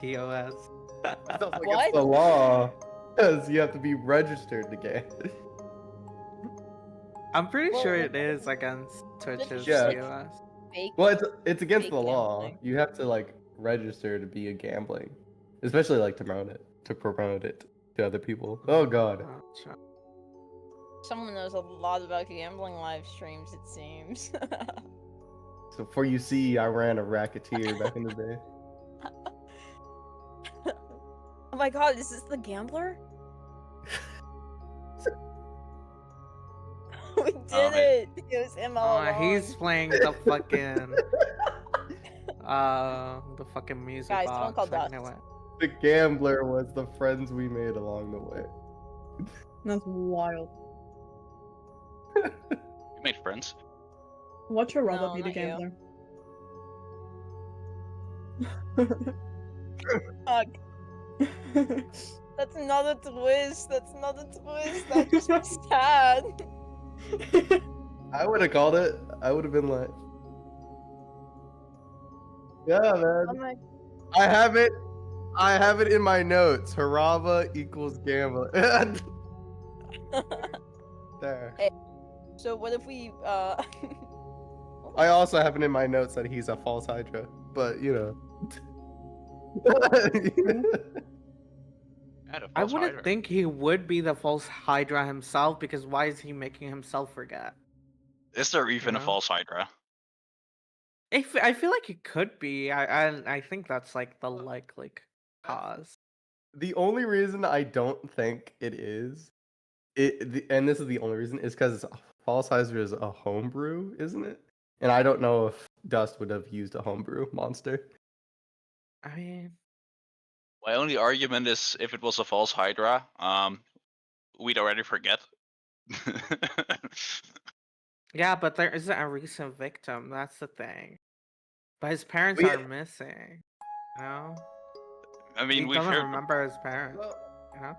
POS. Sounds like What? it's the law. Because you have to be registered to gamble. I'm pretty Well, sure like, it is against Twitch's Yeah. POS. Fake. Well, it's against Fake the law. gambling. You have to like register to be a gambling, especially like to promote it to other people. Oh God. Sure. Someone knows a lot about gambling live streams, it seems. So for you see, I ran a racketeer back in the day. Oh my god, is this the gambler? We did it! It was him all along. He's playing the fucking music Guys, box. someone called I Dust. know it. The gambler was the friends we made along the way. That's wild. You made friends. Watch your No, Robert be the not you. gambler. Fuck. That's not a twist. That's not a twist. That just makes me sad. I would have called it. I would have been like, yeah, man. Oh my. I have it. I have it in my notes. Harava equals gambler. There. So what if we I also have it in my notes that he's a false Hydra, but you know. I wouldn't think he would be the false Hydra himself, because why is he making himself forget? Is there even a know? false Hydra? I feel like it could be. I think that's like the likely cause. The only reason I don't think it is, and this is the only reason, is because false Hydra is a homebrew, isn't it? And I don't know if Dust would have used a homebrew monster. I mean, My only argument is if it was a false Hydra, we'd already forget. yeah, but there isn't a recent victim. That's the thing. But his parents We- are missing. You know, I mean, he we've doesn't heard. remember his parents. You know.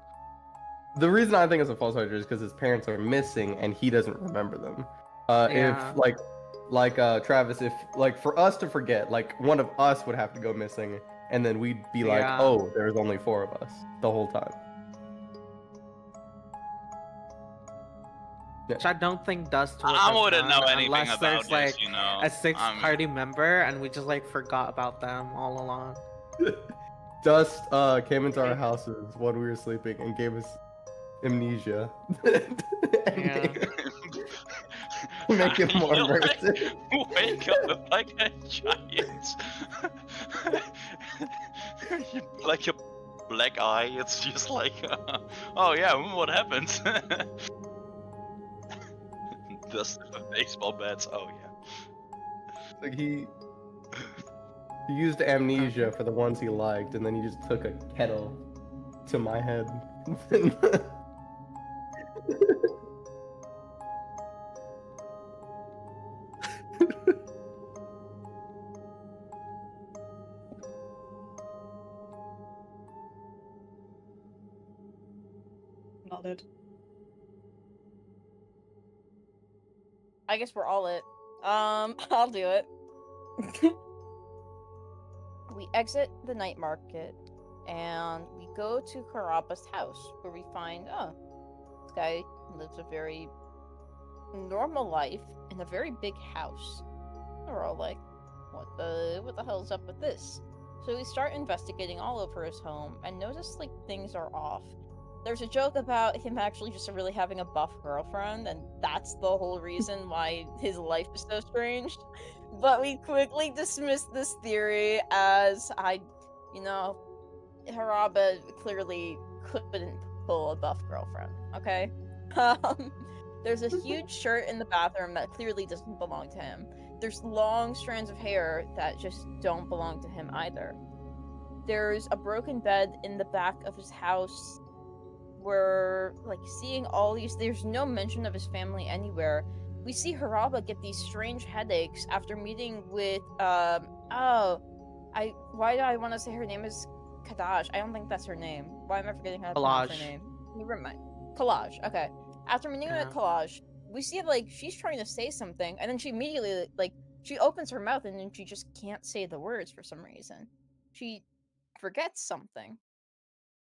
The reason I think it's a false Hydra is because his parents are missing and he doesn't remember them. Yeah. If like Travis, if like for us to forget, like one of us would have to go missing, and then we'd be like, Yeah. oh, there's only 4 of us the whole time. Which I don't think Dust would I have wouldn't know done anything unless about there's this, like you know. a sixth-party member and we just like forgot about them all along. Dust came into our houses when we were sleeping and gave us amnesia. Yeah. Make it more You, like, immersive. wake up with like a giant, like a black eye. It's just like, oh yeah, what happened? Dust with baseball bats. Oh yeah. Like he used amnesia for the ones he liked, and then he just took a kettle to my head. Nodded. I guess we're all it. I'll do it. We exit the night market and we go to Karaba's house where we find, oh, this guy lives a very normal life in a very big house. And we're all like, what the hell's up with this? So we start investigating all over his home and notice like things are off. There's a joke about him actually just really having a buff girlfriend, and that's the whole reason why his life is so strange. But we quickly dismissed this theory as Haraba clearly couldn't pull a buff girlfriend, okay? There's a huge shirt in the bathroom that clearly doesn't belong to him. There's long strands of hair that just don't belong to him either. There's a broken bed in the back of his house. We're like seeing all these, there's no mention of his family anywhere. We see Haraba get these strange headaches after meeting with why do I want to say her name is Kadash? I don't think that's her name. Why am I forgetting how to pronounce her Collage. name? Never mind. Collage. Okay. After meeting with Collage, we see like she's trying to say something, and then she immediately like she opens her mouth and then she just can't say the words for some reason. She forgets something,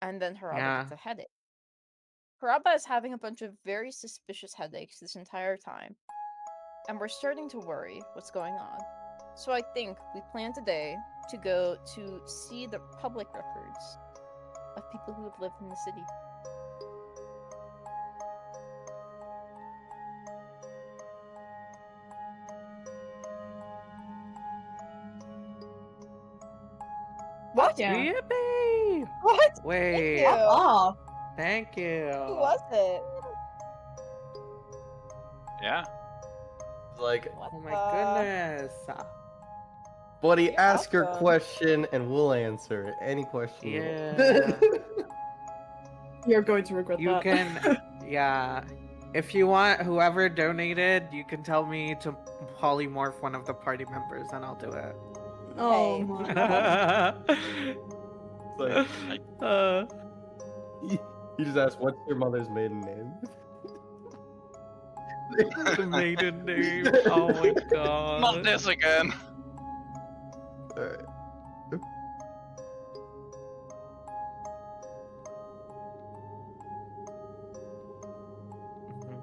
and then Haraba Yeah. gets a headache. Haraba is having a bunch of very suspicious headaches this entire time, and we're starting to worry what's going on. So I think we plan today to go to see the public records of people who have lived in the city. What? Yeah. Yippee! What? Wait. you. Oh, Thank you. Who was it? Yeah. Like, What Oh my the- goodness. buddy, You're ask your welcome. question and we'll answer it. Any question you Yeah. want. you're going to regret You that. can, yeah. If you want, whoever donated, you can tell me to polymorph one of the party members, and I'll do it. Oh Hey. my god. Like, uh, you just ask, what's your mother's maiden name? the maiden name. Oh my god. Not this again. Alright. Mhm.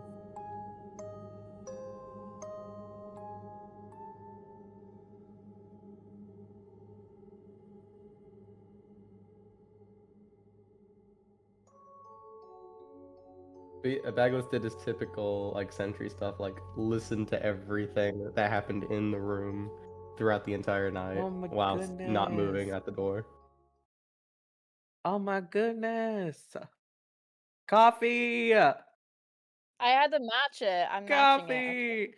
Bagos did his typical like sentry stuff, like listen to everything that happened in the room throughout the entire night Oh my while not moving goodness. at the door. Oh my goodness. Coffee! I had to match it. I'm matching it. Coffee!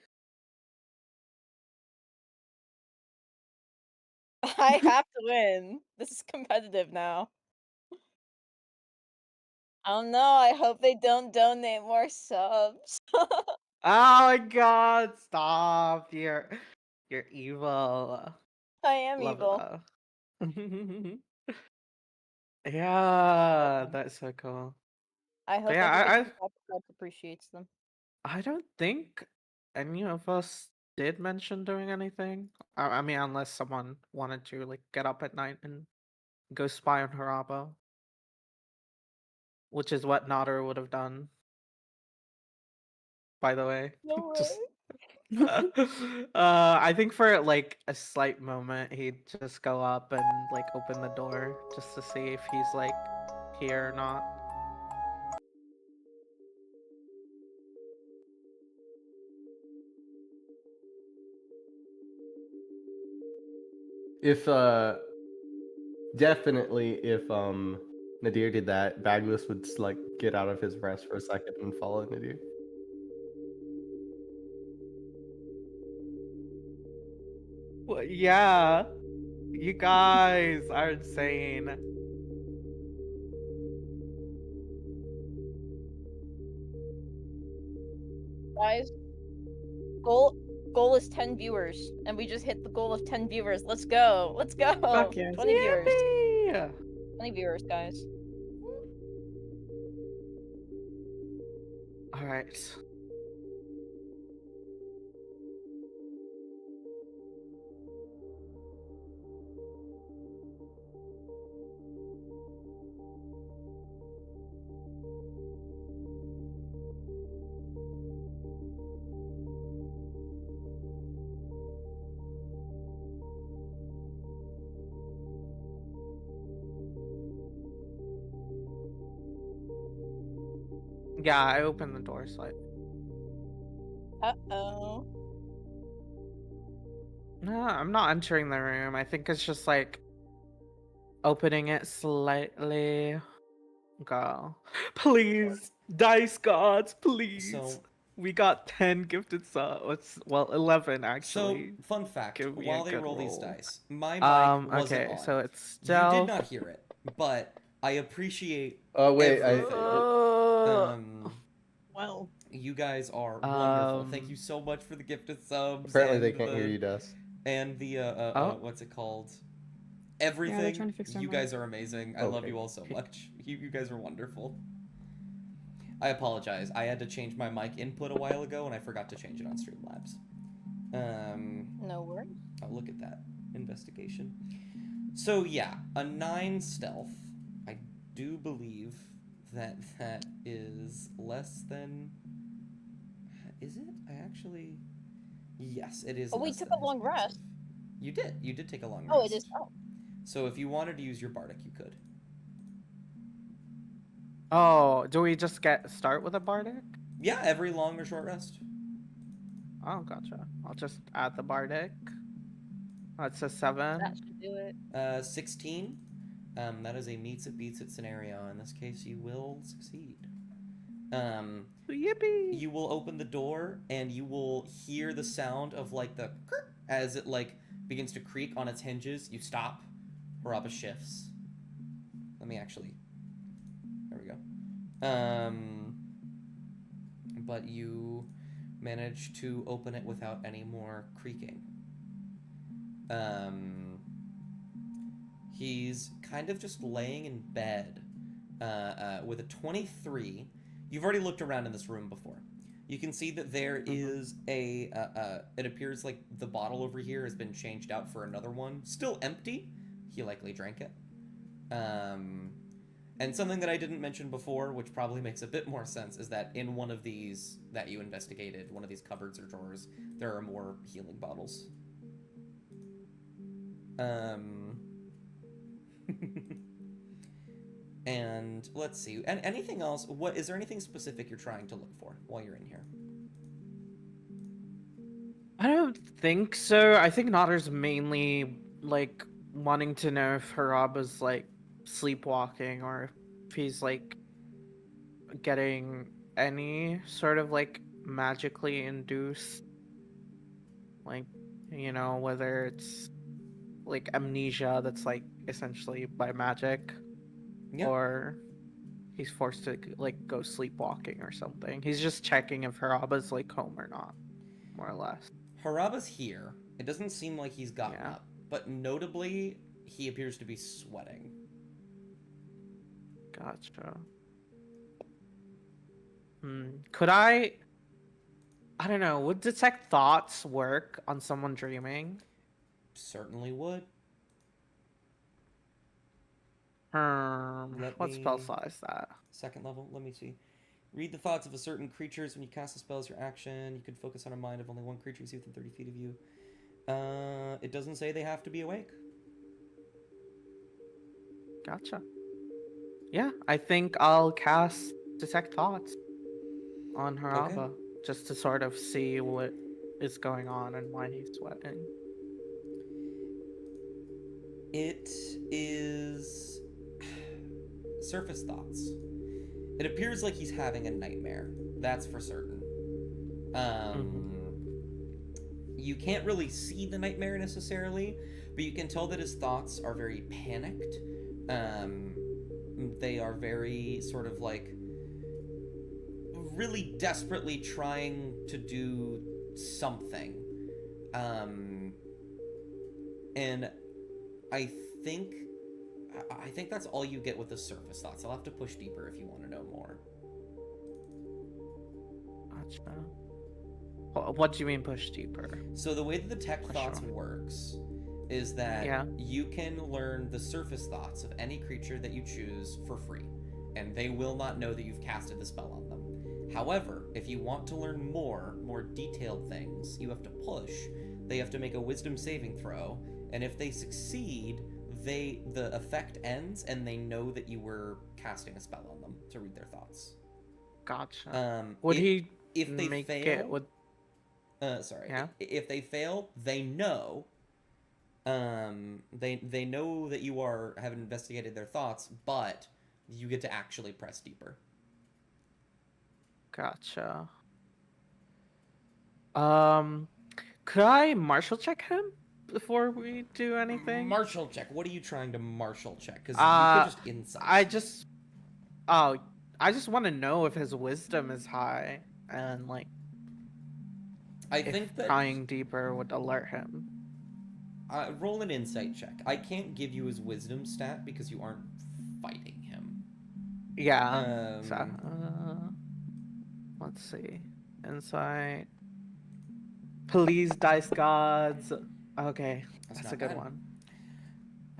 I have to win. This is competitive now. Oh no, I hope they don't donate more subs. Oh my god, stop. You're evil. I am Love evil. it though. Yeah, that's so cool. I hope yeah, everybody from Pop Club appreciates them. I don't think any of us did mention doing anything. I mean, unless someone wanted to like get up at night and go spy on Harabo, which is what Nader would have done. By the way, No just way. I think for like a slight moment, he'd just go up and like open the door just to see if he's like here or not. If definitely if Nadir did that, Bagos would like get out of his rest for a second and follow Nadir. Well, yeah, you guys are insane. Guys, goal is 10 viewers, and we just hit the goal of 10 viewers. Let's go. Let's go. Fuck yes. 20 viewers. Yippee! 20 viewers, guys. All right. Yeah, I opened the door slightly. Uh-oh. No, I'm not entering the room. I think it's just like opening it slightly. Go. Please, dice gods, please. So, We got 10 gifted subs. Well, 11 so actually. fun fact: give me a while they good roll these roll. dice, my mic wasn't Okay, on. so it's You stealth. did not hear it, but I appreciate Oh wait, everything. Well, You guys are wonderful. Thank you so much for the gifted subs. apparently they and can't the, hear you, Dust. And the Oh. what's it called? Everything. trying to fix their You mic. guys are amazing. I love Okay. you all so much. You guys are wonderful. I apologize. I had to change my mic input a while ago, and I forgot to change it on Streamlabs. No worries. Oh, look at that investigation. So yeah, a 9 stealth. I do believe that that is less than. Is it? I actually. Yes, it is. Oh, we less took than a his long passive. rest. You did. You did take a long Oh, rest. it is. Oh, So if you wanted to use your bardic, you could. Oh, do we just start with a bardic? Yeah, every long or short rest. Oh, gotcha. I'll just add the bardic. That's a 7. that should do it. 16. That is a meets it beats it scenario. In this case, you will succeed. Yippee! You will open the door and you will hear the sound of like the as it like begins to creak on its hinges. You stop. Haraba shifts. Let me actually. There we go. But you manage to open it without any more creaking. He's kind of just laying in bed with a 23. You've already looked around in this room before. You can see that there is a. It appears like the bottle over here has been changed out for another one. Still empty. He likely drank it. And something that I didn't mention before, which probably makes a bit more sense, is that in one of these that you investigated, one of these cupboards or drawers, there are more healing bottles. And let's see. And anything else? What is there anything specific you're trying to look for while you're in here? I don't think so. I think Notter's mainly like wanting to know if Haraba's like sleepwalking or if he's like getting any sort of like magically induced, like, you know, whether it's like amnesia that's like essentially by magic, Yeah. or he's forced to like go sleepwalking or something. He's just checking if Haraba's like home or not, more or less. Haraba's here. It doesn't seem like he's gotten Yeah. up, but notably, he appears to be sweating. Gotcha. Could I don't know, would detect thoughts work on someone dreaming? Certainly would. Let What spell me- size that? Second level. Let me see. Read the thoughts of a certain creatures. When you cast a spell as your action, you can focus on a mind of only one creature you see within 30 feet of you. It doesn't say they have to be awake. Gotcha. Yeah, I think I'll cast detect thoughts on Haraba just to sort of see what is going on and why he's sweating. It is surface thoughts. It appears like he's having a nightmare. That's for certain. You can't really see the nightmare necessarily, but you can tell that his thoughts are very panicked. They are very sort of like really desperately trying to do something. And I think that's all you get with the surface thoughts. I'll have to push deeper if you want to know more. Gotcha. What do you mean push deeper? So the way that the tech thoughts works is that you can learn the surface thoughts of any creature that you choose for free, and they will not know that you've casted the spell on them. However, if you want to learn more detailed things, you have to push. They have to make a wisdom saving throw, and if they succeed, the effect ends, and they know that you were casting a spell on them to read their thoughts. Gotcha. Would he if they make fail? it with? Sorry. Yeah. If they fail, they know. They know that you have investigated their thoughts, but you get to actually press deeper. Gotcha. Could I martial check him before we do anything? Martial check. What are you trying to martial check? Because you could just insight. I just want to know if his wisdom is high and like. I think that prying deeper would alert him. Roll an insight check. I can't give you his wisdom stat because you aren't fighting him. Yeah. Let's see. Insight. Please, dice gods. Okay, that's a good one.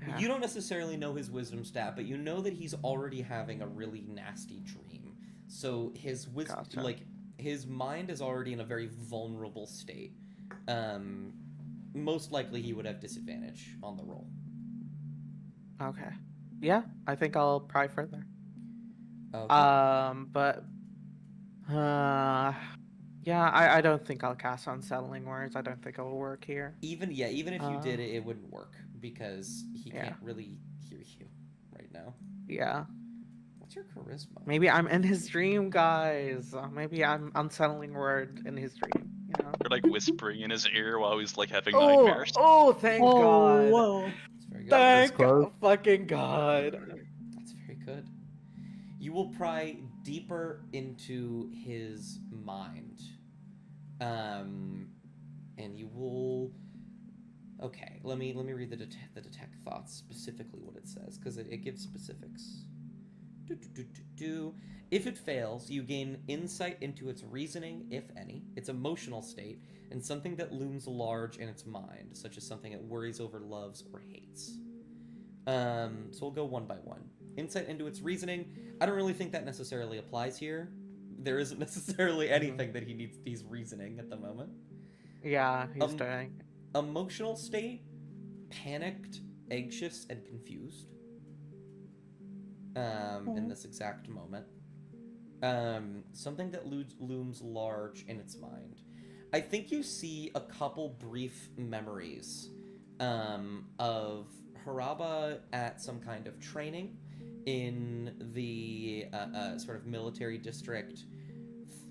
Yeah. You don't necessarily know his wisdom stat, but you know that he's already having a really nasty dream. So his wisdom, Gotcha. like his mind is already in a very vulnerable state. Most likely he would have disadvantage on the roll. Okay. Yeah, I think I'll pry further. Okay. But yeah, I don't think I'll cast Unsettling Words. I don't think it'll work here. Even if you did it, it wouldn't work because he Yeah. can't really hear you right now. Yeah. What's your charisma? Maybe I'm in his dream, guys. Maybe I'm Unsettling Word in his dream. You know. You're like whispering in his ear while he's like having nightmares. Oh, thank God. Whoa. That's very good. Thank close. fucking God. That's very good. You will pry deeper into his mind. And you will. Okay, let me read the detect thoughts, specifically what it says, because it gives specifics. If it fails, you gain insight into its reasoning, if any, its emotional state, and something that looms large in its mind, such as something it worries over, loves, or hates. So we'll go one by one. Insight into its reasoning. I don't really think that necessarily applies here. There isn't necessarily anything that he's reasoning at the moment. Yeah, he's doing. Emotional state, panicked, anxious, and confused. In this exact moment. Something that looms large in its mind. I think you see a couple brief memories of Haraba at some kind of training in the sort of military district,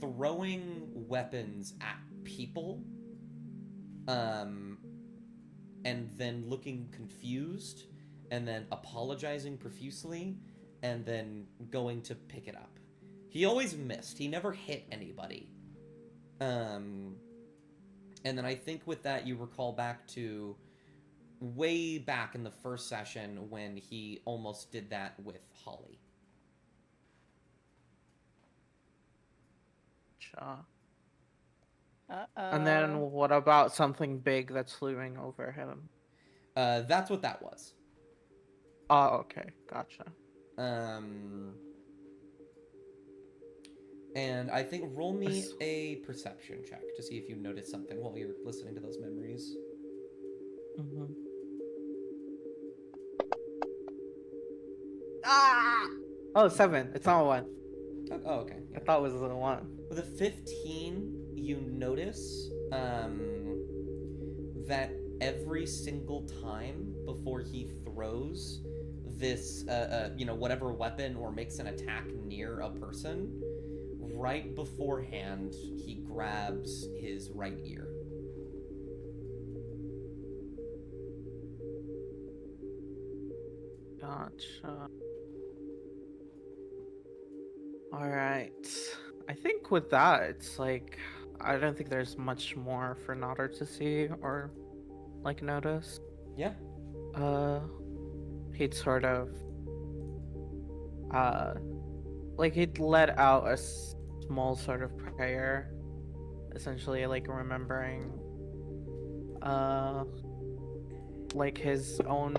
throwing weapons at people, and then looking confused, and then apologizing profusely, and then going to pick it up. He always missed. He never hit anybody. And then I think with that you recall back to way back in the first session when he almost did that with Holly. Sure. Uh-oh. And then what about something big that's looming over him? That's what that was. Oh, okay, gotcha. And I think roll me a perception check to see if you notice something while you're listening to those memories. Mm-hmm. Oh, 7. It's not a 1. Oh, okay. Yeah. I thought it was a 1. With a 15, you notice that every single time before he throws this, whatever weapon or makes an attack near a person, right beforehand, he grabs his right ear. Gotcha. Alright. I think with that, it's like, I don't think there's much more for Nodder to see or, like, notice. Yeah. He'd sort of, like, he'd let out a small sort of prayer, essentially, like, remembering, like, his own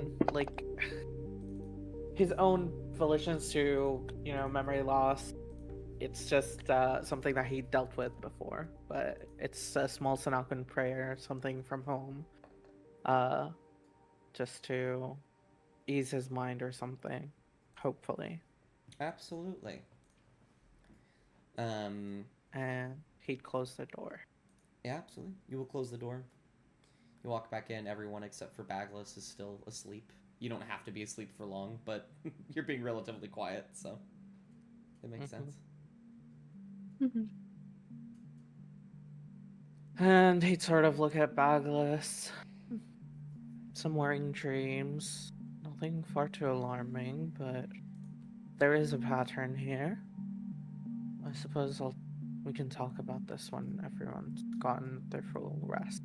volitions to, memory loss. It's just something that he dealt with before, but it's a small Sanakan prayer, something from home, just to ease his mind or something, hopefully. Absolutely. And he'd close the door. Yeah, absolutely. You will close the door. You walk back in. Everyone except for Bagless is still asleep. You don't have to be asleep for long, but you're being relatively quiet, so it makes sense. And he'd sort of look at Bagless. Some worrying dreams. Nothing far too alarming, but there is a pattern here. I suppose we can talk about this when everyone's gotten their full rest.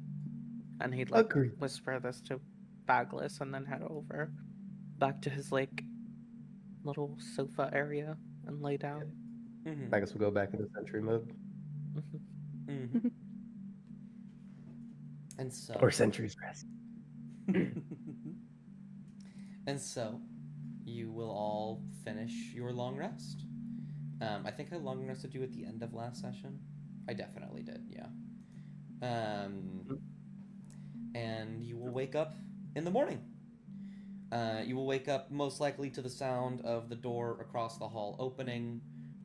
And he'd whisper this to Bagless and then head over back to his little sofa area and lay down. Mm-hmm. I guess we'll go back into sentry mode. Mm-hmm. And so, or sentry's rest. And so, you will all finish your long rest. I think I long rested you at the end of last session. I definitely did, yeah. And you will wake up in the morning. You will wake up most likely to the sound of the door across the hall opening,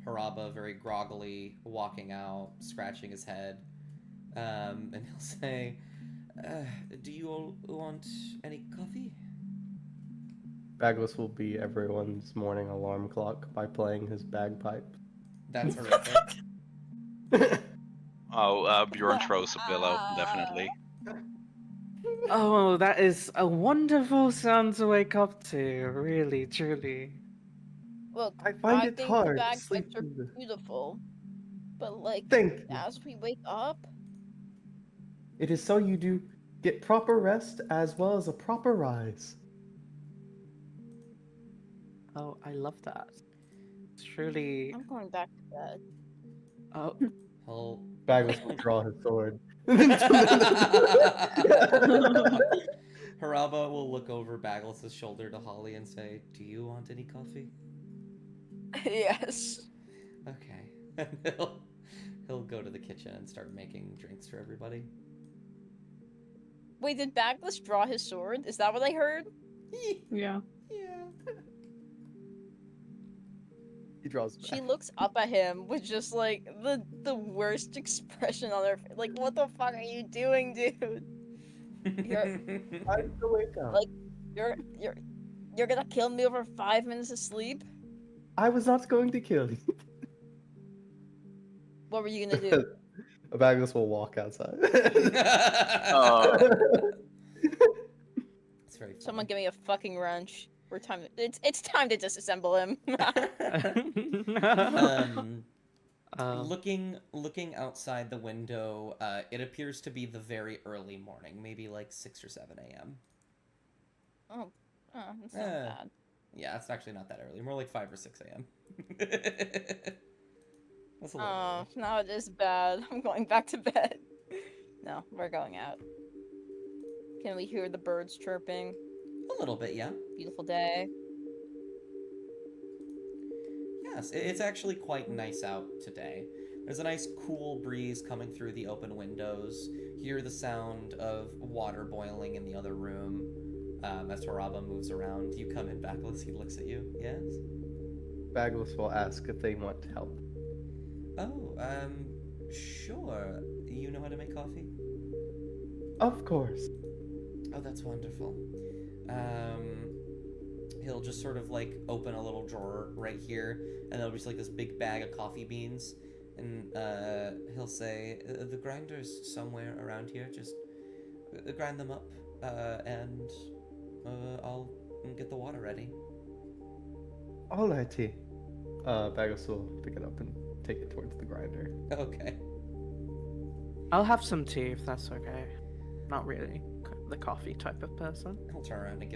Haraba very groggily walking out, scratching his head. And he'll say, do you all want any coffee? Bagless will be everyone's morning alarm clock by playing his bagpipe. That's horrific. Oh, Bjorn throws a pillow, definitely. Oh, that is a wonderful sound to wake up to. Really, truly. Look, I find I it think hard the to sleep bagpipes are through this. beautiful, but like, Thank you. as we wake up, It is so you do get proper rest as well as a proper rise. Oh, I love that. Truly. I'm going back to bed. Oh, He'll... Bagless will draw his sword. Haraba will look over Bagless' shoulder to Holly and say, do you want any coffee? Yes. Okay. And he'll go to the kitchen and start making drinks for everybody. Wait, did Bagless draw his sword? Is that what I heard? Yeah. Yeah. He draws She back. looks up at him with just like the worst expression on her face. Like, what the fuck are you doing, dude? You're Time to wake up. like you're gonna kill me over 5 minutes of sleep? I was not going to kill you. What were you gonna do? Bagless will walk outside. Oh. It's very funny. Someone give me a fucking wrench. It's time to disassemble him. Looking outside the window, it appears to be the very early morning, maybe like 6 or 7 a.m. Oh, that's not bad. Yeah, it's actually not that early. More like 5 or 6 a.m. That's a little Oh, early. now it is bad. I'm going back to bed. No, we're going out. Can we hear the birds chirping? A little bit, yeah. Beautiful day. Yes, it's actually quite nice out today. There's a nice cool breeze coming through the open windows. Hear the sound of water boiling in the other room. As Haraba moves around, you come in, Bagless. He looks at you. Yes? Bagless will ask if they want help. Oh, sure. You know how to make coffee? Of course. Oh, that's wonderful. He'll just sort of like open a little drawer right here, and there'll be just like this big bag of coffee beans, and he'll say, "The grinder's somewhere around here. Just grind them up, and I'll get the water ready." Alrighty. Bagless will pick it up and take it towards the grinder. Okay. I'll have some tea if that's okay. Not really the coffee type of person. He'll turn around and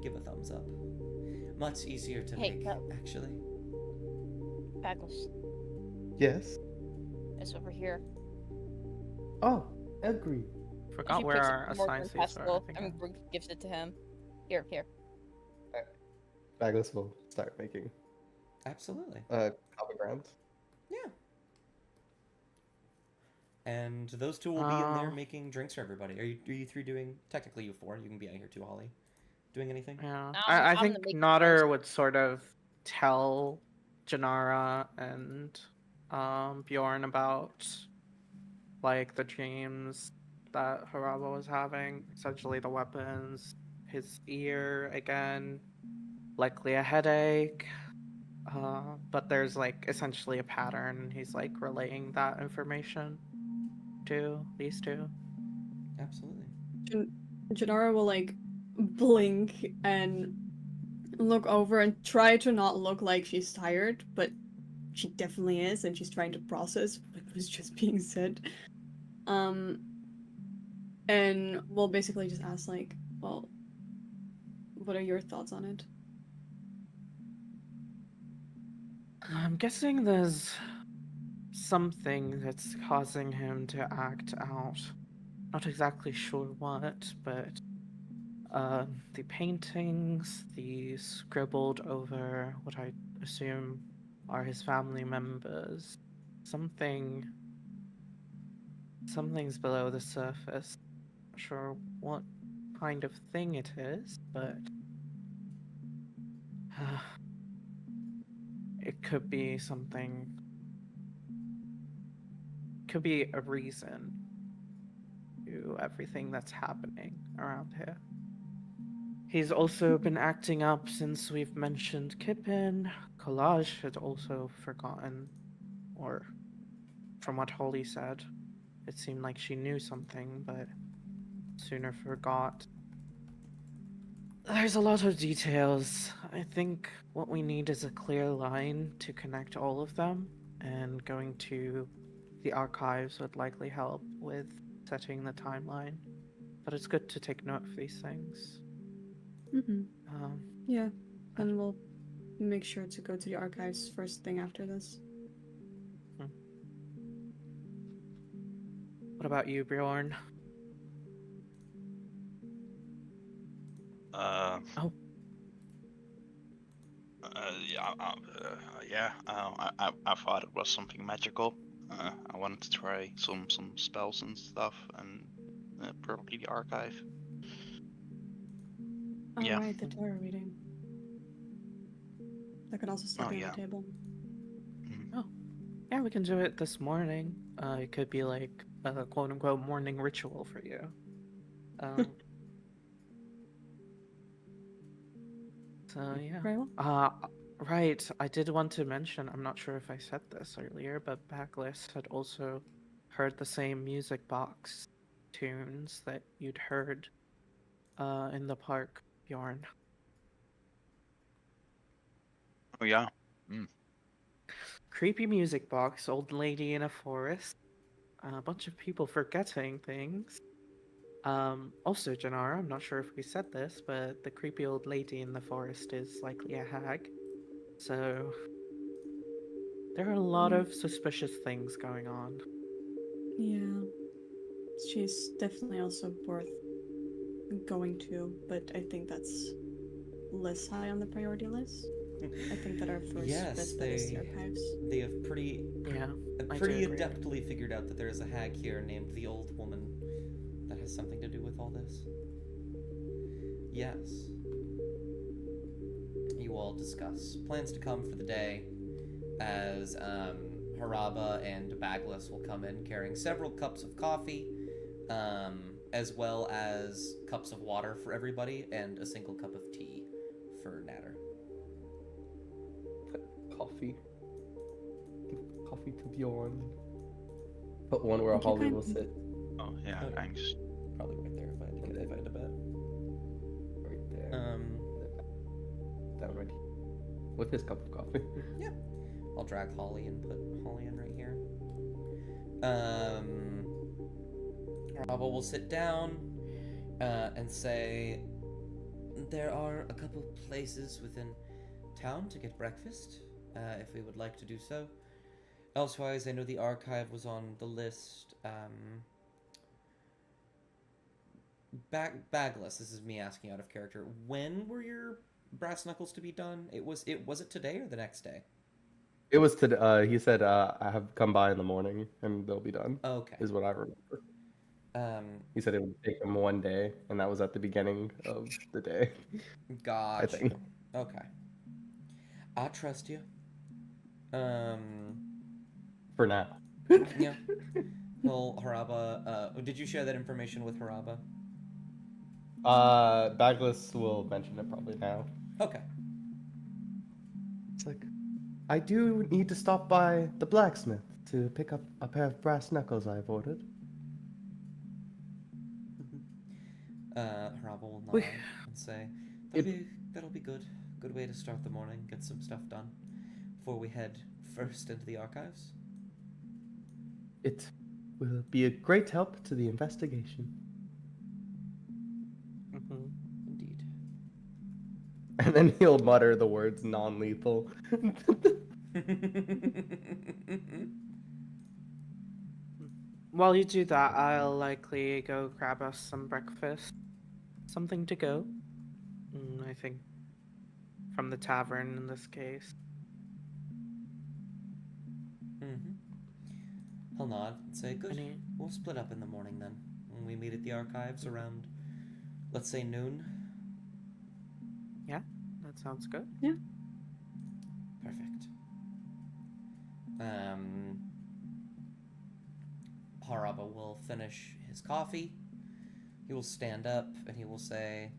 give a thumbs up. Much easier to Hey, make, actually. Bagless, Yes. it's over here. Oh, agree. Forgot She where picks our up more than assigned seats were. I pestle think and gives it to him. Here. Bagless will start making Absolutely. coffee grounds. Yeah. And those two will be in there making drinks for everybody. Are you three doing? Technically, you four. You can be out here too, Holly. Doing anything? Yeah, I'm I think gonna make Nodder friends. would sort of tell Janara and Bjorn about like the dreams that Haraba was having, essentially the weapons, his ear again, likely a headache. But there's like essentially a pattern, and he's like relaying that information to these two. Absolutely. Janara will like blink and look over and try to not look like she's tired, but she definitely is, and she's trying to process what was just being said. And we'll basically just ask like, well, what are your thoughts on it? I'm guessing there's something that's causing him to act out. Not exactly sure what, but the paintings, the scribbled over what I assume are his family members. Something's below the surface. Not sure what kind of thing it is, but it could be something. Could be a reason to everything that's happening around here. He's also been acting up since we've mentioned Kippen. Collage had also forgotten, or from what Holly said, it seemed like she knew something, but sooner forgot. There's a lot of details. I think what we need is a clear line to connect all of them, and going to the archives would likely help with setting the timeline. But it's good to take note of these things. Yeah, and we'll make sure to go to the archives first thing after this. What about you, Bjorn? I thought it was something magical. I wanted to try some spells and stuff, and probably the archive. Yeah. Alright, the tarot reading. That could also still be on the table. Oh, yeah, we can do it this morning. It could be like a quote-unquote morning ritual for you. So yeah. Very well. Right. I did want to mention. I'm not sure if I said this earlier, but Backlist had also heard the same music box tunes that you'd heard in the park, Bjorn. Oh yeah. Creepy music box, old lady in a forest, a bunch of people forgetting things. Also, Janara, I'm not sure if we said this, but the creepy old lady in the forest is likely a hag. So there are a lot of suspicious things going on. Yeah. She's definitely also worth going to, but I think that's less high on the priority list. I think that our first best bet is the archives. They have pretty adeptly figured out that there is a hag here named the Old Woman that has something to do with all this. Yes. You all discuss plans to come for the day as Haraba and Bagless will come in carrying several cups of coffee, as well as cups of water for everybody and a single cup of tea for Natter. Coffee. Give coffee to Bjorn. Put one where Holly will sit. Oh yeah, thanks. Probably right there if I had to bet. Right there. Down right here. With his cup of coffee. Yeah. I'll drag Holly and put Holly in right here. Haraba will sit down and say, there are a couple places within town to get breakfast, if we would like to do so. Elsewise, I know the archive was on the list. Bagless, this is me asking out of character. When were your brass knuckles to be done? Was it today or the next day? It was today. He said, I have come by in the morning and they'll be done. Okay. Is what I remember. He said it would take him one day, and that was at the beginning of the day. Gotcha. I think. Okay. I trust you. For now. Yeah. Well, Haraba, did you share that information with Haraba? Bagless will mention it probably now. Okay. It's like, I do need to stop by the blacksmith to pick up a pair of brass knuckles I've ordered. Haraba will nod and say, that'll be good. Good way to start the morning, get some stuff done before we head first into the archives. It will be a great help to the investigation. Indeed. And then he'll mutter the words non-lethal. While you do that, I'll likely go grab us some breakfast. something to go. I think from the tavern in this case. He'll nod and say, good. Any... We'll split up in the morning then. When we meet at the archives around, let's say, noon. Yeah, that sounds good. Yeah. Perfect. Haraba will finish his coffee. He will stand up and he will say,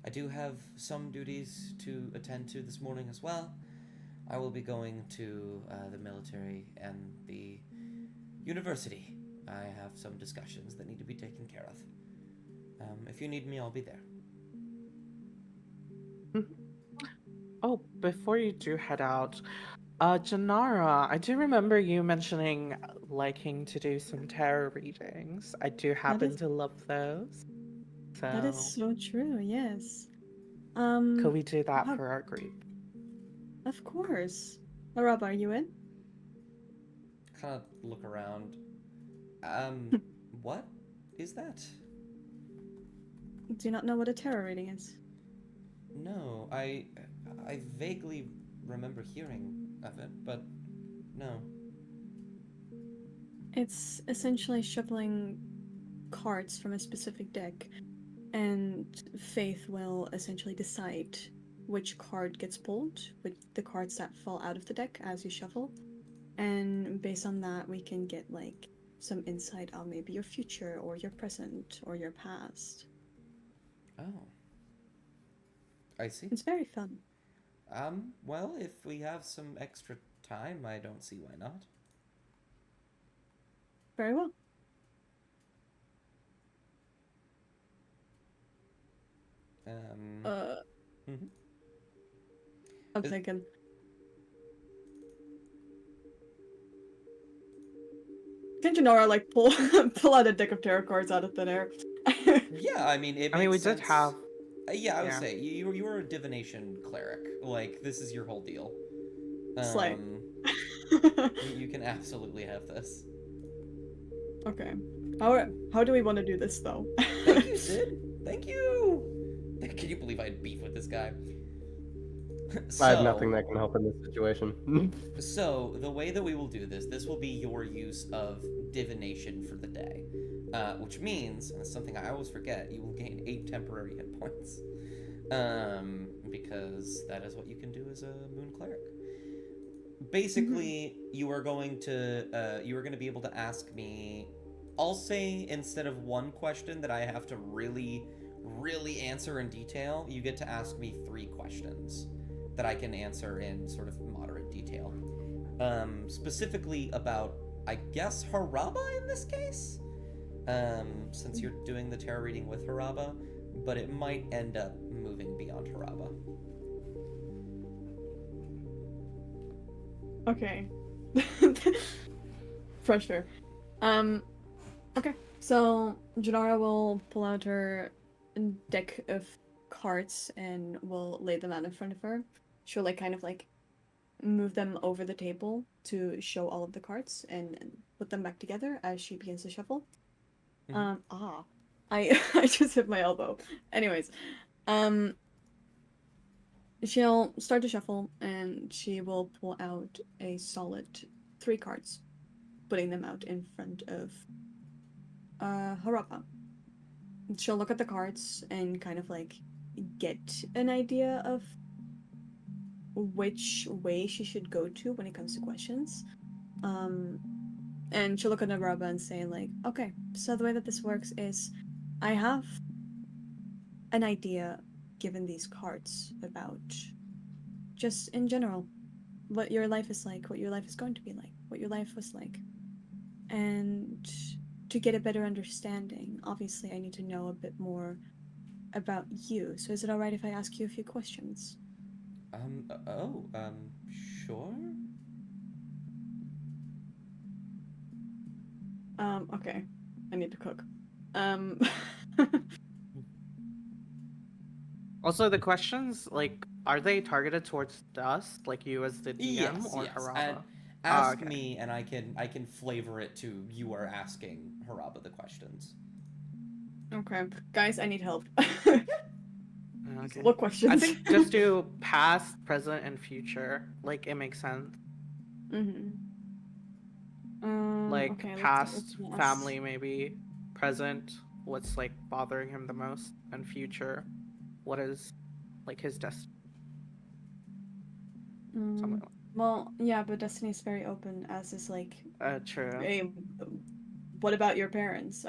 I do have some duties to attend to this morning as well. I will be going to the military and the university. I have some discussions that need to be taken care of. If you need me, I'll be there. Oh, before you do head out, Janara, I do remember you mentioning liking to do some tarot readings. I do happen to love those. So That is so true, yes. could we do that how- for our group? Of course. Rob, are you in? Kind of look around. What is that? Do you not know what a tarot reading is? No, I vaguely remember hearing of it, but no. It's essentially shuffling cards from a specific deck, and Faith will essentially decide which card gets pulled, with the cards that fall out of the deck as you shuffle. And based on that, we can get like some insight on maybe your future or your present or your past. Oh. I see. It's very fun. Well, if we have some extra time, I don't see why not. Very well. Mhm. I'm Is- thinking. Can Janora like pull pull out a deck of tarot cards out of thin air? Yeah, I mean, it I mean, we makes did sense. have... Yeah, I would yeah. say you were a divination cleric. Like, this is your whole deal. Slay. You can absolutely have this. Okay. How do we want to do this though? Thank you, Sid. Thank you. Can you believe I had beef with this guy? I have nothing that can help in this situation. So, the way that we will do this will be your use of divination for the day. Which means, and it's something I always forget, you will gain 8 temporary hit points. Because that is what you can do as a moon cleric. Basically, you are going to be able to ask me, I'll say instead of one question that I have to really answer in detail, you get to ask me 3 questions that I can answer in sort of moderate detail. Specifically about, I guess, Haraba in this case? Since you're doing the tarot reading with Haraba, but it might end up moving beyond Haraba. Okay. Pressure. Okay. So Janara will pull out her deck of cards and will lay them out in front of her. She'll like kind of like move them over the table to show all of the cards and put them back together as she begins to shuffle. I just hit my elbow. Anyways, she'll start to shuffle and she will pull out a solid 3 cards, putting them out in front of Harapa. She'll look at the cards and kind of like get an idea of which way she should go to when it comes to questions. And she'll look at Harapa and say like, okay, so the way that this works is I have an idea given these cards about just in general what your life is like, what your life is going to be like, what your life was like. And to get a better understanding, obviously I need to know a bit more about you. So is it alright if I ask you a few questions? Sure? Okay. I need to cook. Also, the questions, like, are they targeted towards us, like you as the DM, or Haraba? And ask okay. me, and I can flavor it to you are asking Haraba the questions. Okay, guys, I need help. Okay. What questions? I think just do past, present, and future. Like it makes sense. Mm-hmm. Like Okay, let's past, yes. family maybe. Present, what's like bothering him the most, and future, what is like his destiny. Something like Well, yeah, but Destiny is very open, as is like, true. hey, what about your parents?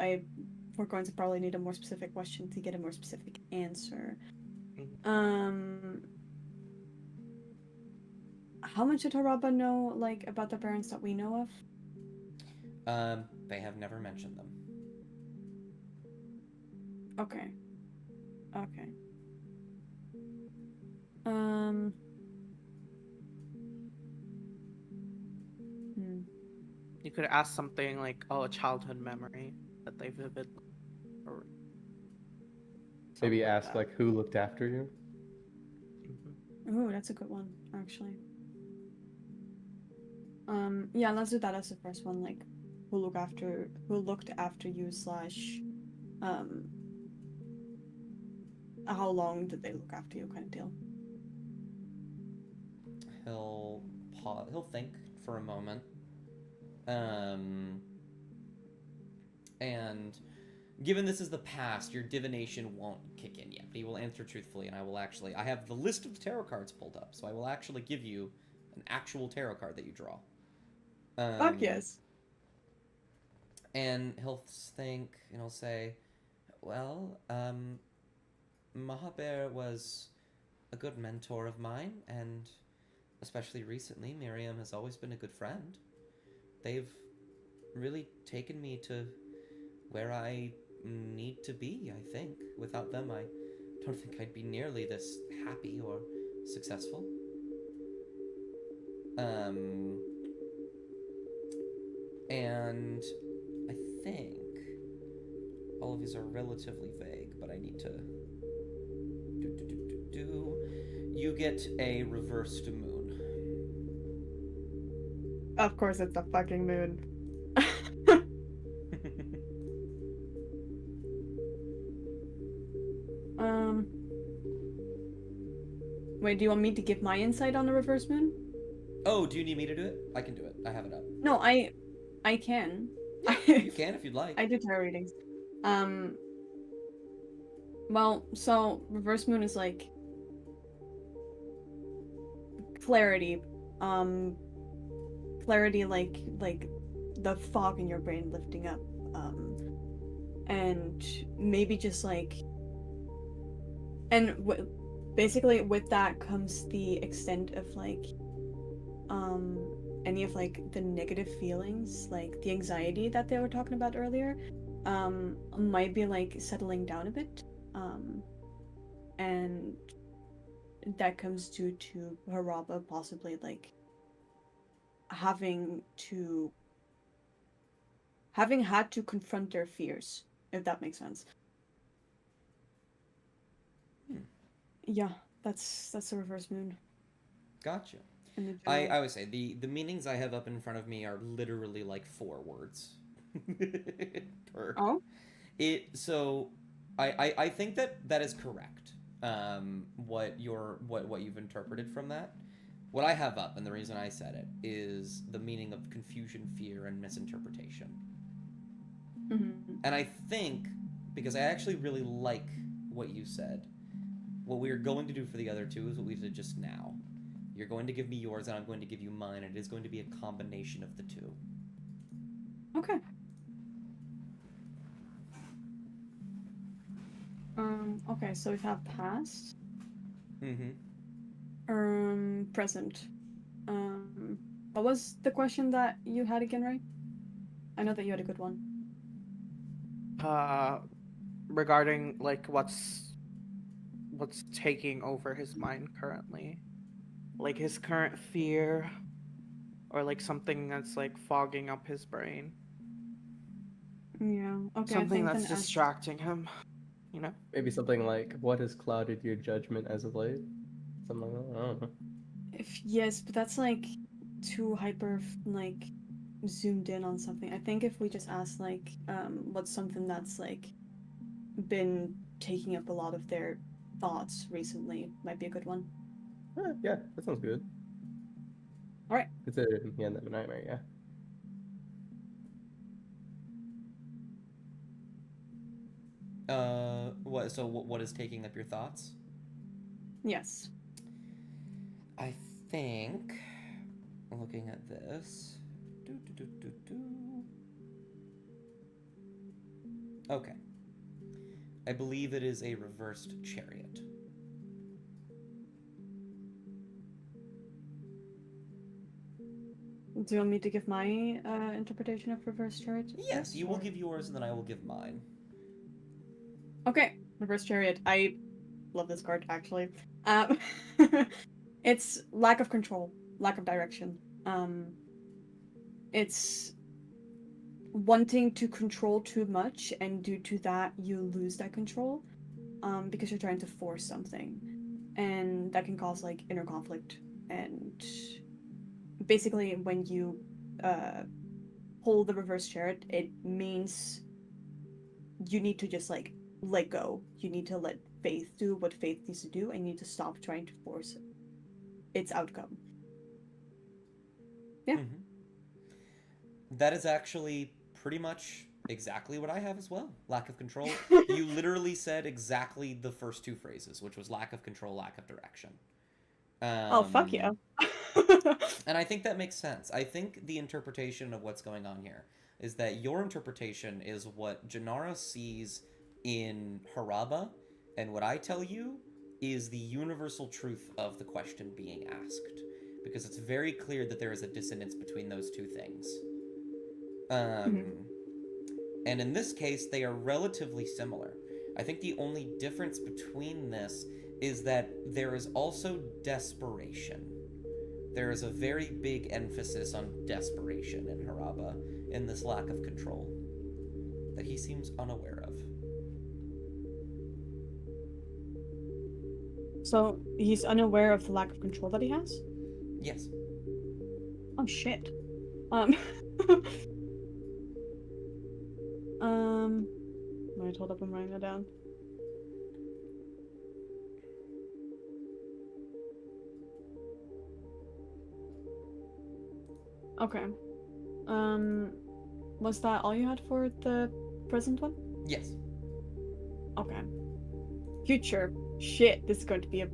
We're going to probably need a more specific question to get a more specific answer. How much did Haraba know, like, about the parents that we know of? They have never mentioned them. Okay. Okay. Hmm. You could ask something like, "Oh, a childhood memory that they vividly." Or Maybe like ask that. like who looked after you. Ooh, that's a good one, actually. Yeah, let's do that as the first one, like, who looked after you slash, how long did they look after you, kind of deal. He'll pause. He'll think for a moment. And given this is the past, your divination won't kick in yet. But he will answer truthfully, and I have the list of the tarot cards pulled up, so I will actually give you an actual tarot card that you draw. Fuck yes. And he'll think, and he'll say, well, Mahaber was a good mentor of mine, and especially recently, Miriam has always been a good friend. They've really taken me to where I need to be, I think. Without them, I don't think I'd be nearly this happy or successful. And I think all of these are relatively vague, but I need to you get a reversed moon. Of course, it's the fucking moon. Wait, do you want me to give my insight on the reverse moon? Oh, do you need me to do it? I can do it. I have it up. No, I can. Yeah, you can if you'd like. I do tarot readings. Well, so reverse moon is like clarity. Clarity like the fog in your brain lifting up. And maybe just like, and basically with that comes the extent of like any of like the negative feelings, like the anxiety that they were talking about earlier, might be like settling down a bit, and that comes due to Haraba possibly like having had to confront their fears, if that makes sense. Yeah, that's the reverse moon. Gotcha. I always say the meanings I have up in front of me are literally like 4 words. per. Oh. So I think that is correct. What you've interpreted from that. What I have up, and the reason I said it, is the meaning of confusion, fear, and misinterpretation. Mm-hmm. And I think, because I actually really like what you said, what we're going to do for the other two is what we did just now. You're going to give me yours, and I'm going to give you mine, and it is going to be a combination of the two. Okay. Okay, so we have past. Present. What was the question that you had again, Ray? I know that you had a good one. Regarding like what's taking over his mind currently, like his current fear, or like something that's like fogging up his brain. Yeah. Okay. Something that's distracting him. You know. Maybe something like, "What has clouded your judgment as of late?" Something like that. I don't know. Yes, but that's like too hyper, like zoomed in on something. I think if we just ask like, what's something that's like been taking up a lot of their thoughts recently. Might be a good one. Yeah, that sounds good. All right. It's a nightmare. Yeah. What? So what is taking up your thoughts? Yes. I think, looking at this. Okay. I believe it is a reversed chariot. Do you want me to give my interpretation of reverse chariot? Yes, first, you will or- give yours, and then I will give mine. Okay, reverse chariot. I love this card actually. It's lack of control, lack of direction. It's wanting to control too much, and due to that, you lose that control. Because you're trying to force something, and that can cause like inner conflict. And basically, when you hold the reverse chariot, it means you need to just like let go. You need to let faith do what faith needs to do, and you need to stop trying to force its outcome. Yeah. That is actually pretty much exactly what I have as well. Lack of control. You literally said exactly the first two phrases, which was lack of control, lack of direction. Oh, fuck yeah. And I think that makes sense. I think the interpretation of what's going on here is that your interpretation is what Janara sees in Haraba, and what I tell you is the universal truth of the question being asked. Because it's very clear that there is a dissonance between those two things. And in this case, they are relatively similar. I think the only difference between this is that there is also desperation. There is a very big emphasis on desperation in Haraba, in this lack of control, that he seems unaware of. So he's unaware of the lack of control that he has? Yes. Oh shit. Wait, hold up, I'm writing that down. Okay. Was that all you had for the present one? Yes. Okay. Future. Shit, this is going to be a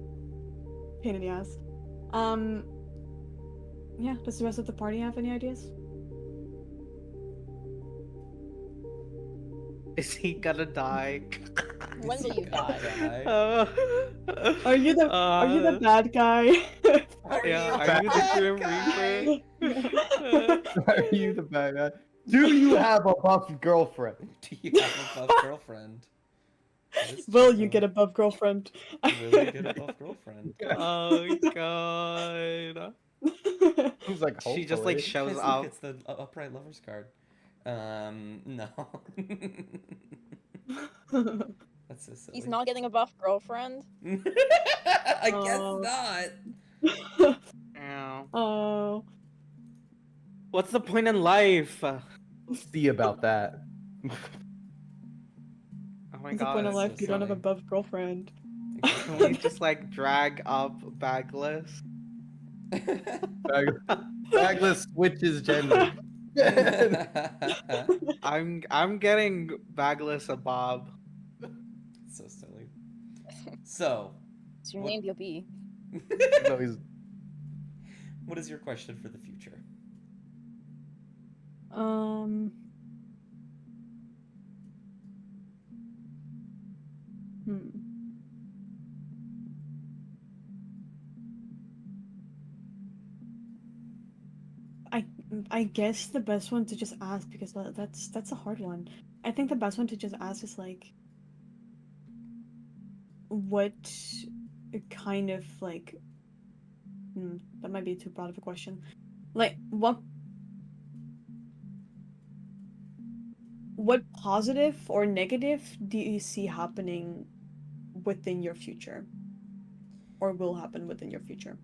pain in the ass. Yeah, does the rest of the party have any ideas? Is he gonna die? When will you die? Are you the bad guy? Yeah, are you the Grim Reaper? Are you the bad guy? Do you have a buff girlfriend? Do you have a buff girlfriend? Will you get a buff girlfriend? Will you get a buff girlfriend? Oh god. He's like, She just like hopefully. shows Guys, up. look, it's the upright lovers card. No. That's so silly. He's not getting a buff girlfriend? I Oh. guess not. Yeah. Oh. What's the point in life? See about that. Oh my What's the god. point of that's life so if you don't have a silly. buff girlfriend? Can we just like drag up Bagless? Bagless switches gender. I'm getting Bagless a Bob. So silly. So, It's your What- name, you'll be. No, he's what is your question for the future? I guess the best one to just ask, because that's a hard one. I think the best one to just ask is like, what kind of like, that might be too broad of a question. Like, what positive or negative do you see happening within your future, or will happen within your future?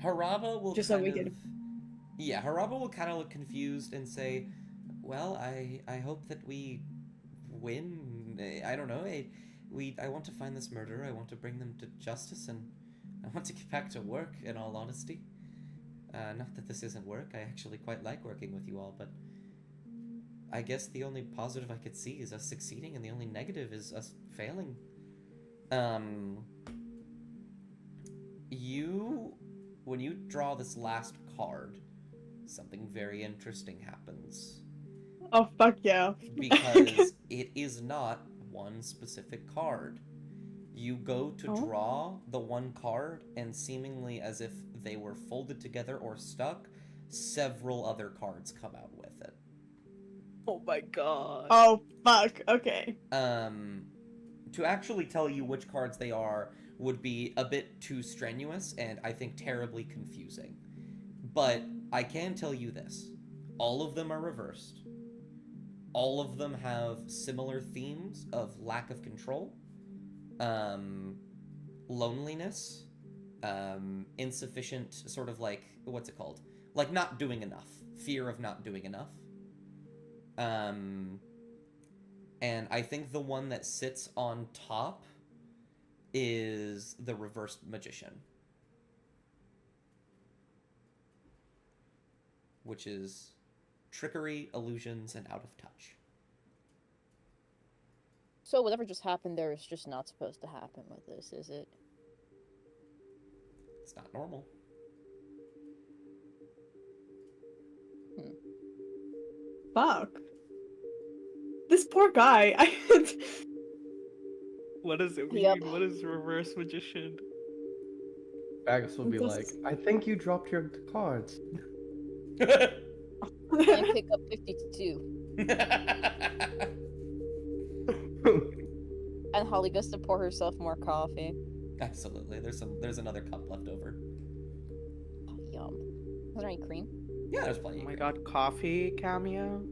Haraba will Just so we kind get of... Yeah, Haraba will kind of look confused and say, well, I hope that we win mean, I don't know. I want to find this murderer. I want to bring them to justice, and I want to get back to work. In all honesty, not that this isn't work. I actually quite like working with you all, but I guess the only positive I could see is us succeeding, and the only negative is us failing. When you draw this last card, something very interesting happens. Oh, fuck yeah. Because it is not one specific card. You go to draw the one card, and seemingly as if they were folded together or stuck, several other cards come out with it. Oh my god. Oh, fuck. Okay. To actually tell you which cards they are would be a bit too strenuous and I think terribly confusing. But I can tell you this. All of them are reversed. All of them have similar themes of lack of control, loneliness, insufficient, sort of like, what's it called? Like not doing enough. Fear of not doing enough. And I think the one that sits on top is the reversed magician. Which is trickery, illusions, and out of touch. So whatever just happened there is just not supposed to happen with this, is it? It's not normal. Fuck. This poor guy. What does it mean? Yep. What is reverse magician? Bagus will be This- like, I think you dropped your cards. I pick up 52. And Holly goes to pour herself more coffee. Absolutely. There's another cup left over. Oh, yum. Is there any cream? Yeah, there's plenty. Oh of my cream. god, coffee cameo?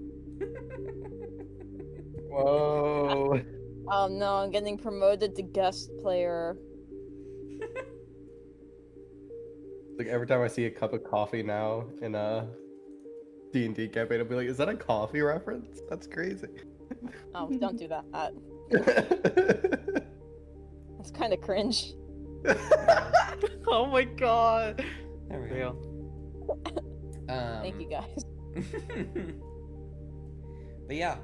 Whoa. Oh no, I'm getting promoted to guest player. Like every time I see a cup of coffee now in a D&D campaign, I'll be like, is that a coffee reference? That's crazy. Oh, don't do that. That's kind of cringe. Oh my god. There we Real. go. Thank you guys. But yeah.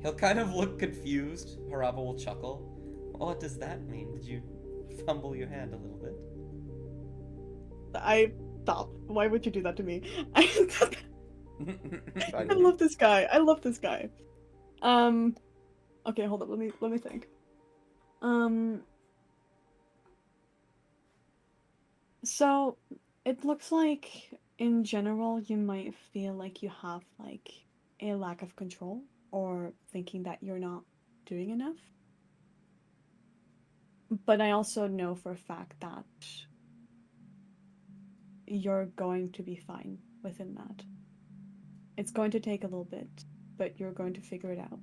He'll kind of look confused. Haraba will chuckle. What does that mean? Did you fumble your hand a little bit? I stop. Why would you do that to me? I love this guy. I love this guy. Okay, hold up. Let me think. So it looks like in general you might feel like you have like a lack of control or thinking that you're not doing enough. But I also know for a fact that you're going to be fine within that. It's going to take a little bit, but you're going to figure it out.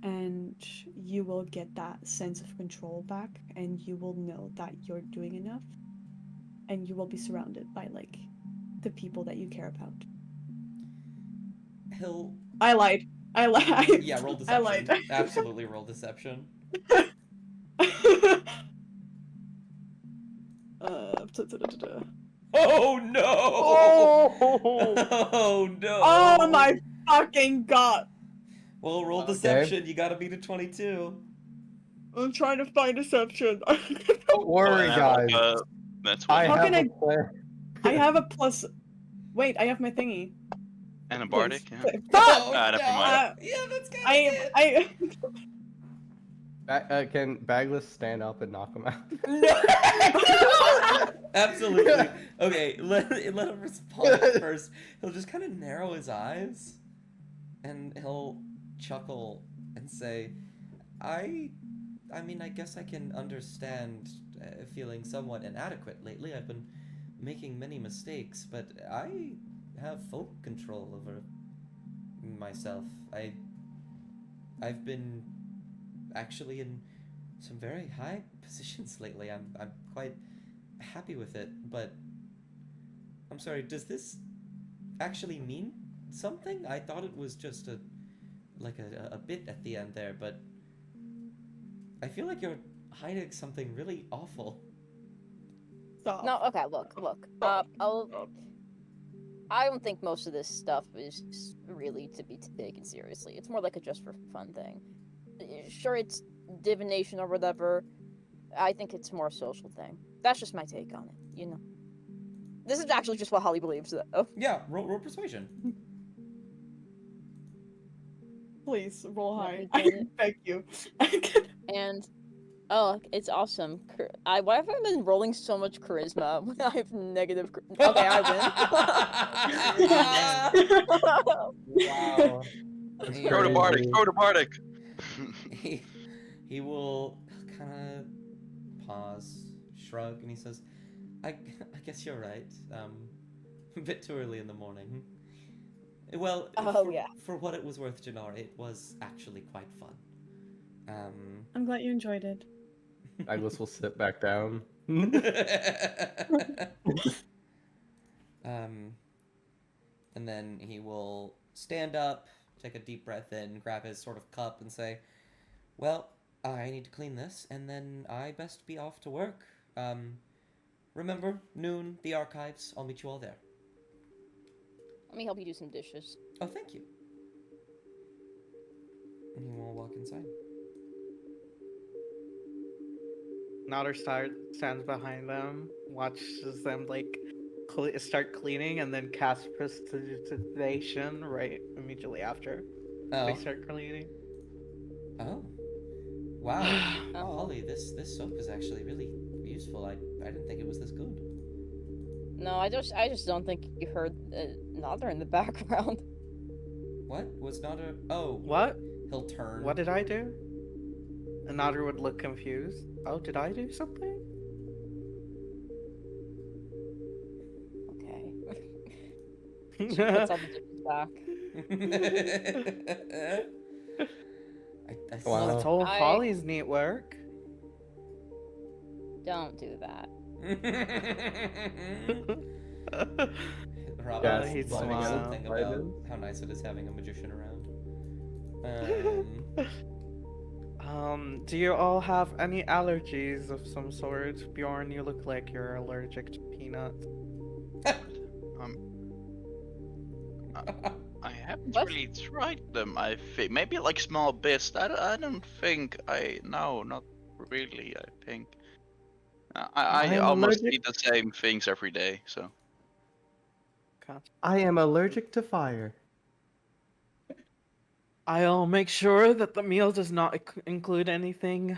And you will get that sense of control back, and you will know that you're doing enough, and you will be surrounded by, like, the people that you care about. I lied. Yeah, roll deception. I lied. Absolutely roll deception. Oh no! Oh no! Oh my fucking god! Well, roll Okay. deception. You gotta beat a 22. I'm trying to find deception. Don't worry, guys. That's I what. How have can a plan. I have a plus. Wait, I have my thingy. And a bardic. Yeah. Fuck! Never mind. Yeah, that's kind of I Can Bagless stand up and knock him out? Absolutely. Okay, let him respond first. He'll just kind of narrow his eyes, and he'll chuckle and say, I mean, I guess I can understand feeling somewhat inadequate lately. I've been making many mistakes, but I have full control over myself. I've been actually in some very high positions lately. I'm quite happy with it, but I'm sorry, does this actually mean something? I thought it was just a like a bit at the end there, but I feel like you're hiding something really awful. Stop. No, okay, look. I don't think most of this stuff is really to be taken seriously. It's more like a just for fun thing. Sure, it's divination or whatever. I think it's more a social thing. That's just my take on it, you know. This is actually just what Holly believes, though. Yeah, roll persuasion. Please roll No, high. he I didn't. beg you. And oh, it's awesome. Why have I been rolling so much charisma when I have negative? Okay, I win. Wow. That's He- Throw the Bardic, crazy. throw the Bardic! he will kind of pause, shrug, and he says, I guess you're right. A bit too early in the morning. Well, Oh, yeah. For what it was worth, Janara, it was actually quite fun. I'm glad you enjoyed it. Douglas will sit back down. And then he will stand up, take a deep breath in, grab his sort of cup, and say, well, I need to clean this, and then I best be off to work. Remember, noon, the archives. I'll meet you all there. Let me help you do some dishes. Oh, thank you. And he will walk inside. Nodder stands behind them, watches them like start cleaning, and then cast prestidigitation right immediately after Oh. they start cleaning. Oh. Wow. Oh, Holly, this soap is actually really useful. I didn't think it was this good. No, I just don't think you heard Nother in the background. What? Was not a... Oh. What? He'll turn. What did I do? And Nodder would look confused. Oh, did I do something? Okay. She puts all the dishes back. I Wow. That's all I- Holly's neat work. Don't do that. Rob Yeah, was he's wondering smart. something about how nice it is having a magician around. Do you all have any allergies of some sort? Bjorn, you look like you're allergic to peanuts. I haven't What? really tried them, I think. Maybe like small bits. I don't think no, not really, I think. I I'm almost allergic- eat the same things every day, so. I am allergic to fire. I'll make sure that the meal does not include anything,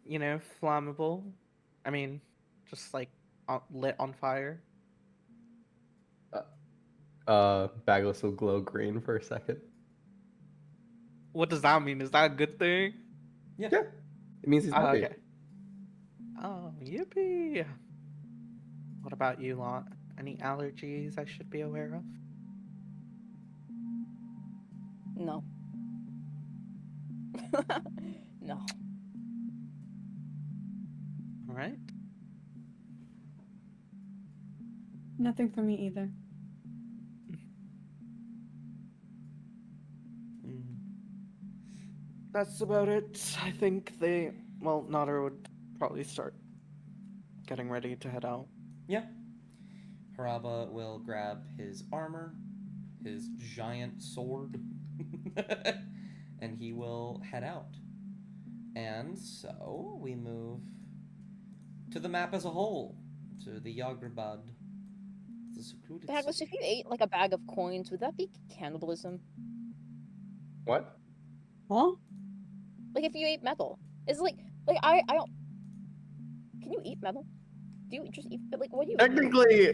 flammable. I mean, just like lit on fire. Bagless will glow green for a second. What does that mean? Is that a good thing? Yeah. Yeah. It means he's happy. Okay. Oh, yippee! What about you lot? Any allergies I should be aware of? No. No. All right. Nothing for me either. That's about it. I think Nodder would probably start getting ready to head out. Yeah. Haraba will grab his armor, his giant sword, and he will head out. And so we move to the map as a whole, to the Yagrabad, the secluded Douglas, city. if you ate like a bag of coins, would that be cannibalism? What? Huh? Like if you ate metal, it's like I don't. Can you eat metal? Do you just eat? Like what do you? Technically,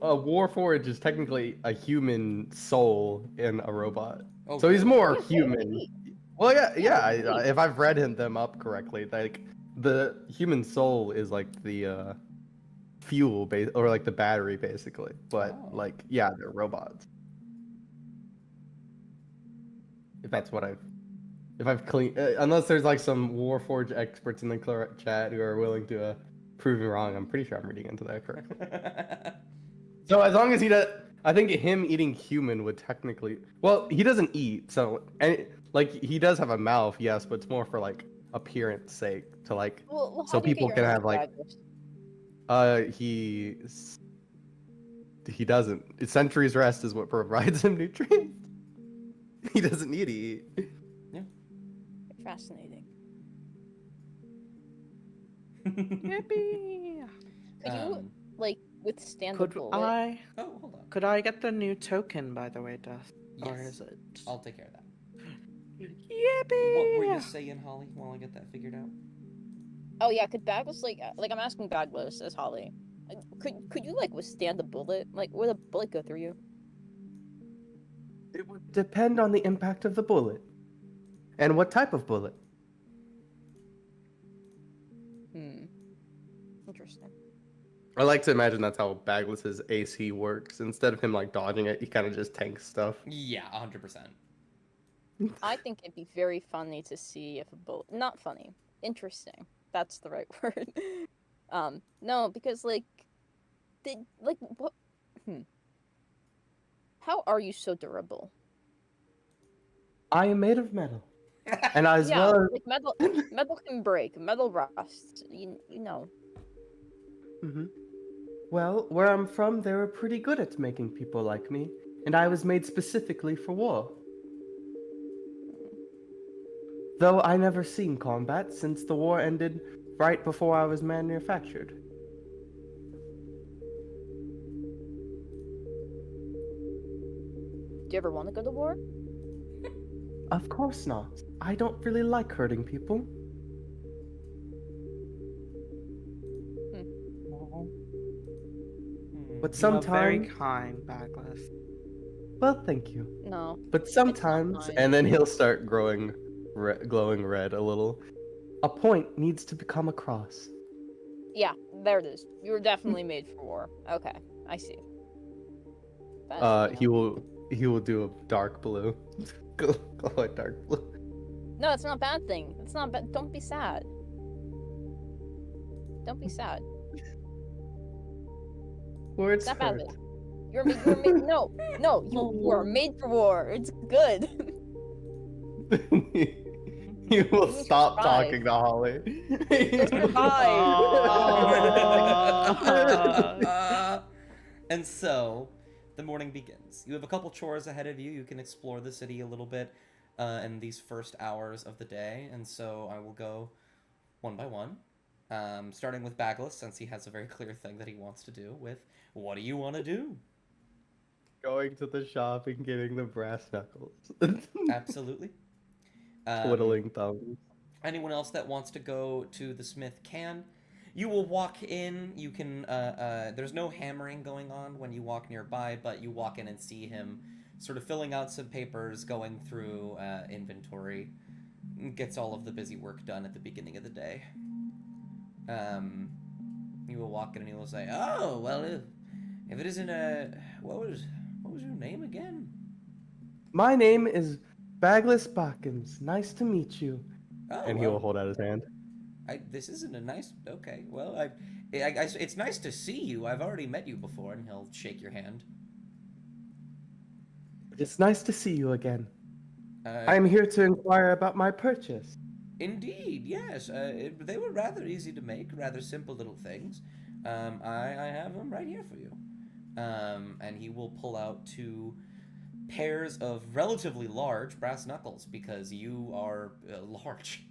a Warforged is technically a human soul in a robot. Oh, So he's really? more What do human. you eat? Well, yeah. Yeah, If I've read them up correctly, like the human soul is like the fuel base or like the battery basically. But Oh. like, yeah, they're robots. If that's what if I've clean, unless there's like some Warforged experts in the chat who are willing to prove me wrong, I'm pretty sure I'm reading into that correctly. So as long as he does, I think him eating human would technically. Well, he doesn't eat, so and like he does have a mouth, yes, but it's more for like appearance sake to like Well, how so do you get people your can hands have like he he doesn't. Centuries rest is what provides him nutrients. He doesn't need to eat. Fascinating. Yippee! Could you like withstand Could the bullet? I? Oh, hold on. Could I get the new token, by the way, Dust? Or Yes. is it? I'll take care of that. Yippee! What were you saying, Holly, while I get that figured out? Oh yeah, could Baglis like I'm asking Baglis as Holly. Could you like withstand the bullet? Like would a bullet go through you? It would depend on the impact of the bullet. And what type of bullet? Interesting. I like to imagine that's how Baglis's AC works. Instead of him like dodging it, he kind of just tanks stuff. Yeah, 100%. I think it'd be very funny to see if a bullet not funny. Interesting. That's the right word. No, because like what How are you so durable? I am made of metal. And as Yeah, well as like metal can break, metal rusts. You know. hmm Well, where I'm from, they were pretty good at making people like me, and I was made specifically for war. Though I never seen combat since the war ended right before I was manufactured. Do you ever want to go to war? Of course not. I don't really like hurting people. But You are very sometimes, kind, Backless. well, thank you. No. But sometimes, fine. and then he'll start glowing red a little. A point needs to become across. Yeah, there it is. You were definitely made for war. Okay, I see. He will do a dark blue. Glow a dark blue. No, it's not a bad thing. It's not bad. Don't be sad. Don't be sad. Words Snap out of hurt. it. You're made. No, you are made for war. It's good. You will You stop survive. talking to Holly. You'll survive. And so, the morning begins. You have a couple chores ahead of you. You can explore the city a little bit in these first hours of the day. And so I will go one by one, starting with Baglis, since he has a very clear thing that he wants to do with, what do you want to do? Going to the shop and getting the brass knuckles. Absolutely. Twiddling thumbs. Anyone else that wants to go to the smith can. You will walk in. You can. There's no hammering going on when you walk nearby, but you walk in and see him sort of filling out some papers, going through inventory. Gets all of the busy work done at the beginning of the day. You will walk in and he will say, "Oh, well, if it isn't a what was your name again?" My name is Baglis Bakins. Nice to meet you. Oh, And he will hold out his hand. This isn't a nice. Okay, well, it's nice to see you. I've already met you before, and he'll shake your hand. It's nice to see you again. Uh, I'm here to inquire about my purchase. Indeed, yes. They were rather easy to make, rather simple little things. I have them right here for you. And he will pull out 2 pairs of relatively large brass knuckles because you are large.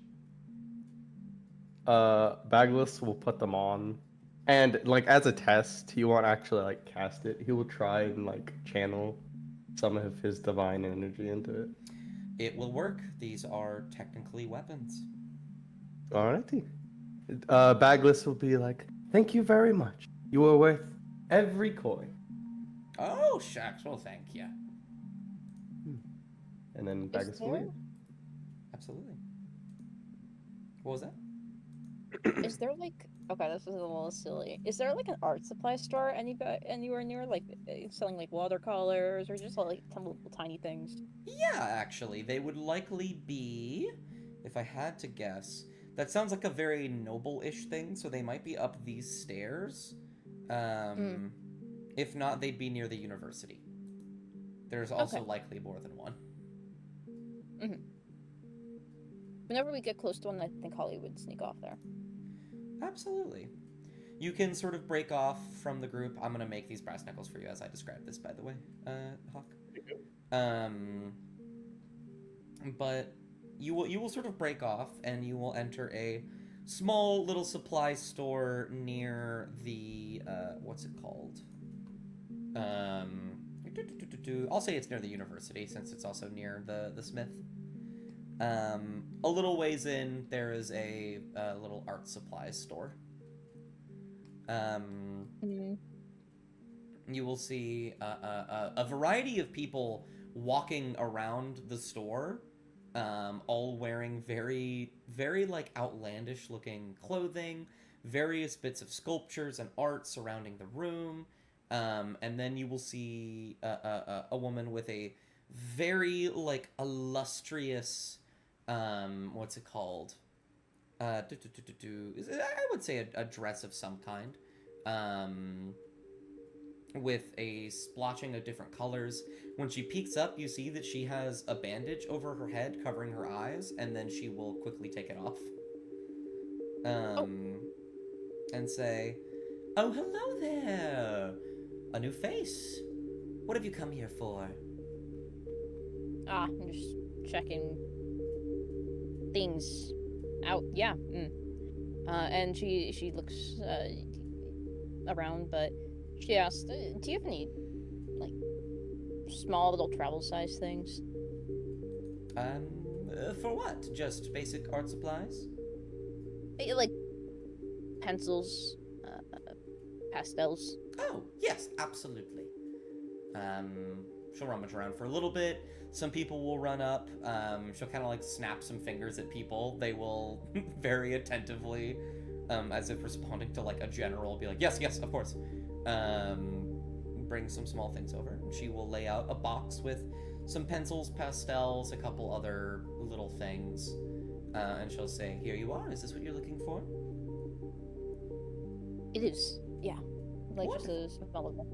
Baglis will put them on. And like as a test, he won't actually like cast it. He will try and like channel some of his divine energy into it. It will work. These are technically weapons. Alrighty. Baglis will be like, "Thank you very much. You are worth every coin." Oh, shucks. Well, thank you. And then Is Baglis will there- leave. Absolutely. What was that? Is there like okay, this is a little silly. Is there like an art supply store anywhere near, like selling like watercolors or just like some little tiny things? Yeah, actually, they would likely be, if I had to guess, that sounds like a very noble-ish thing, so they might be up these stairs. If not, they'd be near the university. There's also Okay. likely more than one. Whenever we get close to one, I think Holly would sneak off there. Absolutely. You can sort of break off from the group. I'm going to make these brass knuckles for you as I described this, by the way, Hawk. But you will sort of break off, and you will enter a small little supply store near the, what's it called? I'll say it's near the university, since it's also near the smith. A little ways in, there is a little art supplies store. You will see a variety of people walking around the store, all wearing very, very like outlandish looking clothing, various bits of sculptures and art surrounding the room. And then you will see a woman with a very like illustrious, what's it called? I would say a dress of some kind, with a splotching of different colors. When she peeks up, you see that she has a bandage over her head covering her eyes, and then she will quickly take it off. And say, "Oh, hello there! A new face. What have you come here for?" I'm just checking things out. Yeah. And she looks around, but she asked, "Do you have any like small little travel size things?" For what? Just basic art supplies? Like pencils, pastels. Oh, yes, absolutely. She'll rummage around for a little bit. Some people will run up. She'll kind of like snap some fingers at people. They will very attentively, as if responding to like a general, be like, yes, yes, of course. Bring some small things over. She will lay out a box with some pencils, pastels, a couple other little things. And she'll say, "Here you are. Is this what you're looking for?" It is, yeah. Like Wonderful. just a small of them.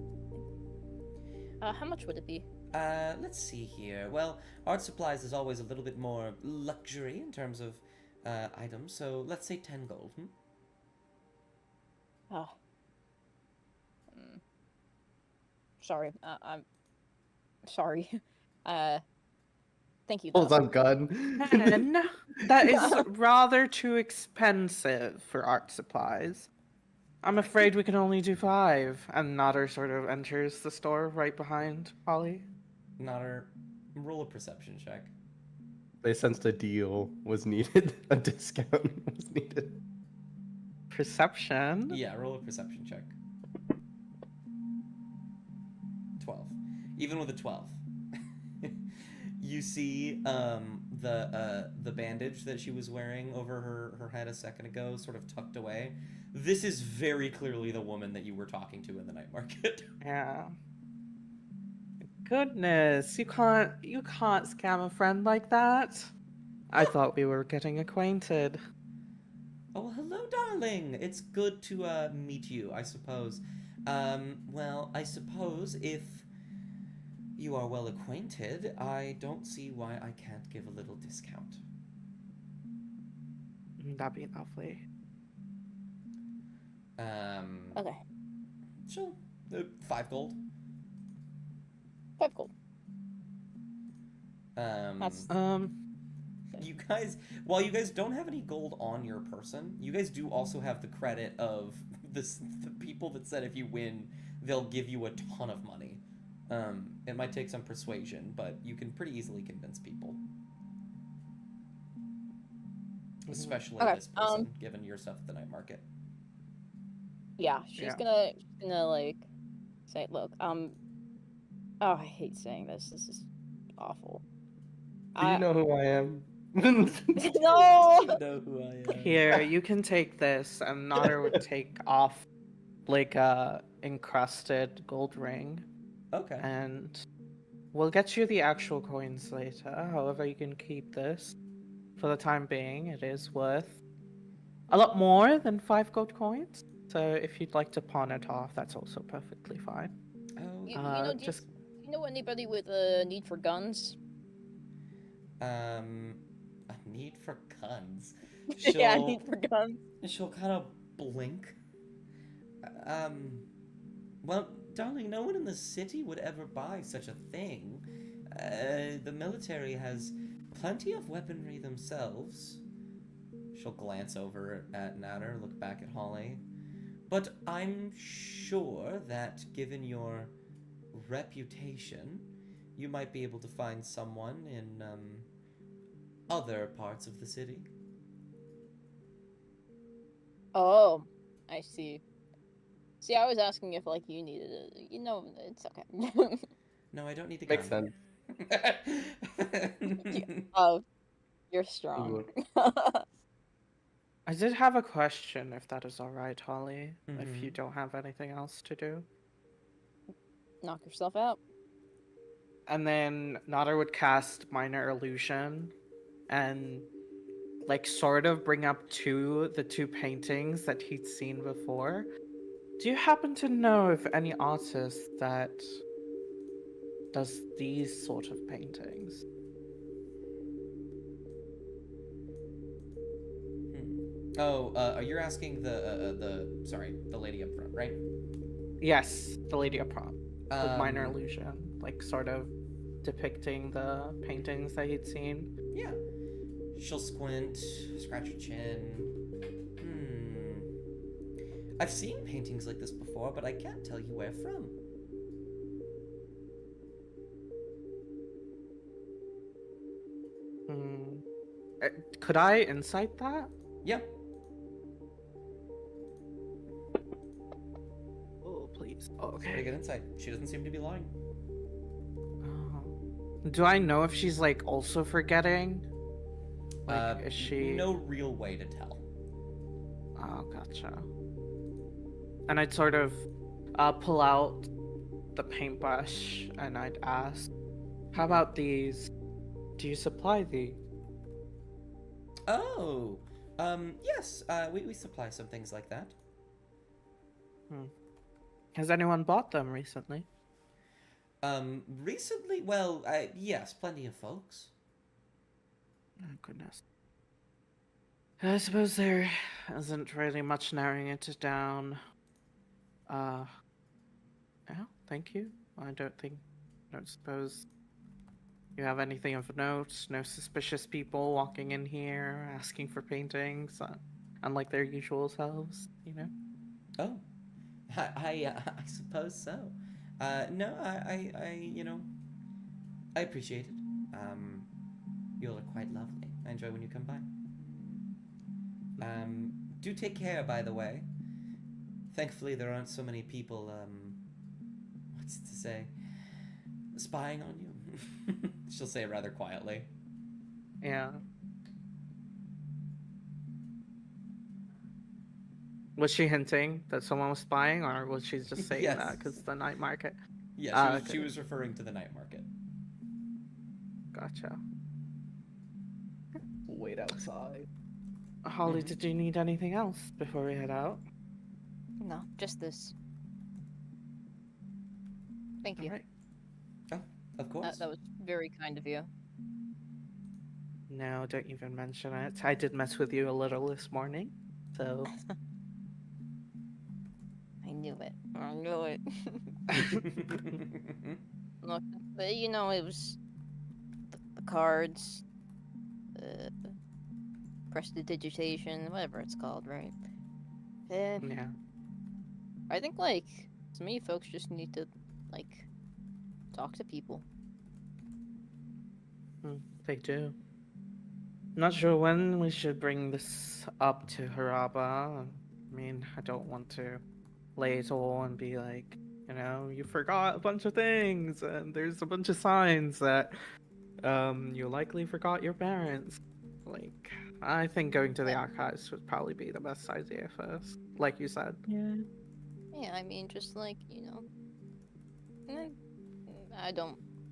How much would it be? Let's see here. Well, art supplies is always a little bit more luxury in terms of items, so let's say 10 gold. Oh. Sorry. I'm sorry. Thank you. Pulls though. on gun. And that is rather too expensive for art supplies. I'm afraid we can only do 5. And Nodder sort of enters the store right behind Holly. Nodder, roll a perception check. They sensed a deal was needed. A discount was needed. Perception? Yeah, roll a perception check. 12. Even with a 12. You see the bandage that she was wearing over her head a second ago, sort of tucked away. This is very clearly the woman that you were talking to in the night market. Yeah. Goodness, you can't scam a friend like that. I thought we were getting acquainted. Oh, hello, darling. It's good to meet you, I suppose. Well, I suppose if you are well acquainted, I don't see why I can't give a little discount. That'd be lovely. Okay. Sure. 5 gold. 5 gold. That's... Um, You guys, while you guys don't have any gold on your person, you guys do also have the credit of the people that said if you win, they'll give you a ton of money. It might take some persuasion, but you can pretty easily convince people. Especially this person, given your stuff at the night market. Yeah, she's gonna like say, "Look, oh, I hate saying this. This is awful. Do you know who I am? No. You know who I am. Here, you can take this, and Nodder would take off like a encrusted gold ring. Okay. And we'll get you the actual coins later. However, you can keep this. For the time being, it is worth a lot more than 5 gold coins. So if you'd like to pawn it off, that's also perfectly fine. Just you know anybody with a need for guns? A need for guns. Yeah, need for guns. She'll kind of blink. Um, well, darling, no one in the city would ever buy such a thing. The military has plenty of weaponry themselves. She'll glance over at Natter, look back at Holly. But I'm sure that given your reputation, you might be able to find someone in, other parts of the city. Oh, I see. See, I was asking if, like, you needed it. You know, it's okay. No, I don't need to Makes sense. Oh, you're strong. I did have a question, if that is all right, Holly. If you Mhm. don't have anything else to do. Knock yourself out. And then Nodder would cast Minor Illusion and like sort of bring up the two paintings that he'd seen before. Do you happen to know if any artist that does these sort of paintings? Oh, you're asking the lady up front, right? Yes, the lady up front with Minor Um, Illusion, like sort of depicting the paintings that he'd seen. Yeah. She'll squint, scratch her chin. I've seen paintings like this before, but I can't tell you where from. Could I insight that? Yeah. Oh, please. It's pretty good insight. She doesn't seem to be lying. Do I know if she's like also forgetting? Like, is she? No real way to tell. Oh, gotcha. And I'd sort of pull out the paintbrush and I'd ask, "How about these? Do you supply these?" Oh, yes. We supply some things like that. Has anyone bought them recently? Recently, well, yes, plenty of folks. Oh, goodness. I suppose there isn't really much narrowing it down. Yeah, thank you. I don't suppose you have anything of note. No suspicious people walking in here asking for paintings, unlike their usual selves, you know? Oh, I suppose so. No, I appreciate it. You all are quite lovely. I enjoy when you come by. Do take care, by the way. Thankfully, there aren't so many people, what's to say, spying on you. She'll say it rather quietly. Yeah. Was she hinting that someone was spying, or was she just saying Yes. that because the night market? Yeah, okay. she was referring to the night market. Gotcha. Wait outside. Holly, did you need anything else before we head out? No, just this. Thank you. All right. Oh, of course. That was very kind of you. No, don't even mention it. I did mess with you a little this morning, so. I knew it. I knew it. Look, but you know, it was the cards, prestidigitation, whatever it's called, right? Yeah. I think, like, some of you folks just need to, like, talk to people. They do. Not sure when we should bring this up to Haraba. I mean, I don't want to lay it all and be like, you know, you forgot a bunch of things, and there's a bunch of signs that you likely forgot your parents. Like, I think going to the archives would probably be the best idea first, like you said. Yeah. Yeah, I mean, just like, you know,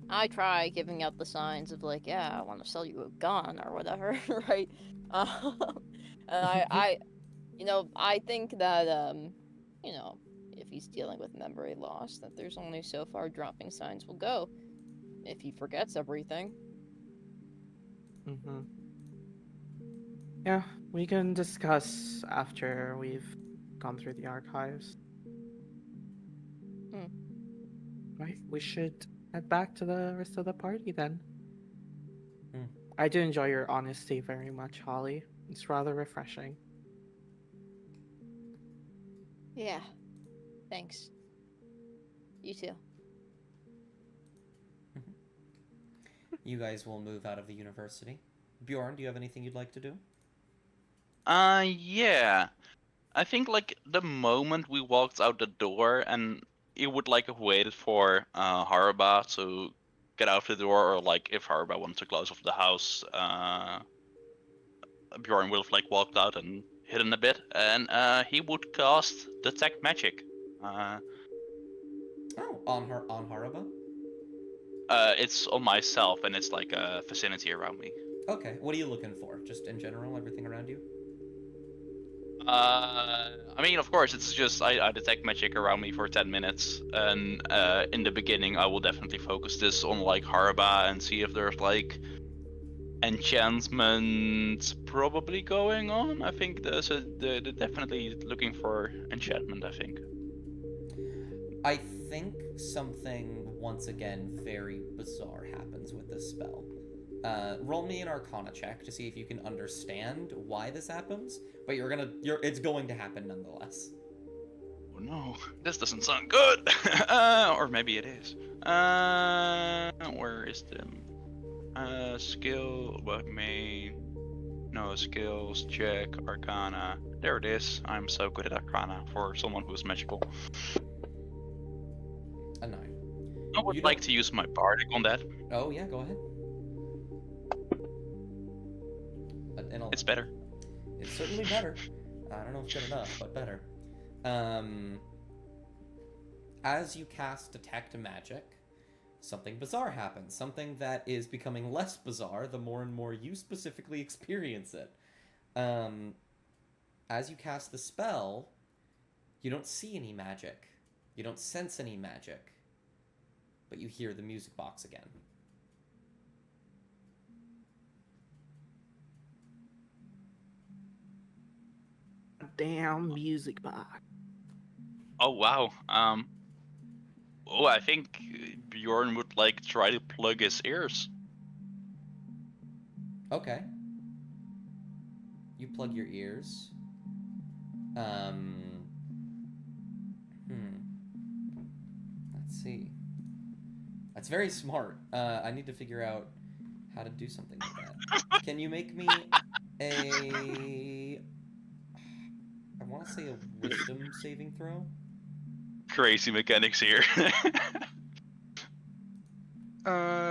I try giving out the signs of like, yeah, I want to sell you a gun or whatever, right? And I think that, you know, if he's dealing with memory loss, that there's only so far dropping signs will go. If he forgets everything. Mm-hmm. Yeah, we can discuss after we've gone through the archives. Right, we should head back to the rest of the party then. I do enjoy your honesty very much, Holly. It's rather refreshing. Yeah. Thanks. You too. You guys will move out of the university. Bjorn, do you have anything you'd like to do? Yeah. I think like the moment we walked out the door and it would like have waited for Haruba to get out the door, or like if Haruba wanted to close off the house, Bjorn would have like walked out and hidden a bit, and he would cast detect magic. On Haruba? It's on myself, and it's like a vicinity around me. Okay, what are you looking for? Just in general, everything around you? I mean, of course, it's just I detect magic around me for 10 minutes, and in the beginning, I will definitely focus this on like Haruba and see if there's like enchantment probably going on. I think they're definitely looking for enchantment. I think. I think something once again very bizarre happens with this spell. Roll me an Arcana check to see if you can understand why this happens, but it's going to happen nonetheless. Oh no, this doesn't sound good. Or maybe it is. Where is the skill? What main? No skills check. Arcana. There it is. I'm so good at Arcana for someone who's magical. A 9. I would like to use my bardic on that. Oh yeah, go ahead. It's better. It's certainly better. I don't know if it's good enough, but better. As you cast Detect Magic, something bizarre happens. Something that is becoming less bizarre the more and more you specifically experience it. As you cast the spell, you don't see any magic. You don't sense any magic. But you hear the music box again. Damn music box. Oh wow. Oh, I think Bjorn would like try to plug his ears. Okay. You plug your ears. Let's see. That's very smart. I need to figure out how to do something like that. Can you make me a... I want to say a wisdom saving throw? Crazy mechanics here.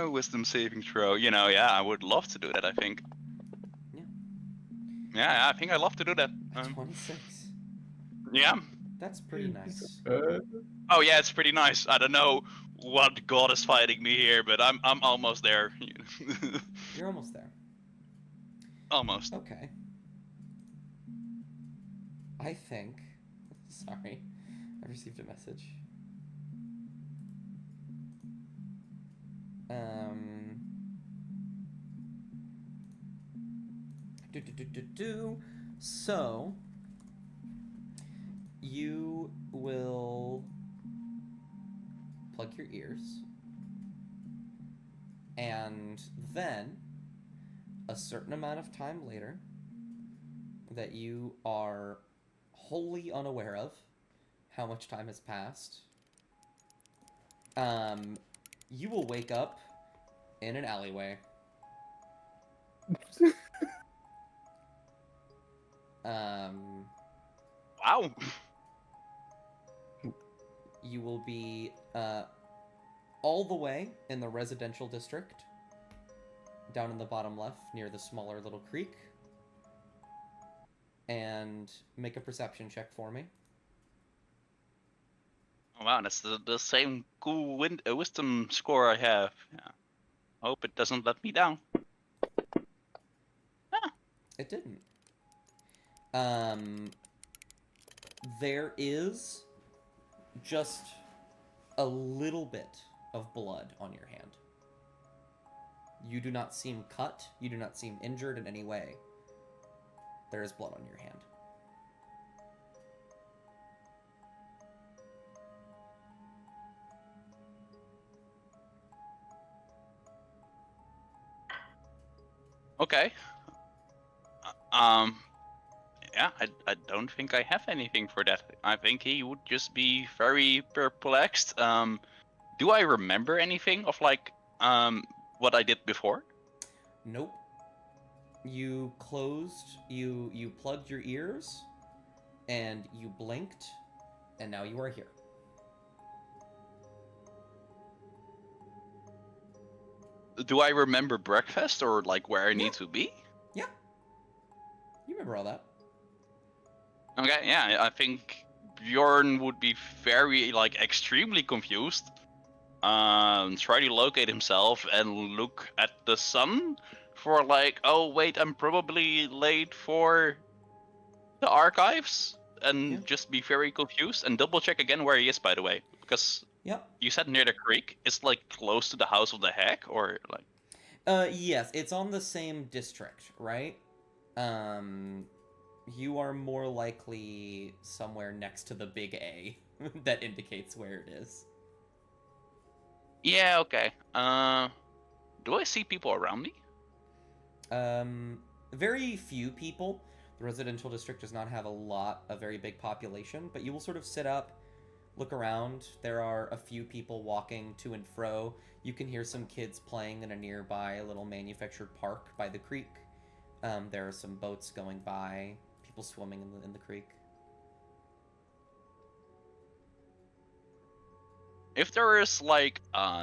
Wisdom saving throw. You know, yeah, I would love to do that, I think. Yeah. Yeah, I think I'd love to do that. 26. Yeah. That's pretty nice. Oh yeah, it's pretty nice. I don't know what god is fighting me here, but I'm almost there. You're almost there. Almost. Okay. I think... Sorry. I received a message. So, you will plug your ears, and then a certain amount of time later that you are wholly unaware of how much time has passed, you will wake up in an alleyway. Wow. You will be all the way in the residential district, down in the bottom left near the smaller little creek. And make a perception check for me. Oh, wow, that's the same cool wisdom score I have. Yeah. Hope it doesn't let me down. Ah. It didn't. There is just a little bit of blood on your hand. You do not seem cut. You do not seem injured in any way. There is blood on your hand. Okay. Yeah, I don't think I have anything for that. I think he would just be very perplexed. Do I remember anything of like what I did before? Nope. You closed, you plugged your ears, and you blinked, and now you are here. Do I remember breakfast or like where I Yeah. need to be? Yeah. You remember all that. Okay, yeah, I think Bjorn would be very like extremely confused. Try to locate himself and look at the sun for like, oh wait, I'm probably late for the archives, and Yeah. just be very confused and double check again where he is, by the way, because Yep. you said near the creek. It's like close to the house of the hag, or like. Yes, it's on the same district, right? You are more likely somewhere next to the big A that indicates where it is. Yeah, okay. Do I see people around me? Very few people. The residential district does not have a very big population, but you will sort of sit up, look around. There are a few people walking to and fro. You can hear some kids playing in a nearby little manufactured park by the creek. There are some boats going by, people swimming in the creek. If there is like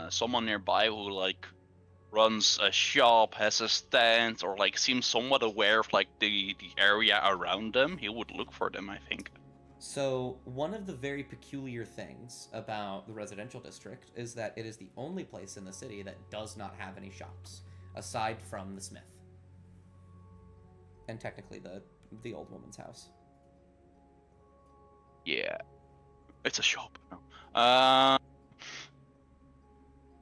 someone nearby who like runs a shop, has a stand, or like seems somewhat aware of like the area around them, he would look for them, I think. So, one of the very peculiar things about the residential district is that it is the only place in the city that does not have any shops, aside from the smith. And technically the old woman's house. Yeah. It's a shop. No.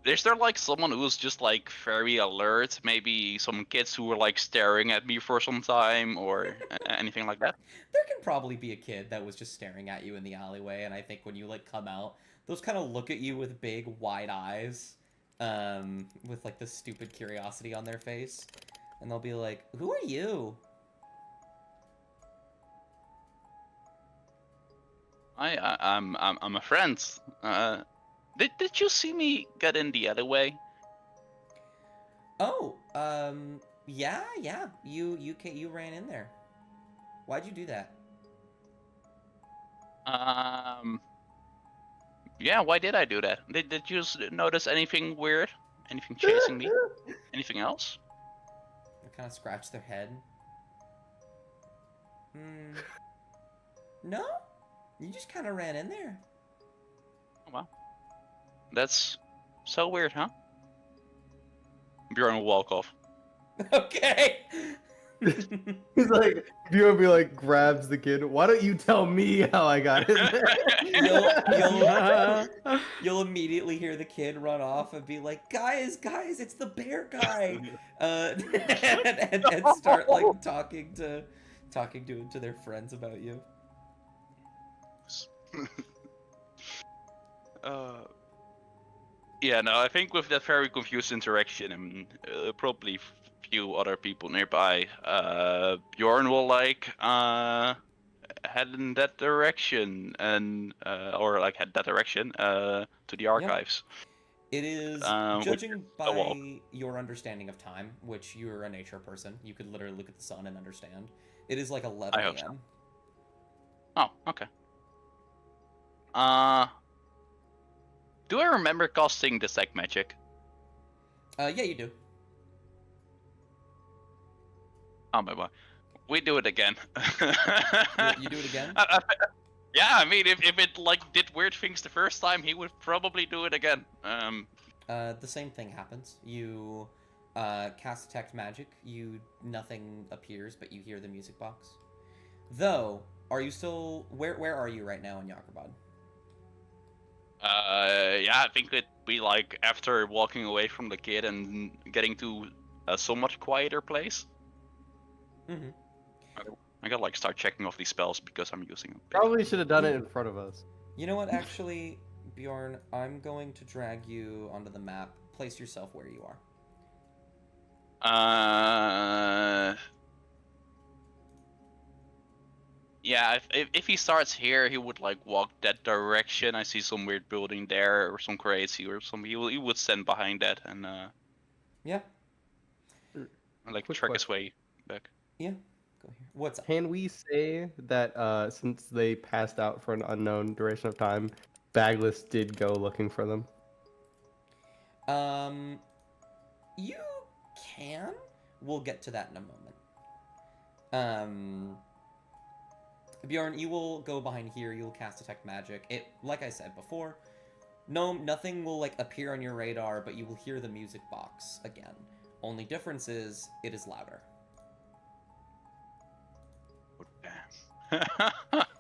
Is there like someone who's just like very alert? Maybe some kids who were like staring at me for some time, or anything like that? There can probably be a kid that was just staring at you in the alleyway, and I think when you like come out, those kind of look at you with big wide eyes, with like this stupid curiosity on their face, and they'll be like, "Who are you?" I'm a friend. Did you see me get in the alleyway? Oh, yeah. You ran in there. Why'd you do that? Yeah, why did I do that? Did you notice anything weird? Anything chasing me? Anything else? They kind of scratch their head. No? You just kind of ran in there. Oh, wow. That's so weird, huh? Bjorn will walk off. Okay. He's like, Bjorn be like, grabs the kid. Why don't you tell me how I got in there? You'll immediately hear the kid run off and be like, guys, it's the bear guy, and start like talking to their friends about you. Yeah, no, I think with that very confused interaction and probably few other people nearby, Bjorn will like head in that direction and or like head that direction to the archives. It is, judging by your understanding of time, which you're a nature person, you could literally look at the sun and understand. It is like 11 a.m. So. Oh, okay. Do I remember casting Detect Magic? Yeah, you do. Oh my boy. We do it again. You do it again? Yeah, I mean, if it like did weird things the first time, he would probably do it again. The same thing happens. You cast Detect Magic. Nothing appears, but you hear the music box. Though, are you still where are you right now in Yakurbad? Yeah, I think it'd be like after walking away from the kid and getting to a somewhat quieter place. Mm-hmm. I gotta like start checking off these spells because I'm using them. Probably should have done it in front of us. You know what? Actually, Bjorn, I'm going to drag you onto the map. Place yourself where you are. Yeah, if he starts here, he would like walk that direction. I see some weird building there, or some crazy, or some. He would stand behind that and Yeah. like Quick track his question. way back. Yeah. Go here. What's up? Can we say that since they passed out for an unknown duration of time, Bagless did go looking for them? You can. We'll get to that in a moment. Bjorn, you will go behind here. You will cast Detect Magic. It, like I said before, nothing will like appear on your radar, but you will hear the music box again. Only difference is it is louder.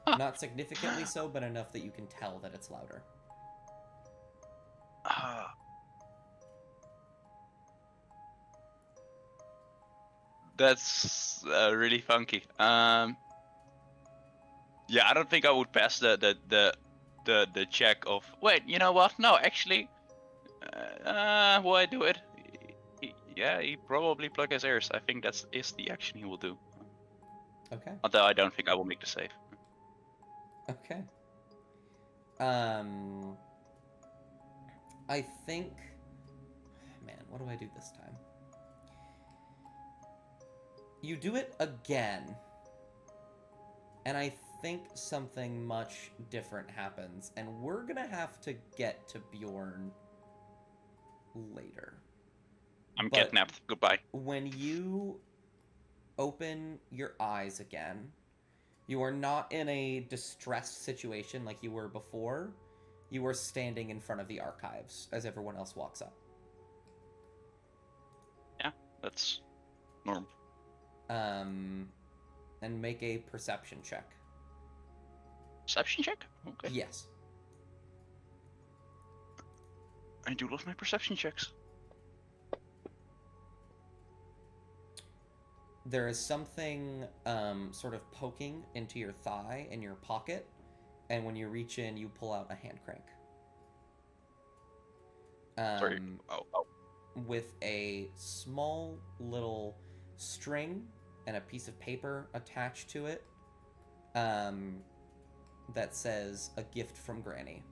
Not significantly so, but enough that you can tell that it's louder. That's really funky. Yeah, I don't think I would pass the check of. Wait, you know what? No, actually, will I do it? Yeah, he probably plug his ears. I think that's the action he will do. Okay. Although I don't think I will make the save. Okay. I think. Man, what do I do this time? You do it again. And I think something much different happens. And we're gonna have to get to Bjorn later. I'm But kidnapped. Goodbye. when you open your eyes again, you are not in a distressed situation like you were before. You are standing in front of the archives as everyone else walks up. Yeah, that's normal. And make a perception check. Perception check? Okay. Yes. I do love my perception checks. There is something sort of poking into your thigh in your pocket, and when you reach in, you pull out a hand crank. Sorry. Oh. With a small little string and a piece of paper attached to it that says, "A gift from Granny."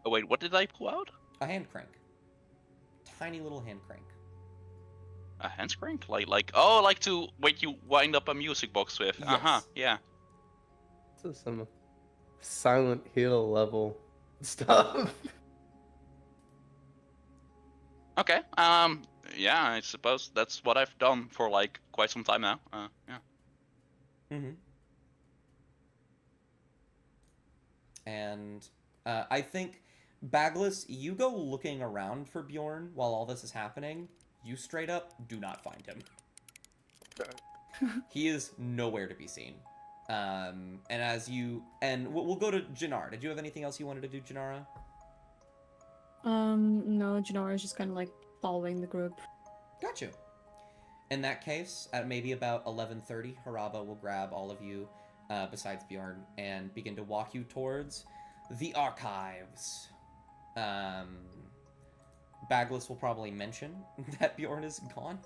Oh wait, what did I pull out? A hand crank. Tiny little hand crank. A hand crank? Like to wait you wind up a music box with. Yes. Yeah. This is some Silent Hill level stuff. Okay. Yeah, I suppose that's what I've done for like quite some time now. Yeah. Mm-hmm. And I think, Bagless, you go looking around for Bjorn while all this is happening. You straight up do not find him. He is nowhere to be seen. And we'll go to Janara. Did you have anything else you wanted to do, Janara? No, Janara is just kind of like following the group. Got you. In that case, at maybe about 11:30, Haraba will grab all of you, besides Bjorn, and begin to walk you towards the archives. Bagless will probably mention that Bjorn is gone.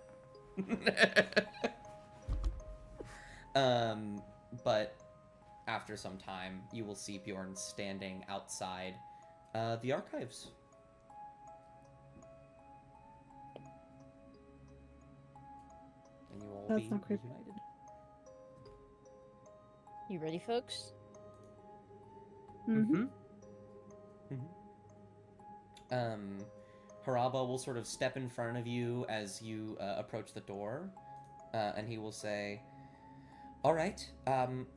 But after some time, you will see Bjorn standing outside the archives. And you all That's be not creepy. united. You ready, folks? Mm-hmm. Haraba will sort of step in front of you as you approach the door, and he will say, "All right,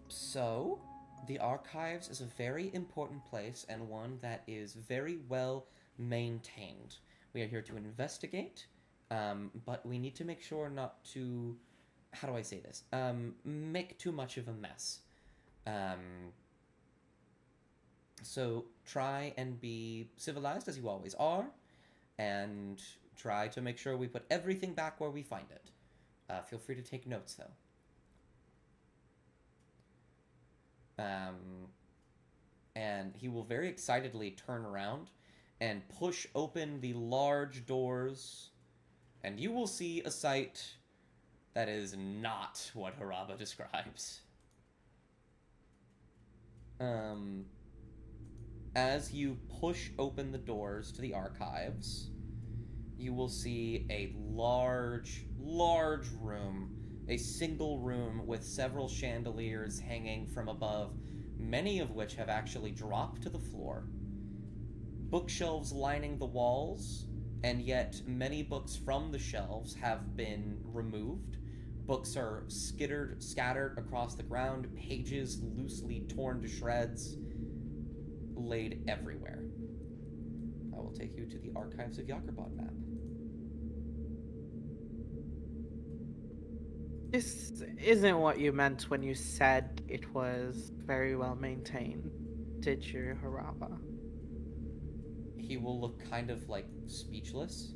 so the archives is a very important place and one that is very well maintained. We are here to investigate, but we need to make sure not to, how do I say this, make too much of a mess. So try and be civilized as you always are, and try to make sure we put everything back where we find it. Feel free to take notes, though. And he will very excitedly turn around and push open the large doors, and you will see a sight that is not what Haraba describes. As you push open the doors to the archives, you will see a large room, a single room with several chandeliers hanging from above, many of which have actually dropped to the floor. Bookshelves lining the walls, and yet many books from the shelves have been removed. Books are scattered across the ground, pages loosely torn to shreds, laid everywhere. I will take you to the Archives of Yakurbad map. This isn't what you meant when you said it was very well maintained, did you, Haraba? He will look kind of like speechless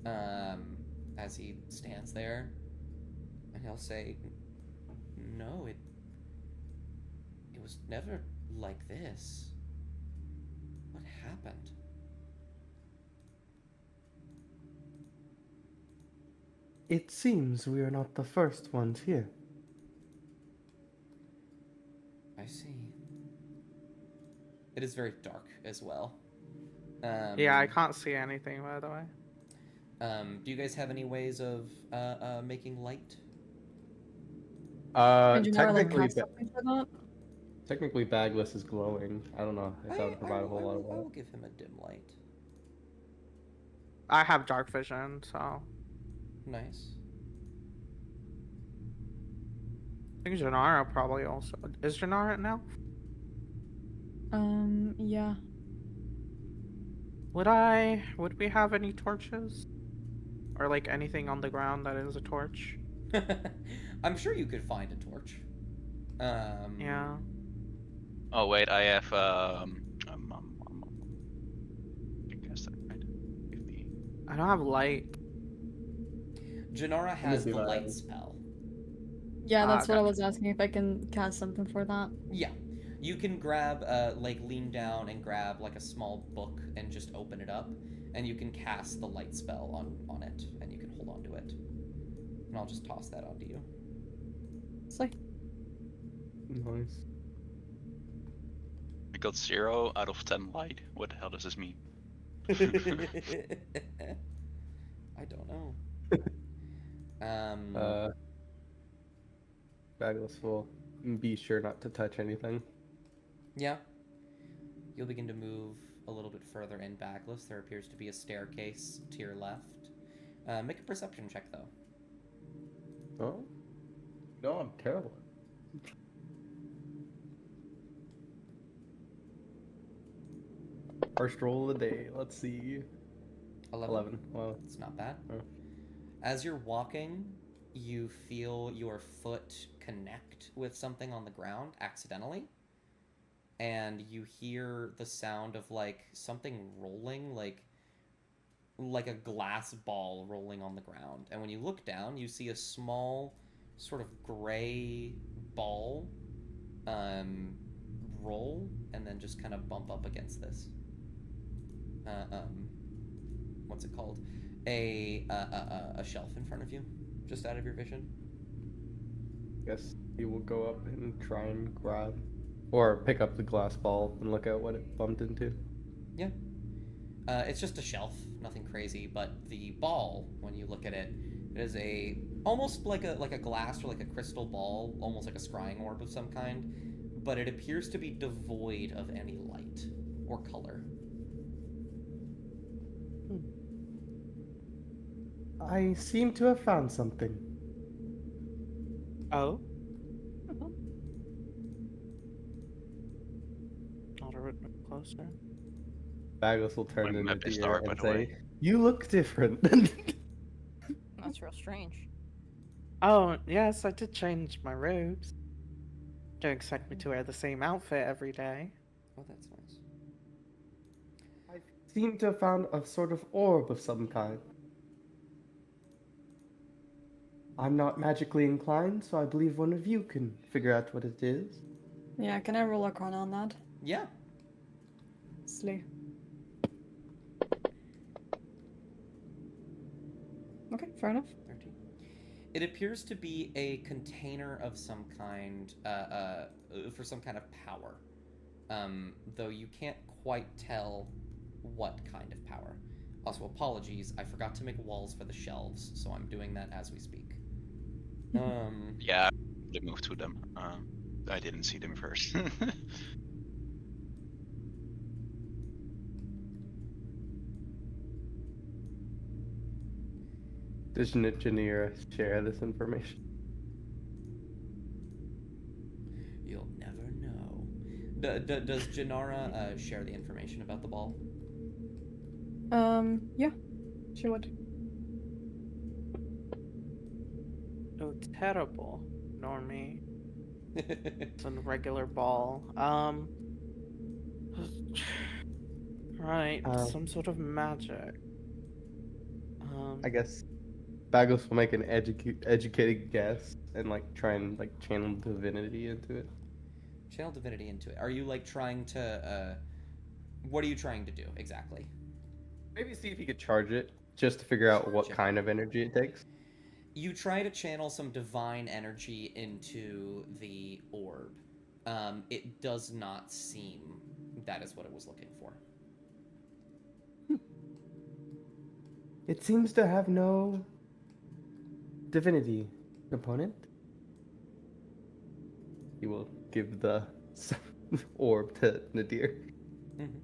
as he stands there, and he'll say, "No, it was never like this. What happened?" It seems we are not the first ones here. I see. It is very dark as well. Yeah, I can't see anything, by the way. Do you guys have any ways of making light? And you never like Technically, have something for that? technically, Bagless is glowing. I don't know if that would provide a whole lot of I will light. give him a dim light. I have dark vision, so Nice. I think Janara probably also. Is Janara now? Yeah. Would we have any torches? Or like anything on the ground that is a torch? I'm sure you could find a torch. Yeah. Oh wait, I have I guess that might give me. I don't have light. Janara has see the that. light spell. Yeah, that's what I gotcha. was asking, if I can cast something for that. Yeah. You can grab, like, lean down and grab, like, a small book and just open it up, and you can cast the light spell on it, and you can hold on to it. And I'll just toss that onto you. So, Nice. I got 0 out of 10 light. What the hell does this mean? I don't know. Bagless will be sure not to touch anything. Yeah. You'll begin to move a little bit further in Backless. There appears to be a staircase to your left. Make a perception check, though. Oh? No, I'm terrible. First roll of the day. Let's see. 11. Well, It's not bad. Oh. As you're walking, you feel your foot connect with something on the ground accidentally. And you hear the sound of, like, something rolling, like a glass ball rolling on the ground. And when you look down, you see a small, sort of gray ball roll and then just kind of bump up against this. What's it called? A shelf in front of you, just out of your vision. guess he will go up and try and grab or pick up the glass ball and look at what it bumped into. Yeah. It's just a shelf, nothing crazy, but the ball, when you look at it, it is almost like a glass or like a crystal ball, almost like a scrying orb of some kind, but it appears to be devoid of any light or color. I seem to have found something. Oh? Not a bit closer. Bagless will turn My into map is the air dark, by and the way. say, "You look different." That's real strange. Oh, yes, I did change my robes. Don't expect me to wear the same outfit every day. Oh, that's nice. I seem to have found a sort of orb of some kind. I'm not magically inclined, so I believe one of you can figure out what it is. Yeah, can I roll Arcana on that? Yeah. Slay. Okay, fair enough. 13. It appears to be a container of some kind, for some kind of power. Though you can't quite tell what kind of power. Also, apologies, I forgot to make walls for the shelves, so I'm doing that as we speak. Yeah, they moved to them. I didn't see them first. Does Janira share this information? You'll never know. Does Janara share the information about the ball? Yeah, she would. Oh, terrible, Normie. It's a regular ball. Right, some sort of magic. I guess Bagos will make an educated guess and like try and like channel divinity into it. Channel divinity into it. Are you like trying to? What are you trying to do exactly? Maybe see if you could charge it just to figure out what Charge it. kind of energy it takes. You try to channel some divine energy into the orb. It does not seem that is what it was looking for. It seems to have no divinity component. He will give the orb to Nadir Mm-hmm.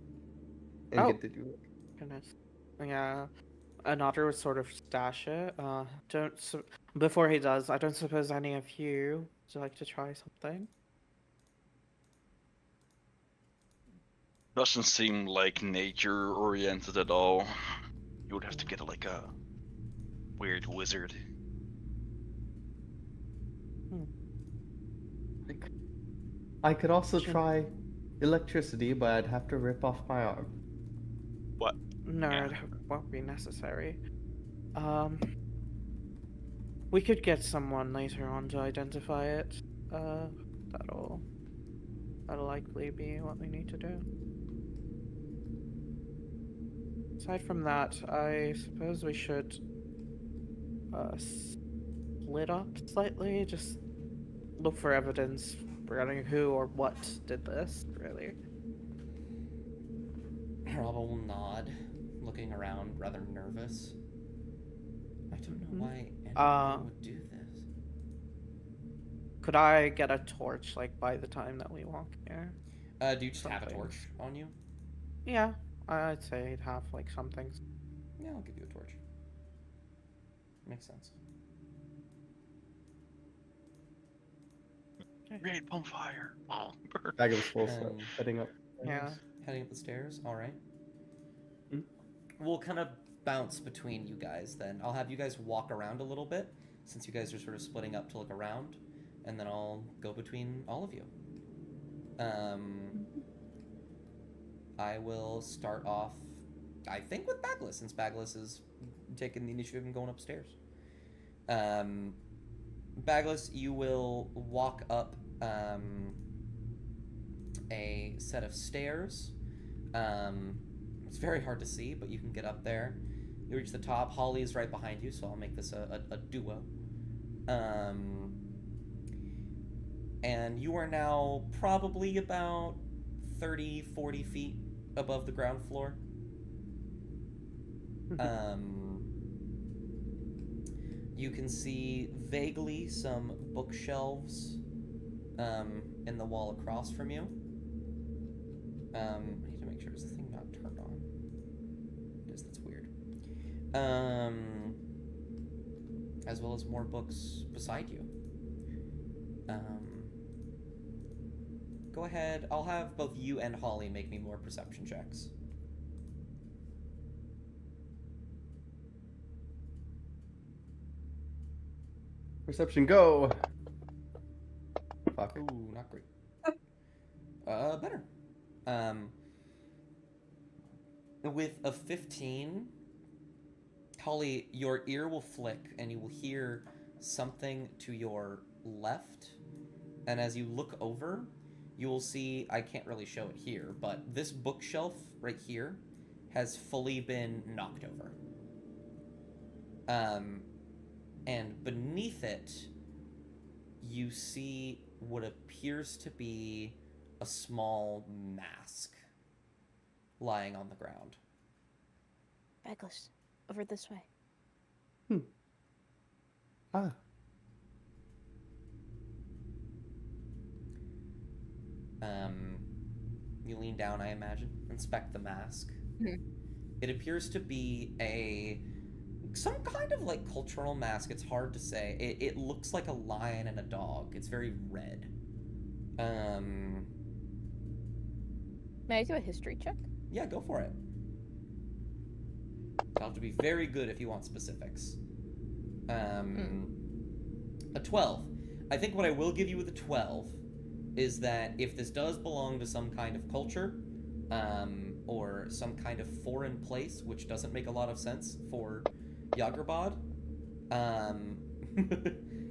and Oh. get to do it. Goodness. Yeah. Another would sort of stash it. Before he does, I don't suppose any of you would like to try something. Doesn't seem like nature oriented at all. You would have to get like a weird wizard. I could also Sure. try electricity, but I'd have to rip off my arm. What? No, Yeah. it won't be necessary. We could get someone later on to identify it. That'll likely be what we need to do. Aside from that, I suppose we should split up slightly. Just look for evidence regarding who or what did this, really. Robba will nod, looking around, rather nervous. I don't know why anyone would do this. Could I get a torch, like, by the time that we walk here? Do you just have a Something. torch on you? Yeah, I'd say I'd have, like, some things. Yeah, I'll give you a torch. Makes sense. Great bonfire. Bagos full stuff. Heading up. Yeah. Heading up the stairs. All right. Mm. We'll kind of bounce between you guys then. I'll have you guys walk around a little bit, since you guys are sort of splitting up to look around, and then I'll go between all of you. I will start off, I think, with Baglis, since Baglis is taking the initiative and going upstairs. Baglis, you will walk up a set of stairs. It's very hard to see, but you can get up there. You reach the top. Holly is right behind you, so I'll make this a duo. And you are now probably about 30, 40 feet above the ground floor. You can see vaguely some bookshelves in the wall across from you. I need to make sure, is the thing not turned on? It is, that's weird. As well as more books beside you. Go ahead, I'll have both you and Holly make me more perception checks. Perception, go! Fuck. Ooh, not great. Better. With a 15, Holly, your ear will flick and you will hear something to your left. And as you look over, you will see, I can't really show it here, but this bookshelf right here has fully been knocked over. And beneath it, you see what appears to be a small mask lying on the ground. Bagless, over this way. Ah. You lean down, I imagine, inspect the mask. Mhm. It appears to be some kind of like cultural mask. It's hard to say. It looks like a lion and a dog. It's very red. May I do a history check? Yeah, go for it. You'll have to be very good if you want specifics. A 12. I think what I will give you with a 12 is that if this does belong to some kind of culture, or some kind of foreign place, which doesn't make a lot of sense for Yagrabad,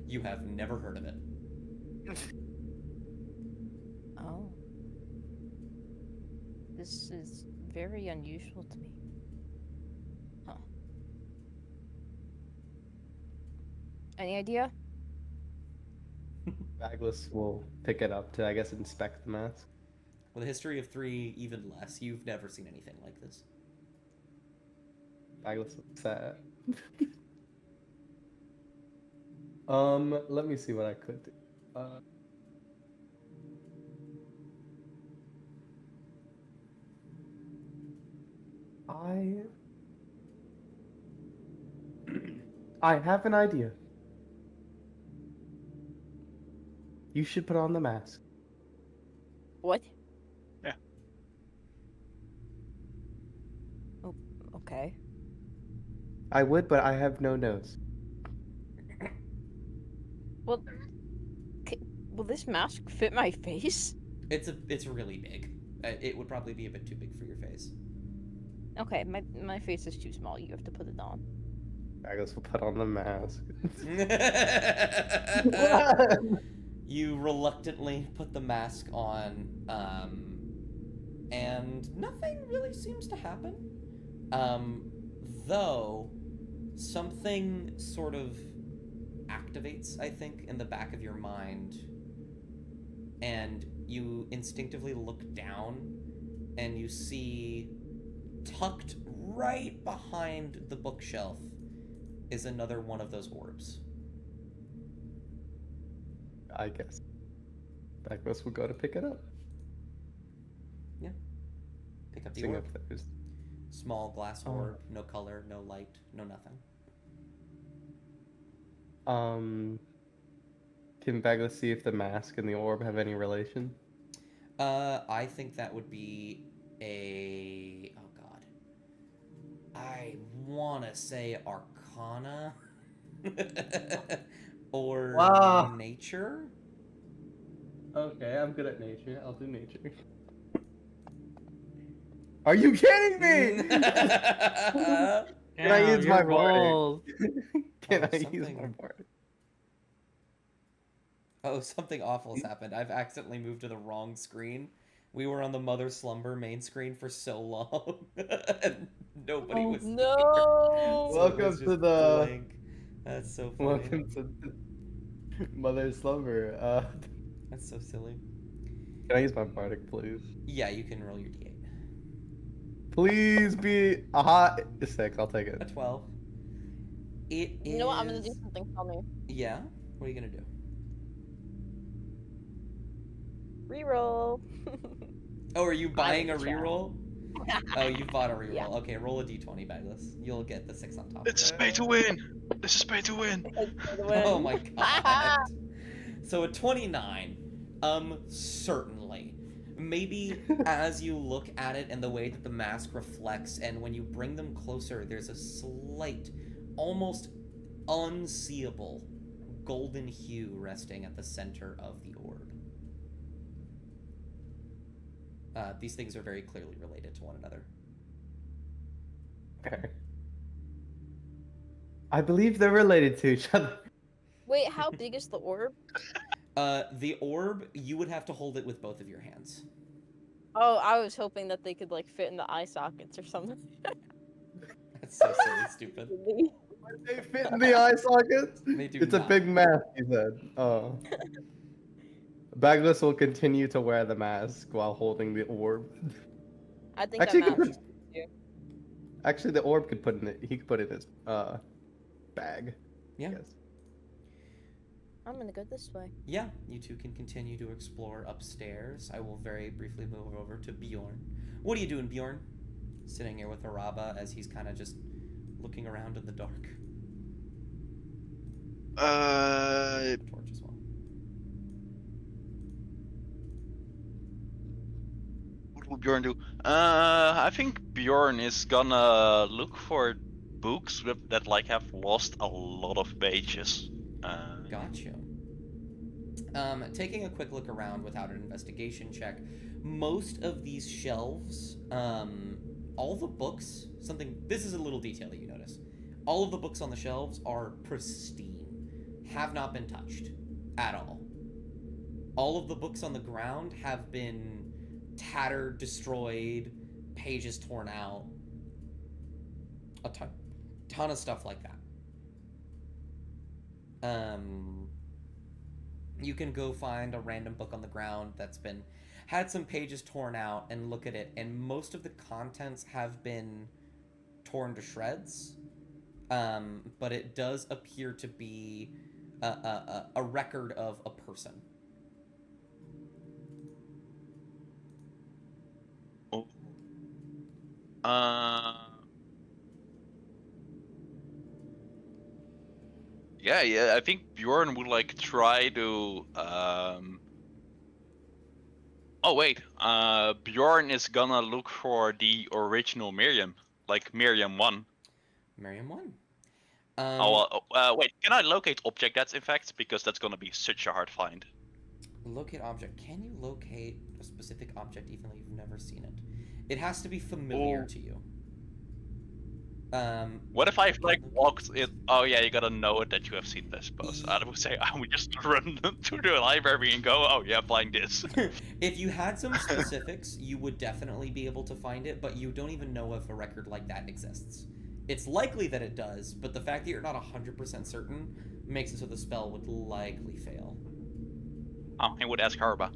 you have never heard of it. Oh. This is very unusual to me. Huh. Any idea? Bagless will pick it up to, I guess, inspect the mask. With a history of 3, even less, you've never seen anything like this. Bagless looks sad. Let me see what I could do. I have an idea. You should put on the mask. What? Yeah. Oh, okay. I would, but I have no nose. Well, will this mask fit my face? It's really big. It would probably be a bit too big for your face. Okay, my face is too small. You have to put it on. Bagless will put on the mask. You reluctantly put the mask on, and nothing really seems to happen. Though something sort of activates, I think, in the back of your mind, and you instinctively look down and you see, tucked right behind the bookshelf, is another one of those orbs. I guess Bagless will go to pick it up. Yeah. Pick up the Seeing orb. if there's... Small glass orb, no color, no light, no nothing. Can Bagless see if the mask and the orb have any relation? I think that would be a... Oh god. I want to say Arcana. Or Wow. Nature? Okay, I'm good at nature. I'll do nature. Are you kidding me? Can I use my roll? Can Oh, I use something- my bardic? Oh, something awful has happened. I've accidentally moved to the wrong screen. We were on the Mother Slumber main screen for so long, and nobody was here. No! So it Welcome was to just the- blank. That's so funny. Welcome to Mother Slumber. That's so silly. Can I use my bardic, please? Yeah, you can roll your d8. Please be a hot 6. I'll take A it. 12. It is... You know what? I'm gonna do something. Tell me. Yeah? What are you gonna do? Reroll. Oh, are you buying a in the chat. reroll? Oh, you bought a reroll. Yeah. Okay, roll a d20, Bagless. You'll get the 6 on top. It's a pay to win. This is pay to win. Oh my god. So a 29. Certainly. Maybe as you look at it and the way that the mask reflects, and when you bring them closer, there's a slight, almost unseeable golden hue resting at the center of the orb. These things are very clearly related to one another. Okay. I believe they're related to each other. Wait, how big is the orb? The orb, you would have to hold it with both of your hands. Oh, I was hoping that they could like fit in the eye sockets or something. That's so silly, stupid. They fit in the eye sockets. They do It's a not. big mask, he said. Oh. Bagless will continue to wear the mask while holding the orb. I think Actually, that he could matters. Actually, the orb could put in it. He could put it in his bag. Yeah. Yes. I'm gonna go this way. Yeah, you two can continue to explore upstairs. I will very briefly move over to Bjorn. What are you doing, Bjorn? Sitting here with Araba as he's kind of just looking around in the dark. Torch as well. What will Bjorn do? I think Bjorn is gonna look for books that like have lost a lot of pages. Gotcha. Taking a quick look around without an investigation check, most of these shelves, all the books, this is a little detail that you notice. All of the books on the shelves are pristine, have not been touched at all. All of the books on the ground have been tattered, destroyed, pages torn out, a ton of stuff like that. You can go find a random book on the ground that's had some pages torn out and look at it, and most of the contents have been torn to shreds. But it does appear to be a record of a person. Oh. Yeah, I think Bjorn would like try to Oh wait, Bjorn is gonna look for the original Miriam, like Miriam 1. Miriam 1. Wait, can I locate object that's in fact? Because that's gonna be such a hard find. Locate object. Can you locate a specific object even though you've never seen it? It has to be familiar to you. What if I've like walked it? Oh yeah, you gotta know it that you have seen this post. I would say I would just run to the library and go, oh yeah, find this. If you had some specifics, you would definitely be able to find it, but you don't even know if a record like that exists. It's likely that it does, but the fact that you're not 100% certain makes it so the spell would likely fail. Oh, I would ask Harba.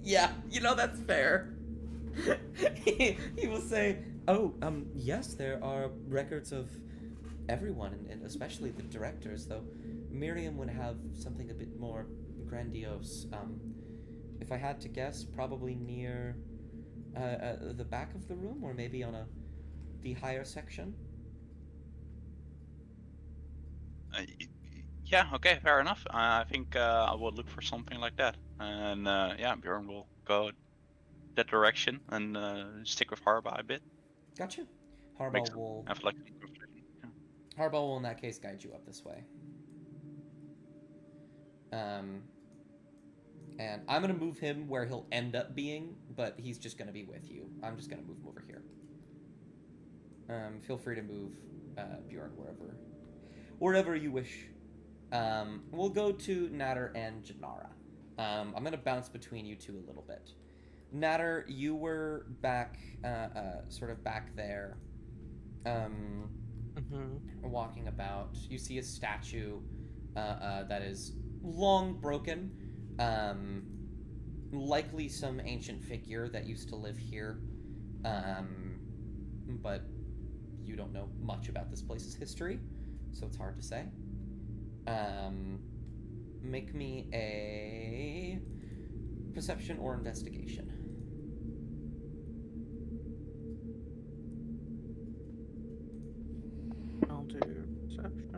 Yeah, that's fair. he will say, oh, yes, there are records of everyone, and especially the directors, though Miriam would have something a bit more grandiose. If I had to guess, probably near the back of the room, or maybe on the higher section. Yeah, okay, fair enough. I think I will look for something like that. And yeah, Bjorn will go that direction and stick with Harba a bit. Gotcha. Harba will... Have like... Yeah. Harba will, in that case, guide you up this way. And I'm going to move him where he'll end up being, but he's just going to be with you. I'm just going to move him over here. Feel free to move Bjorn wherever you wish. We'll go to Natter and Janara. I'm going to bounce between you two a little bit. Natter, you were back, sort of back there, walking about. You see a statue that is long broken, likely some ancient figure that used to live here, but you don't know much about this place's history, so it's hard to say. Make me a perception or investigation. I'll do perception.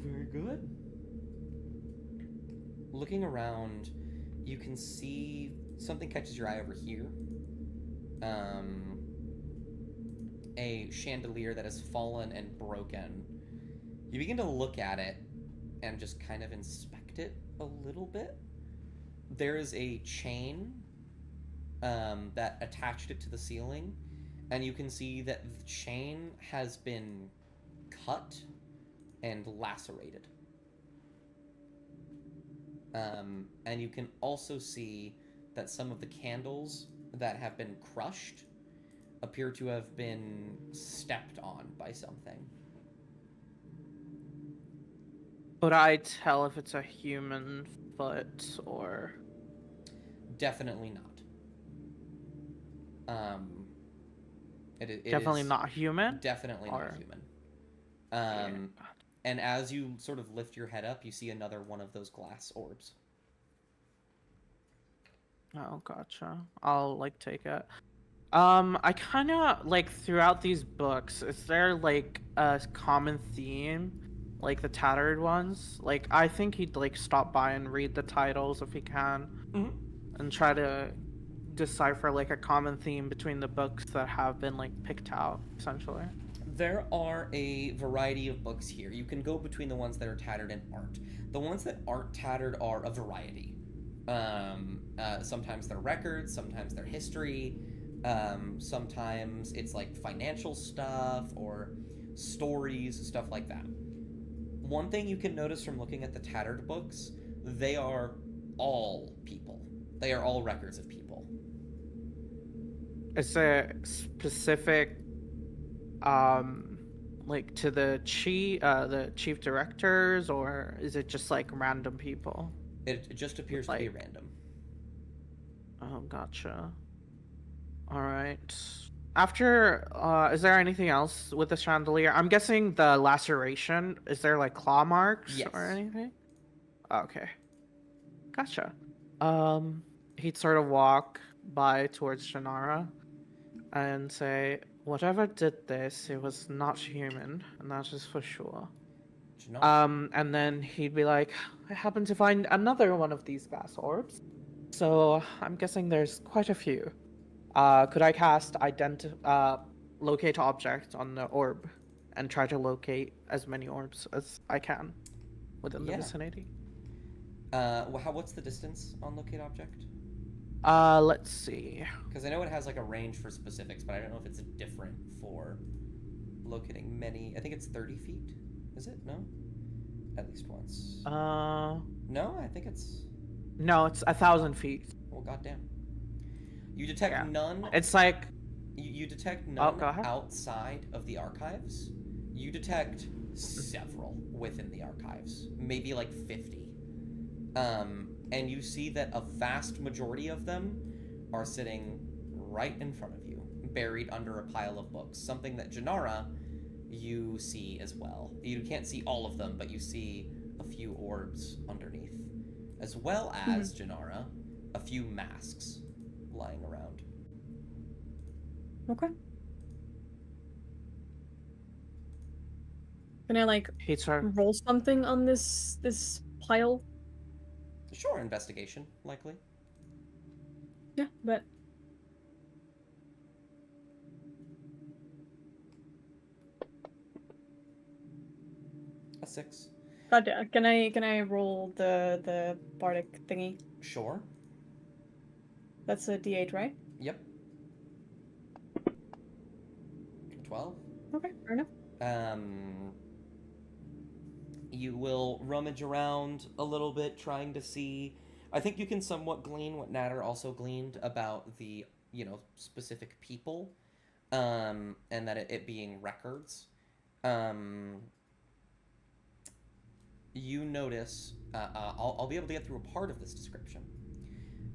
Very good. Looking around, you can see something catches your eye over here. A chandelier that has fallen and broken. You begin to look at it and just kind of inspect it a little bit. there is a chain that attached it to the ceiling, and you can see that the chain has been cut and lacerated. And you can also see that some of the candles that have been crushed appear to have been stepped on by something. Would I tell if it's a human foot or... Definitely not. It Definitely is not human? definitely not or... human. Yeah. And as you sort of lift your head up, you see another one of those glass orbs. Oh, gotcha. I'll, like, take it. I kind of, like, throughout these books, is there, like, a common theme? Like, the tattered ones? Like, I think he'd, like, stop by and read the titles if he can. Mm-hmm. And try to decipher, like, a common theme between the books that have been, like, picked out, essentially. There are a variety of books here. You can go between the ones that are tattered and aren't. The ones that aren't tattered are a variety. Sometimes they're records, sometimes they're history, sometimes it's like financial stuff or stories, stuff like that. One thing you can notice from looking at the tattered books, they are all people. They are all records of people. Is there specific, like, to the chief directors, or is it just, like, random people? It just appears to be random. Oh, gotcha. Alright. After, is there anything else with the chandelier? I'm guessing the laceration, is there, like, claw marks Yes. or anything? Okay. Gotcha. He'd sort of walk by towards Shannara and say, whatever did this, it was not human, and that is for sure. And then he'd be like, I happened to find another one of these glass orbs. So I'm guessing there's quite a few. Could I cast locate object on the orb and try to locate as many orbs as I can within the vicinity? What's the distance on locate object? Let's see. Because I know it has like a range for specifics, but I don't know if it's different for locating many. I think it's 30 feet. Is it? No? At least once. No, I think it's... No, it's 1,000 feet. Well, goddamn. You detect none... It's like... You detect none outside of the archives. You detect several within the archives. Maybe like 50. And you see that a vast majority of them are sitting right in front of you, buried under a pile of books. Something that Janara, you see as well. You can't see all of them, but you see a few orbs underneath. As well as, Janara, a few masks lying around. Okay. Can I, like, roll something on this pile? Sure, investigation, likely. Yeah, but... A 6. God, can I roll the bardic thingy? Sure. That's a D8, right? Yep. 12. Okay, fair enough. You will rummage around a little bit, trying to see. I think you can somewhat glean what Natter also gleaned about the, specific people, and that it being records. You notice, I'll be able to get through a part of this description.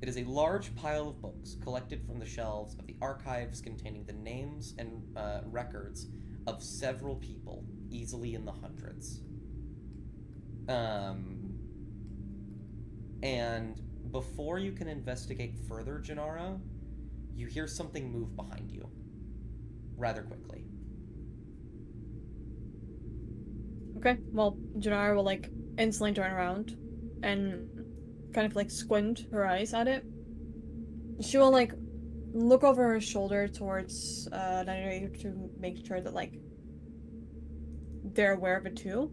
It is a large pile of books collected from the shelves of the archives containing the names and records of several people, easily in the hundreds. And before you can investigate further, Janara, you hear something move behind you rather quickly. Okay, well, Janara will, like, instantly turn around and kind of, like, squint her eyes at it. She will, like, look over her shoulder towards Natter to make sure that, like, they're aware of it too,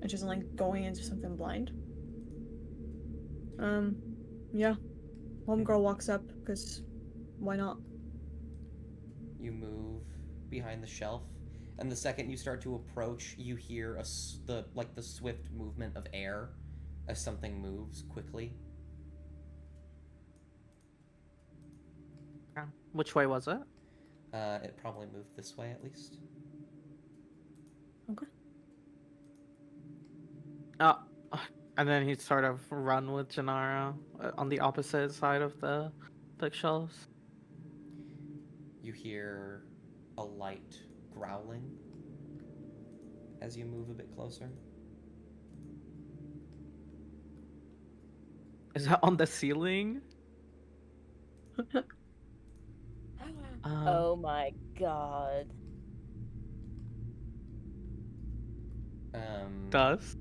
and she's, like, going into something blind. Yeah. Homegirl walks up, because why not? You move behind the shelf, and the second you start to approach, you hear the swift movement of air as something moves quickly. Which way was it? It probably moved this way at least. Okay. And then he'd sort of run with Gennaro on the opposite side of the bookshelves. You hear a light growling as you move a bit closer. Is that on the ceiling? Oh my god. Does?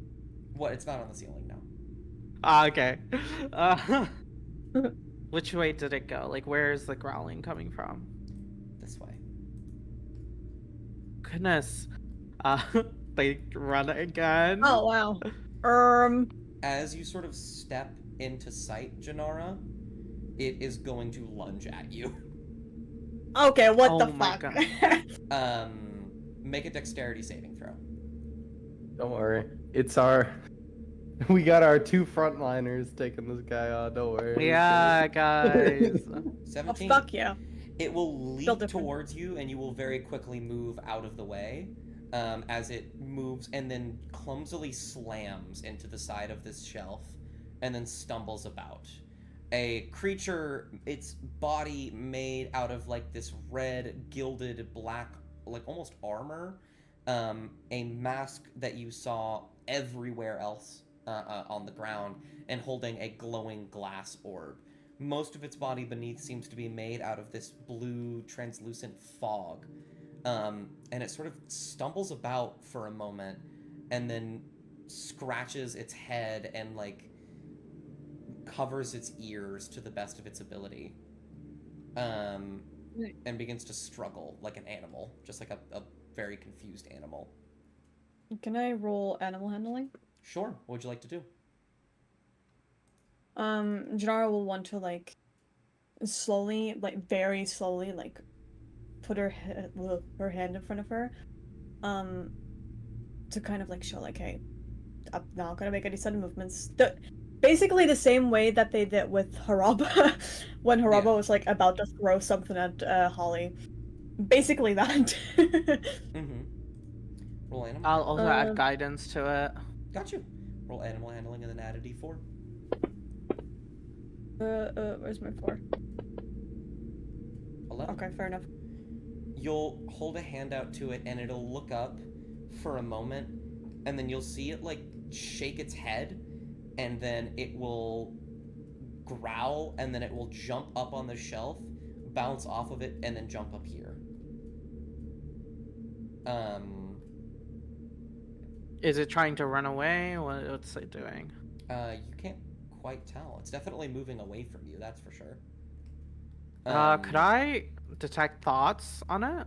What? It's not on the ceiling now. Okay. Which way did it go? Like, where is the growling coming from? This way. Goodness. They run again. Oh, wow. As you sort of step into sight, Gennara, it is going to lunge at you. Okay, what the Oh my fuck? Make a dexterity saving throw. Don't worry. It's our. We got our 2 frontliners taking this guy on. Don't worry. Yeah, guys. 17. Oh, fuck yeah. It will leap different. towards you, and you will very quickly move out of the way as it moves and then clumsily slams into the side of this shelf and then stumbles about. A creature, its body made out of like this red, gilded, black, like almost armor, a mask that you saw everywhere else on the ground, and holding a glowing glass orb. Most of its body beneath seems to be made out of this blue, translucent fog. And it sort of stumbles about for a moment and then scratches its head and, like, covers its ears to the best of its ability. And begins to struggle like an animal, just like a very confused animal. Can I roll animal handling? Sure. What would you like to do? Janara will want to, like, slowly, like, very slowly, like, put her hand in front of her, to kind of, like, show, like, hey, I'm not gonna make any sudden movements. Basically the same way that they did with Haraba, when Haraba was, like, about to throw something at, Holly. Basically that. Mm-hmm. Roll animal. I'll also add guidance to it. Got you. Roll animal handling and then add a d4. Where's my 4? 11. Okay, fair enough. You'll hold a hand out to it and it'll look up for a moment, and then you'll see it like shake its head, and then it will growl, and then it will jump up on the shelf, bounce off of it, and then jump up here. Is it trying to run away? What's it doing? You can't quite tell. It's definitely moving away from you, that's for sure. Could I detect thoughts on it?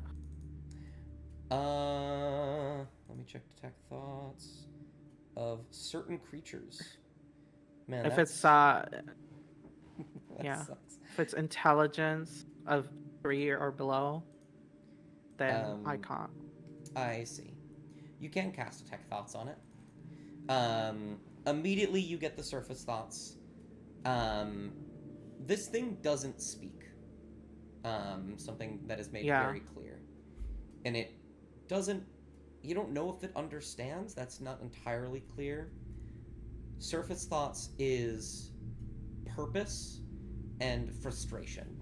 Let me check detect thoughts of certain creatures. Man, If it's that yeah. sucks. If it's intelligence of 3 or below, then I can't. I see. You can cast detect thoughts on it. Immediately you get the surface thoughts. This thing doesn't speak. Something that is made very clear. And it doesn't... You don't know if it understands. That's not entirely clear. Surface thoughts is purpose and frustration.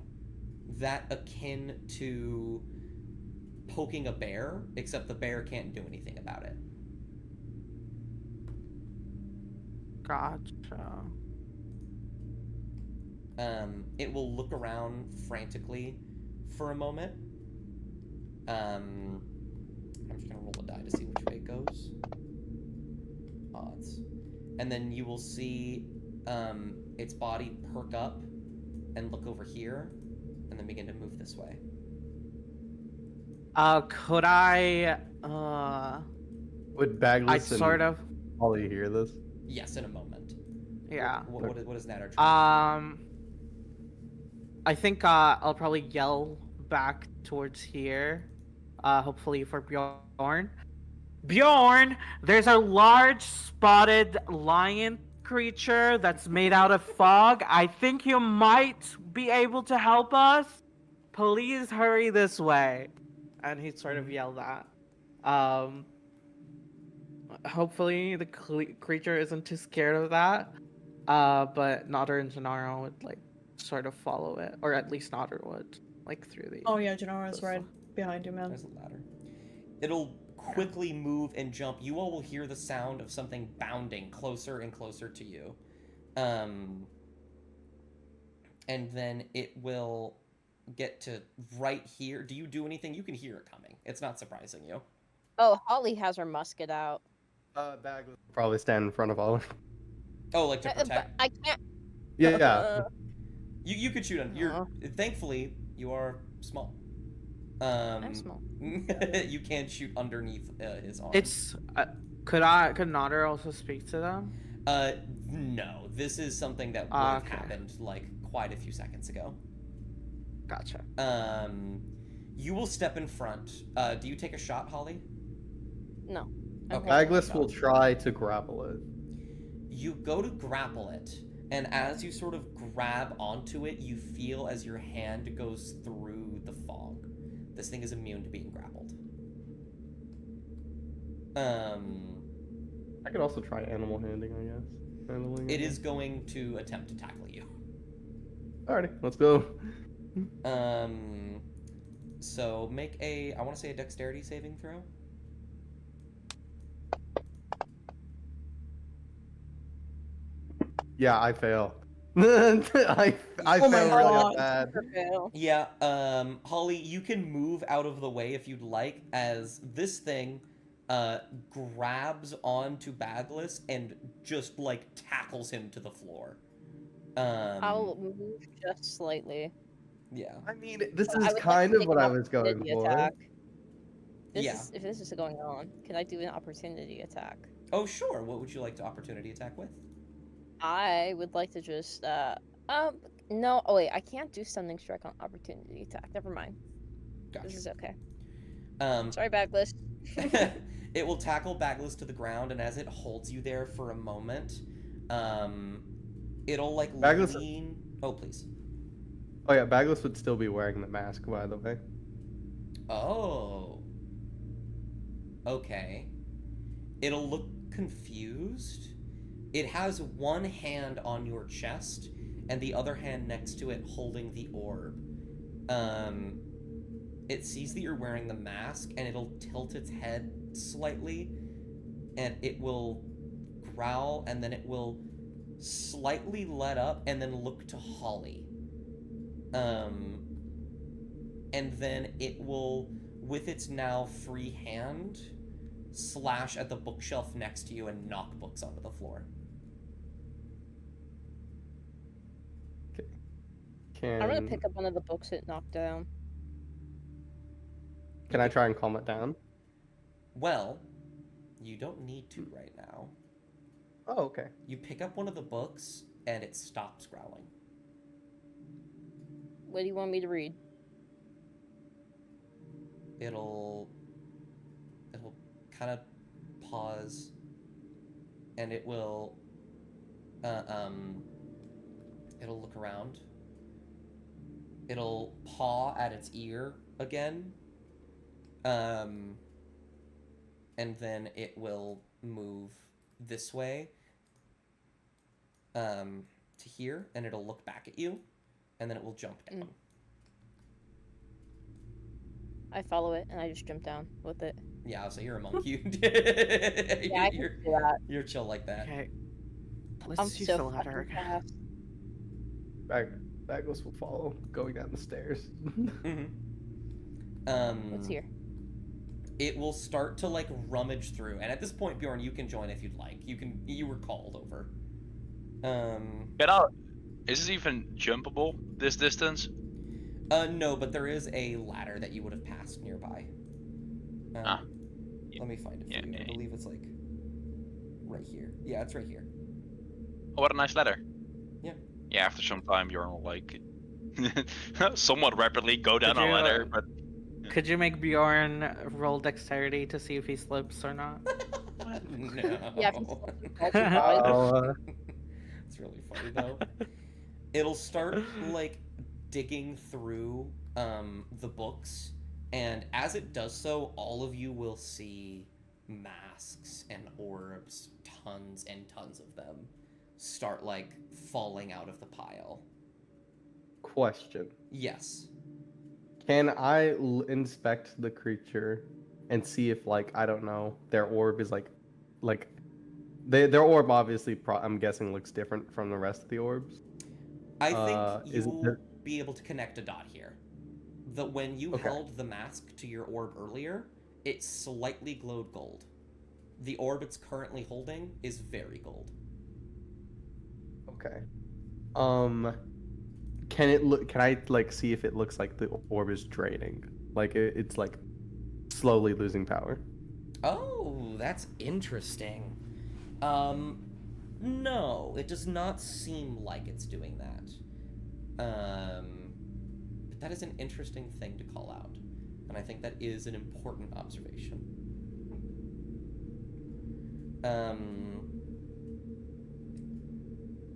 That akin to poking a bear, except the bear can't do anything about it. Gotcha. It will look around frantically for a moment. I'm just gonna roll a die to see which way it goes. Odds. And then you will see its body perk up and look over here, and then begin to move this way. Could I, Would Bagless I'd and sort of... Holly hear this? Yes, in a moment. Yeah. What is Natter trying to do? I think I'll probably yell back towards here. Hopefully for Bjorn. Bjorn, there's a large spotted lion creature that's made out of fog. I think you might be able to help us. Please hurry this way. And he sort of yelled that. Hopefully the creature isn't too scared of that. But Nodder and Gennaro would like sort of follow it, or at least Nodder would, like through the. Oh yeah, Gennaro's right behind you, man. There's a ladder. It'll quickly move and jump. You all will hear the sound of something bounding closer and closer to you. And then it will get to right here. Do you do anything? You can hear it coming. It's not surprising you. Oh, Holly has her musket out. Bag will probably stand in front of all. Oh, like to But protect? I can't. Yeah. You could shoot on. You're thankfully you are small. I'm small. You can shoot underneath his arm. It's could Nodder also speak to them? No. This is something that would have happened like quite a few seconds ago. Gotcha. You will step in front. Do you take a shot, Holly? No. Okay. Bagless will try to grapple it. You go to grapple it, and as you sort of grab onto it, you feel as your hand goes through the fog. This thing is immune to being grappled. I could also try animal handling, I guess. Handling it is going to attempt to tackle you. Alrighty, let's go. So make a, I want to say a dexterity saving throw. Yeah, I fail. I Oh my fail God. really bad. Yeah, Holly, you can move out of the way if you'd like, as this thing grabs onto Bagless and just like tackles him to the floor. I'll move just slightly. Yeah. I mean, this I is would kind like of to what take I an was going opportunity for. attack. Yeah. If this is going on, can I do an opportunity attack? Oh, sure. What would you like to opportunity attack with? I would like to just no. Oh wait, I can't do stunning strike on opportunity attack. Never mind. Gotcha. This is okay. Sorry, Bagless. It will tackle Bagless to the ground, and as it holds you there for a moment, it'll like Bagless... lean. Oh, please. Oh yeah, Bagless would still be wearing the mask, by the way. Oh. Okay. It'll look confused. It has one hand on your chest, and the other hand next to it holding the orb. It sees that you're wearing the mask, and it'll tilt its head slightly, and it will growl, and then it will slightly let up, and then look to Holly. And then it will, with its now free hand, slash at the bookshelf next to you and knock books onto the floor. Can... I'm gonna pick up one of the books it knocked down. Can I try and calm it down? Well, you don't need to right now. Oh, okay. You pick up one of the books, and it stops growling. What do you want me to read? It'll kind of pause, and it will it'll look around. It'll paw at its ear again, and then it will move this way to here, and it'll look back at you, and then it will jump down. I follow it and I just jump down with it. Yeah, so you're a monk. Yeah, I can do that. You're chill like that. Okay. Let's I'm use so the ladder fucking again. fast. Bagless will follow, going down the stairs. What's here? It will start to like rummage through, and at this point, Bjorn, you can join if you'd like. You were called over. Get out. Is this even jumpable? This distance? No, but there is a ladder that you would have passed nearby. Let me find it for you. I believe it's like right here. Yeah, it's right here. Oh, what a nice letter. Yeah. Yeah, after some time, Bjorn will like somewhat rapidly go down Could a you, ladder, but Could you make Bjorn roll dexterity to see if he slips or not? No. Yeah, if he's It's really funny though. It'll start like digging through the books, and as it does so, all of you will see masks and orbs, tons and tons of them, start like falling out of the pile. Question. Yes. Can I inspect the creature and see if, like, I don't know, their orb is like their orb obviously, I'm guessing, looks different from the rest of the orbs. I think is you'll there- be able to connect a dot here. That when you Okay. held the mask to your orb earlier, it slightly glowed gold. The orb it's currently holding is very gold. Okay. Can it look? Can I like see if it looks like the orb is draining? Like it's like slowly losing power. Oh, that's interesting. No, it does not seem like it's doing that. But that is an interesting thing to call out, and I think that is an important observation.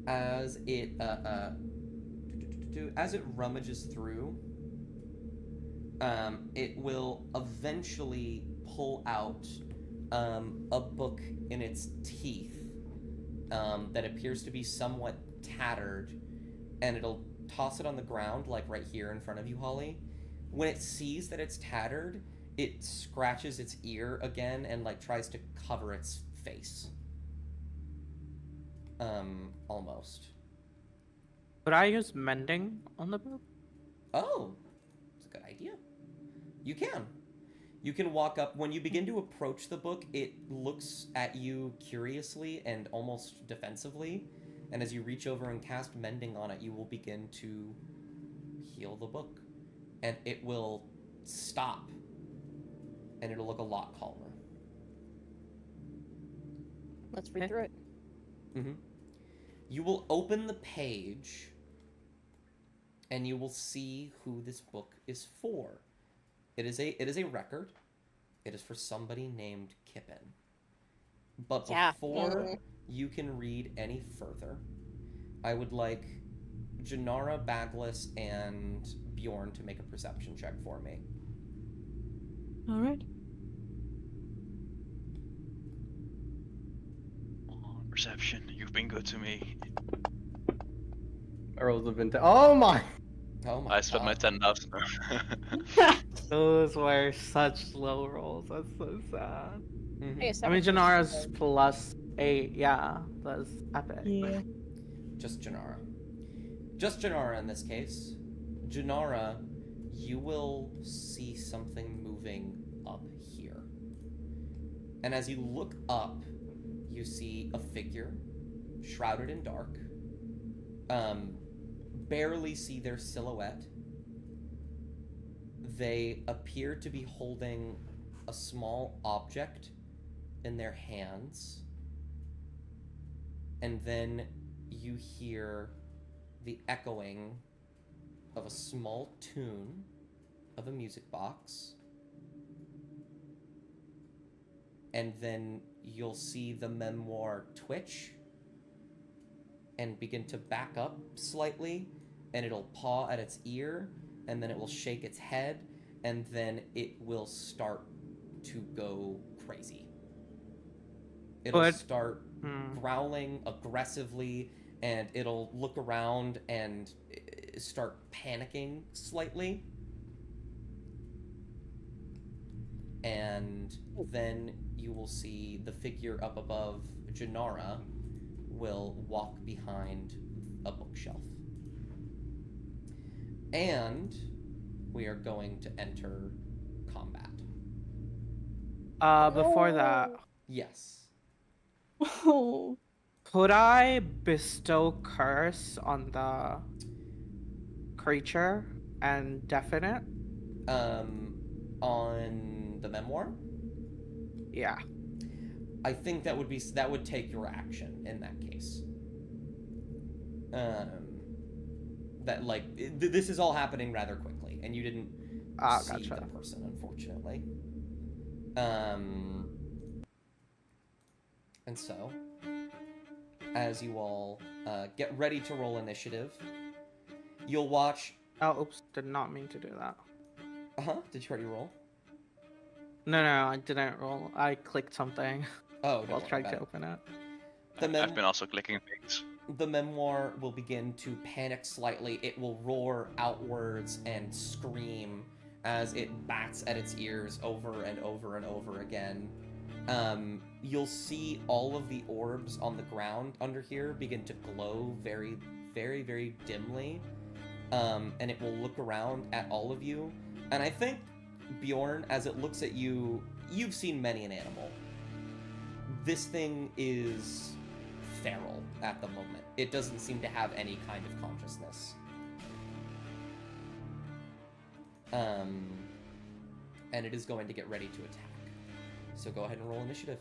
As it rummages through, it will eventually pull out a book in its teeth that appears to be somewhat tattered, and it'll toss it on the ground, like right here in front of you, Holly. When it sees that it's tattered, it scratches its ear again and like tries to cover its face. Almost. Could I use mending on the book? Oh, that's a good idea. You can. You can walk up. When you begin to approach the book, it looks at you curiously and almost defensively. And as you reach over and cast mending on it, you will begin to heal the book. And it will stop. And it'll look a lot calmer. Let's read through it. Mm-hmm. You will open the page, and you will see who this book is for. It is a record. It is for somebody named Kippen. But before you can read any further, I would like Janara, Baglis, and Bjorn to make a perception check for me. All right. Perception, you've been good to me. Arrows of intent. Oh my! Oh my I spent my God. 10,000. Those were such low rolls. That's so sad. Mhm. Hey, I mean, 17. Janara's +8. Yeah, that's epic. Yeah. Just Janara. Just Janara in this case. Janara, you will see something moving up here. And as you look up, you see a figure shrouded in dark. Barely see their silhouette. They appear to be holding a small object in their hands. And then you hear the echoing of a small tune of a music box. And then you'll see the memoir twitch and begin to back up slightly, and it'll paw at its ear, and then it will shake its head, and then it will start to go crazy. It'll start growling aggressively, and it'll look around and start panicking slightly. And then you will see the figure up above Janara will walk behind a bookshelf. And we are going to enter combat. Before that, Yes. Oh. could I bestow curse on the creature and deafen it? On the memoir? Yeah. I think that would take your action in that case. That like this is all happening rather quickly, and you didn't see gotcha. the person, unfortunately. And so, as you all get ready to roll initiative, you'll watch. Oh, oops! Did not mean to do that. Did you already roll? No, I didn't roll. I clicked something Oh, while trying to open it. I've been also clicking things. The memoir will begin to panic slightly. It will roar outwards and scream as it bats at its ears over and over and over again. You'll see all of the orbs on the ground under here begin to glow very, very, very dimly. And it will look around at all of you. And I think, Bjorn, as it looks at you, you've seen many an animal. This thing is feral at the moment. It doesn't seem to have any kind of consciousness. And it is going to get ready to attack. So go ahead and roll initiative.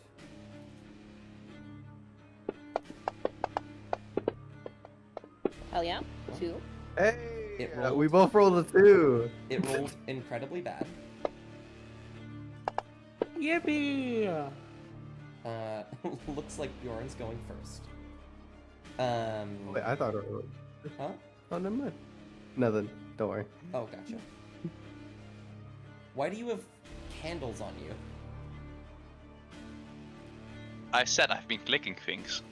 Hell yeah. 2. Hey, rolled. we both rolled a 2. It rolled incredibly bad. Yippee! Looks like Bjorn's going first. Wait, I thought it was. Huh? Oh, never mind. Nothing. Don't worry. Oh, gotcha. Why do you have candles on you? I said I've been clicking things.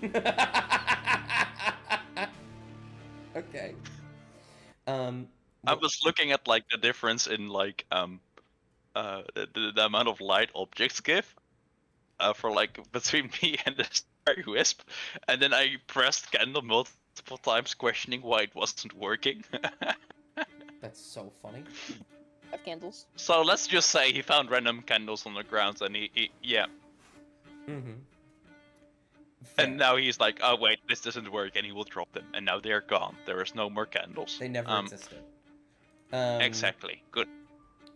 Okay. I was looking at like the difference in like the amount of light objects give for like between me and the Starry Wisp, and then I pressed candle multiple times, questioning why it wasn't working. That's so funny. Have candles. So let's just say he found random candles on the ground, and he yeah. Mm-hmm. And now he's like, oh wait, this doesn't work, and he will drop them, and now they're gone. There is no more candles. They never existed. Exactly. Good.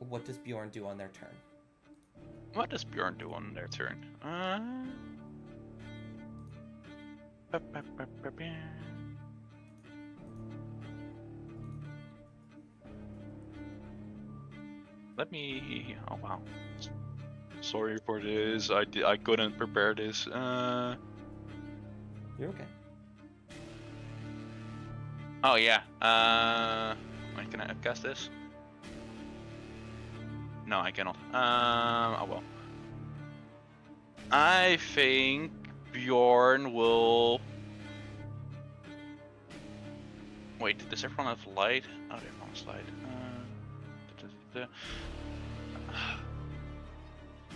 What does Bjorn do on their turn? What does Bjorn do on their turn? Let me. Oh wow. Sorry for this. I couldn't prepare this. You're okay. Oh yeah. Wait, can I cast this? No, I cannot. Oh well. I think Bjorn will. Wait, does everyone have light? Oh, everyone has light.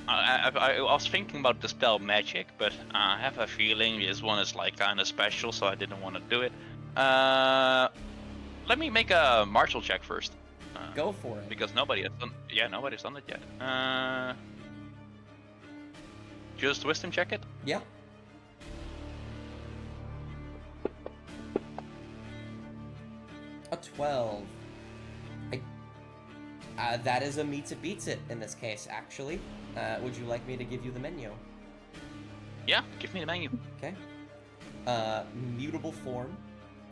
I was thinking about dispel magic, but I have a feeling this one is like kind of special, so I didn't want to do it. Let me make a martial check first. Go for it. Because nobody has done. Yeah, nobody's done it yet. Just wisdom check it. Yeah. A 12. That is a meets it beats it in this case, actually. Would you like me to give you the menu? Yeah, give me the menu. Okay. Mutable form,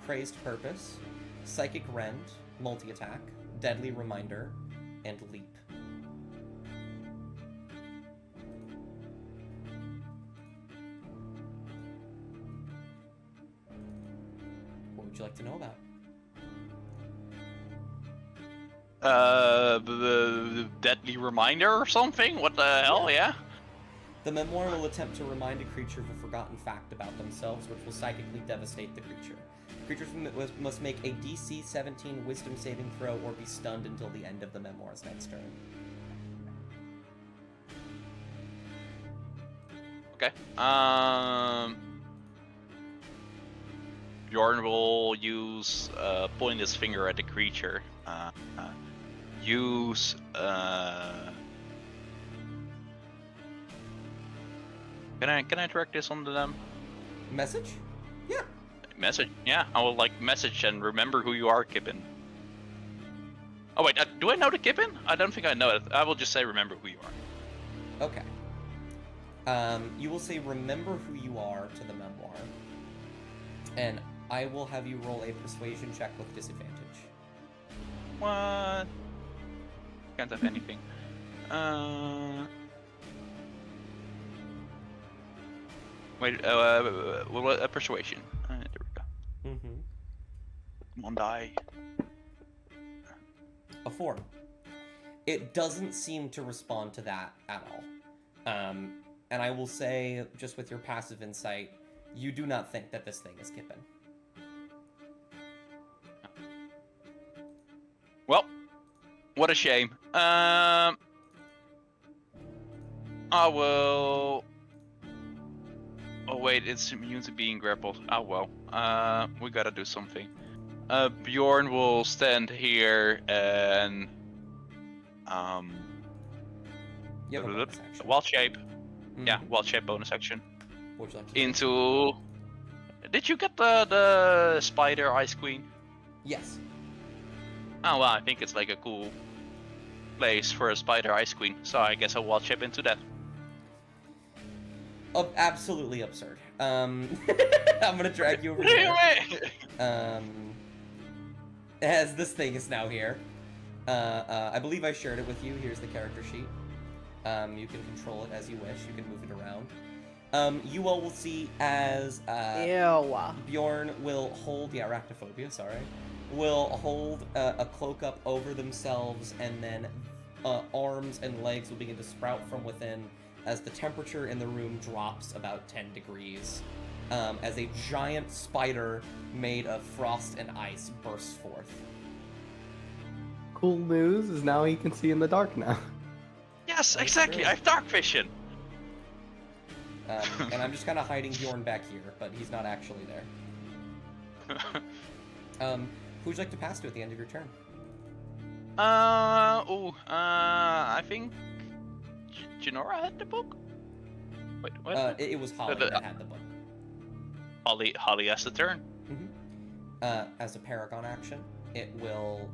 crazed purpose, psychic rend, multi-attack, deadly reminder, and leap. What would you like to know about? The deadly reminder or something? What the hell? Yeah. The memoir will attempt to remind a creature of a forgotten fact about themselves, which will psychically devastate the creature. Creatures must make a DC 17 Wisdom saving throw or be stunned until the end of the memoir's next turn. Okay. Bjorn will use point his finger at the creature. Use Can I direct this onto them? Message? Yeah. Message? Yeah, I will like message and remember who you are, Kippen. Oh wait, do I know the Kippen? I don't think I know it. I will just say remember who you are. Okay. You will say remember who you are to the memoir. And I will have you roll a persuasion check with disadvantage. What? Can't have anything. Wait, persuasion. There we go. Mm-hmm. Come on, die. A 4. It doesn't seem to respond to that at all. And I will say, just with your passive insight, you do not think that this thing is Kippen. Well, what a shame. I will. Oh wait, it's immune to being grappled. Oh well. We gotta do something. Bjorn will stand here and You have a bonus action. wild shape. Mhm. Yeah, wild shape bonus action. What would you like to do? Into. Did you get the spider ice queen? Yes. Oh well, I think it's like a cool place for a spider ice queen. So I guess I'll wild shape into that. Absolutely absurd. I'm gonna drag you over here. As this thing is now here. I believe I shared it with you. Here's the character sheet. You can control it as you wish. You can move it around. You all will see as Ew. Bjorn will hold, arachnophobia, sorry, will hold a cloak up over themselves, and then arms and legs will begin to sprout from within as the temperature in the room drops about 10 degrees, as a giant spider made of frost and ice bursts forth. Cool news is now he can see in the dark now. Yes, That's exactly. true. I have dark vision. And I'm just kind of hiding Bjorn back here, but he's not actually there. Who would you like to pass to at the end of your turn? I think Janora had the book. Wait, what? It was Holly that had the book. Holly has the turn. As a Paragon action, it will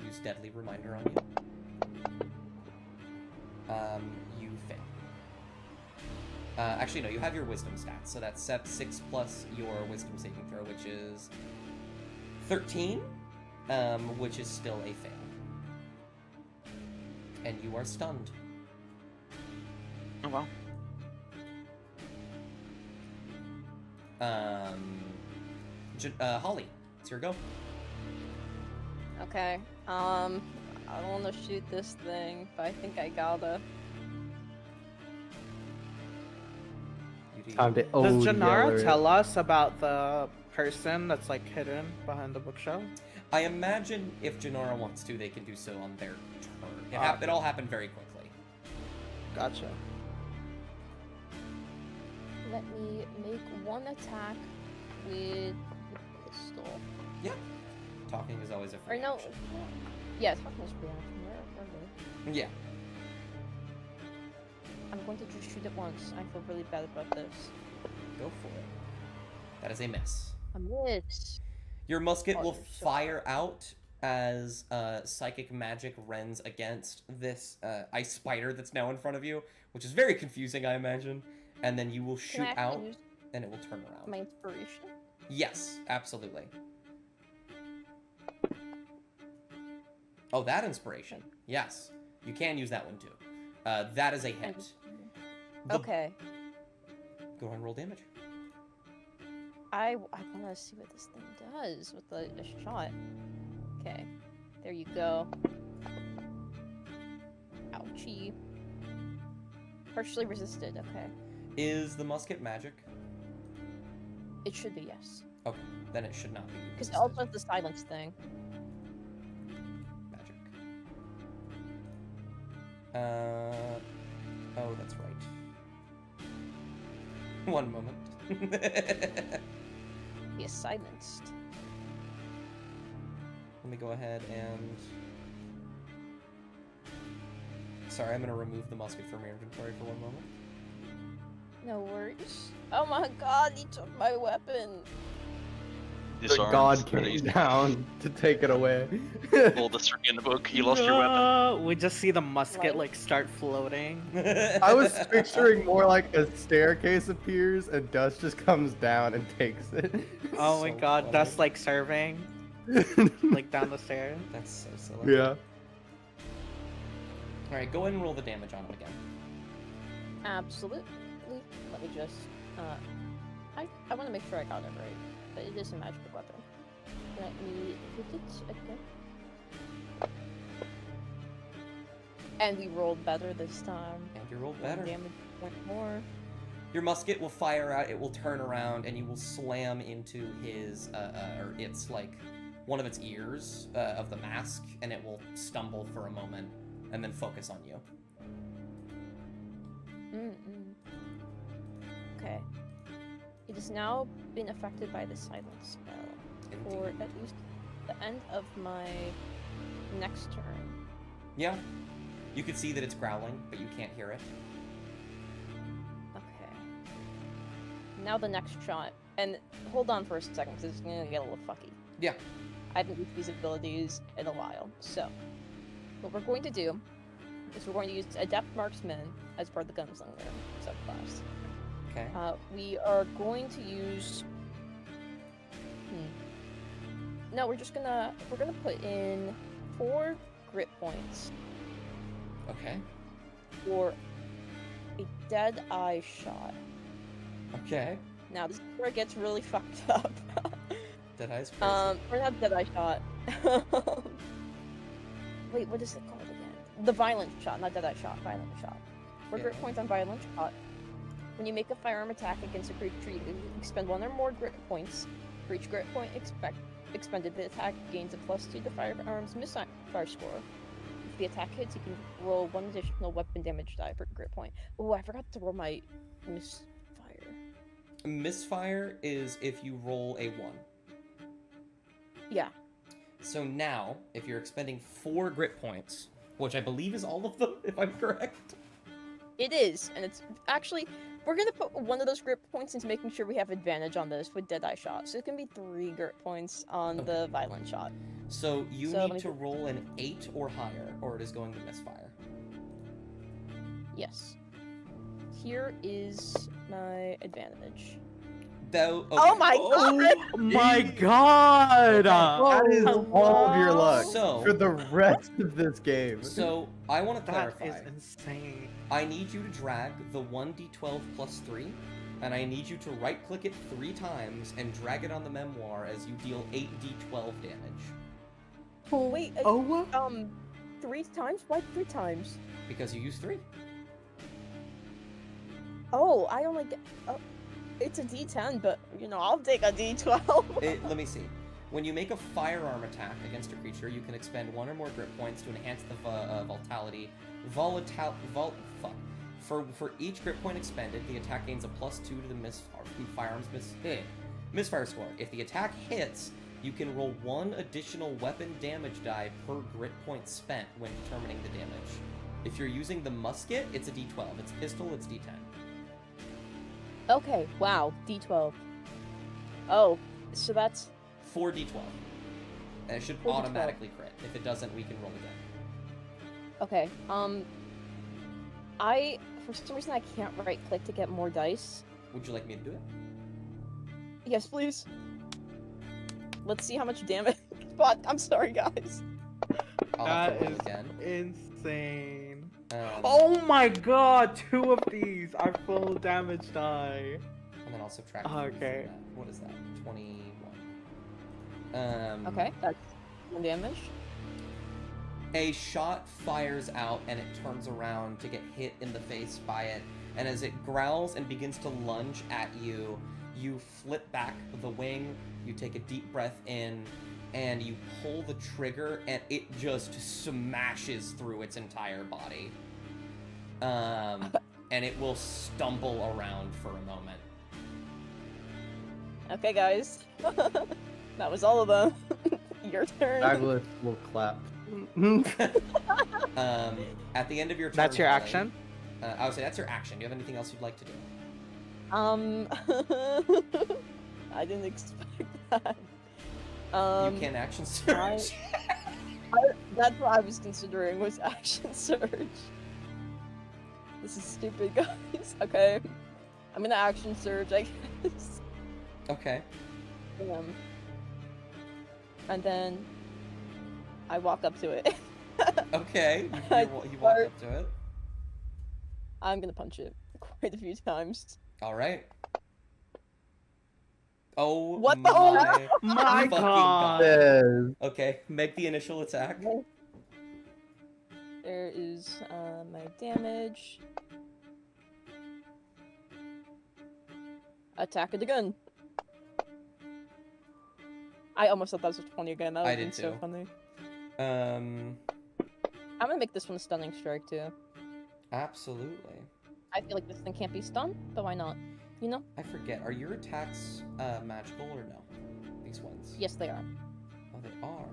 use Deadly Reminder on you. You fail. Actually, no, you have your Wisdom stats, so that's 6 plus your Wisdom saving throw, which is 13, which is still a fail. And you are stunned. Oh well. Holly, it's your go. Okay. I don't want to shoot this thing, but I think I gotta. Time to Does Janara yell tell us about the person that's like hidden behind the bookshelf? I imagine if Janara wants to, they can do so on their turn. It all happened very quickly. Gotcha. Let me make one attack with the pistol. Yeah. Talking is always a Or free no. action. Yeah, talking is free action. Where Yeah. I'm going to just shoot it once. I feel really bad about this. Go for it. That is a miss. A miss. Your musket Oh, will you're so fire out as psychic magic rends against this ice spider that's now in front of you, which is very confusing, I imagine. And then you will Can shoot I actually out, use and it will turn around. my inspiration? Yes, absolutely. Oh, that inspiration. Yes. You can use that one too. That is a hit. Okay. Go ahead and roll damage. I want to see what this thing does with a shot. Okay. There you go. Ouchie. Partially resisted. Okay. Is the musket magic? It should be, yes. Okay, then it should not be. Because it resisted. also has the silence thing. Magic. Oh, that's right. One moment. He is silenced. Let me go ahead and... Sorry, I'm going to remove the musket from your inventory for one moment. No worries. Oh my god, he took my weapon. The Disarmed. god and came he's down to take it away. pulled the string in the book. You lost your weapon. No, we just see the musket Like- start floating. I was picturing more like a staircase appears and Dust just comes down and takes it. Oh my So god, funny. that's like serving, like down the stairs. That's so silly. Yeah. Alright, go ahead and roll the damage on him again. Absolutely. Let me just. I want to make sure I got it right. But it is a magical weapon. Let me hit it again. And we rolled better this time. And you rolled One better. Damage went more. Your musket will fire out, it will turn around, and you will slam into his, or it's like one of its ears of the mask, and it will stumble for a moment, and then focus on you. Okay. It has now been affected by the silence spell for at least the end of my next turn. Yeah. You can see that it's growling, but you can't hear it. Okay. Now the next shot. And hold on for a second, because it's going to get a little fucky. Yeah. I haven't used these abilities in a while. So, what we're going to do is we're going to use Adept Marksman as part of the Gunslinger subclass. Okay. We are going to use... No, we're gonna put in 4 grit points Okay. for a dead eye shot. Okay. Now this is where it gets really fucked up. Dead Eye's crazy. We're not dead eye shot. Wait, what is it called again? The violent shot, not dead eye shot. Violent shot. 4 grit Yeah. points on violent shot. When you make a firearm attack against a creature, you expend 1 or more grit points. For each grit point expended, the attack gains a +2 to firearm's misfire score. If the attack hits, you can roll 1 additional weapon damage die per grit point. Oh, I forgot to roll my misfire. Misfire is if you roll a 1. Yeah. So now, if you're expending 4 grit points, which I believe is all of them, if I'm correct. It is, and it's actually... We're gonna put 1 of those grit points into making sure we have advantage on this with Deadeye shot. So it can be 3 grit points on the violent shot. So you So need to roll an 8 or higher, or it is going to misfire. Yes. Here is my advantage. Though. Oh my god! Oh my god! That is all of your luck So- for the rest of this game. So I want to That clarify. is insane. I need you to drag the 1d12 plus 3, and I need you to right-click it 3 times and drag it on the memoir as you deal 8d12 damage. Wait, Oh? 3 times? Why 3 times? Because you use 3. Oh, I only get... Oh, it's a d10, but, I'll take a d12. Let me see. When you make a firearm attack against a creature, you can expend 1 or more grit points to enhance the For each grit point expended, the attack gains a +2 to the firearm's misfire score. If the attack hits, you can roll 1 additional weapon damage die per grit point spent when determining the damage. If you're using the musket, it's a d12. It's pistol, it's d10. Okay, wow, d12. Oh, so that's... 4d12. And it should 4d12. automatically crit. If it doesn't, we can roll again. Okay, for some reason I can't right-click to get more dice. Would you like me to do it? Yes, please. Let's see how much damage... But, I'm sorry, guys. I'll have That to roll is again. insane. Oh! Oh my god, 2 of these are full damage die. And then I'll subtract. Okay. From that. What is that? 21. Okay, that's 1 damage. A shot fires out and it turns around to get hit in the face by it. And as it growls and begins to lunge at you, you flip back the wing, you take a deep breath in, and you pull the trigger, and it just smashes through its entire body. And it will stumble around for a moment. Okay, guys. That was all of them. Your turn. Douglas will clap. At the end of your turn, That's your Holly, action? I would say that's your action. Do you have anything else you'd like to do? I didn't expect that. You can action surge. That's what I was considering was action surge. This is stupid, guys. Okay. I'm gonna action surge, I guess. Okay. And then I walk up to it. Okay. You walk up to it. I'm gonna punch it quite a few times. All right. Oh What the hell? My fucking God. Yes. Okay, make the initial attack. There is my damage. Attack it again. I almost thought that was a 20 again. That would I have been did so too. funny. Um, I'm gonna make this one a stunning strike too. absolutely. I feel like this thing can't be stunned, but why not? You know? I forget. Are your attacks magical or no? These ones. Yes, they are. Oh, they are.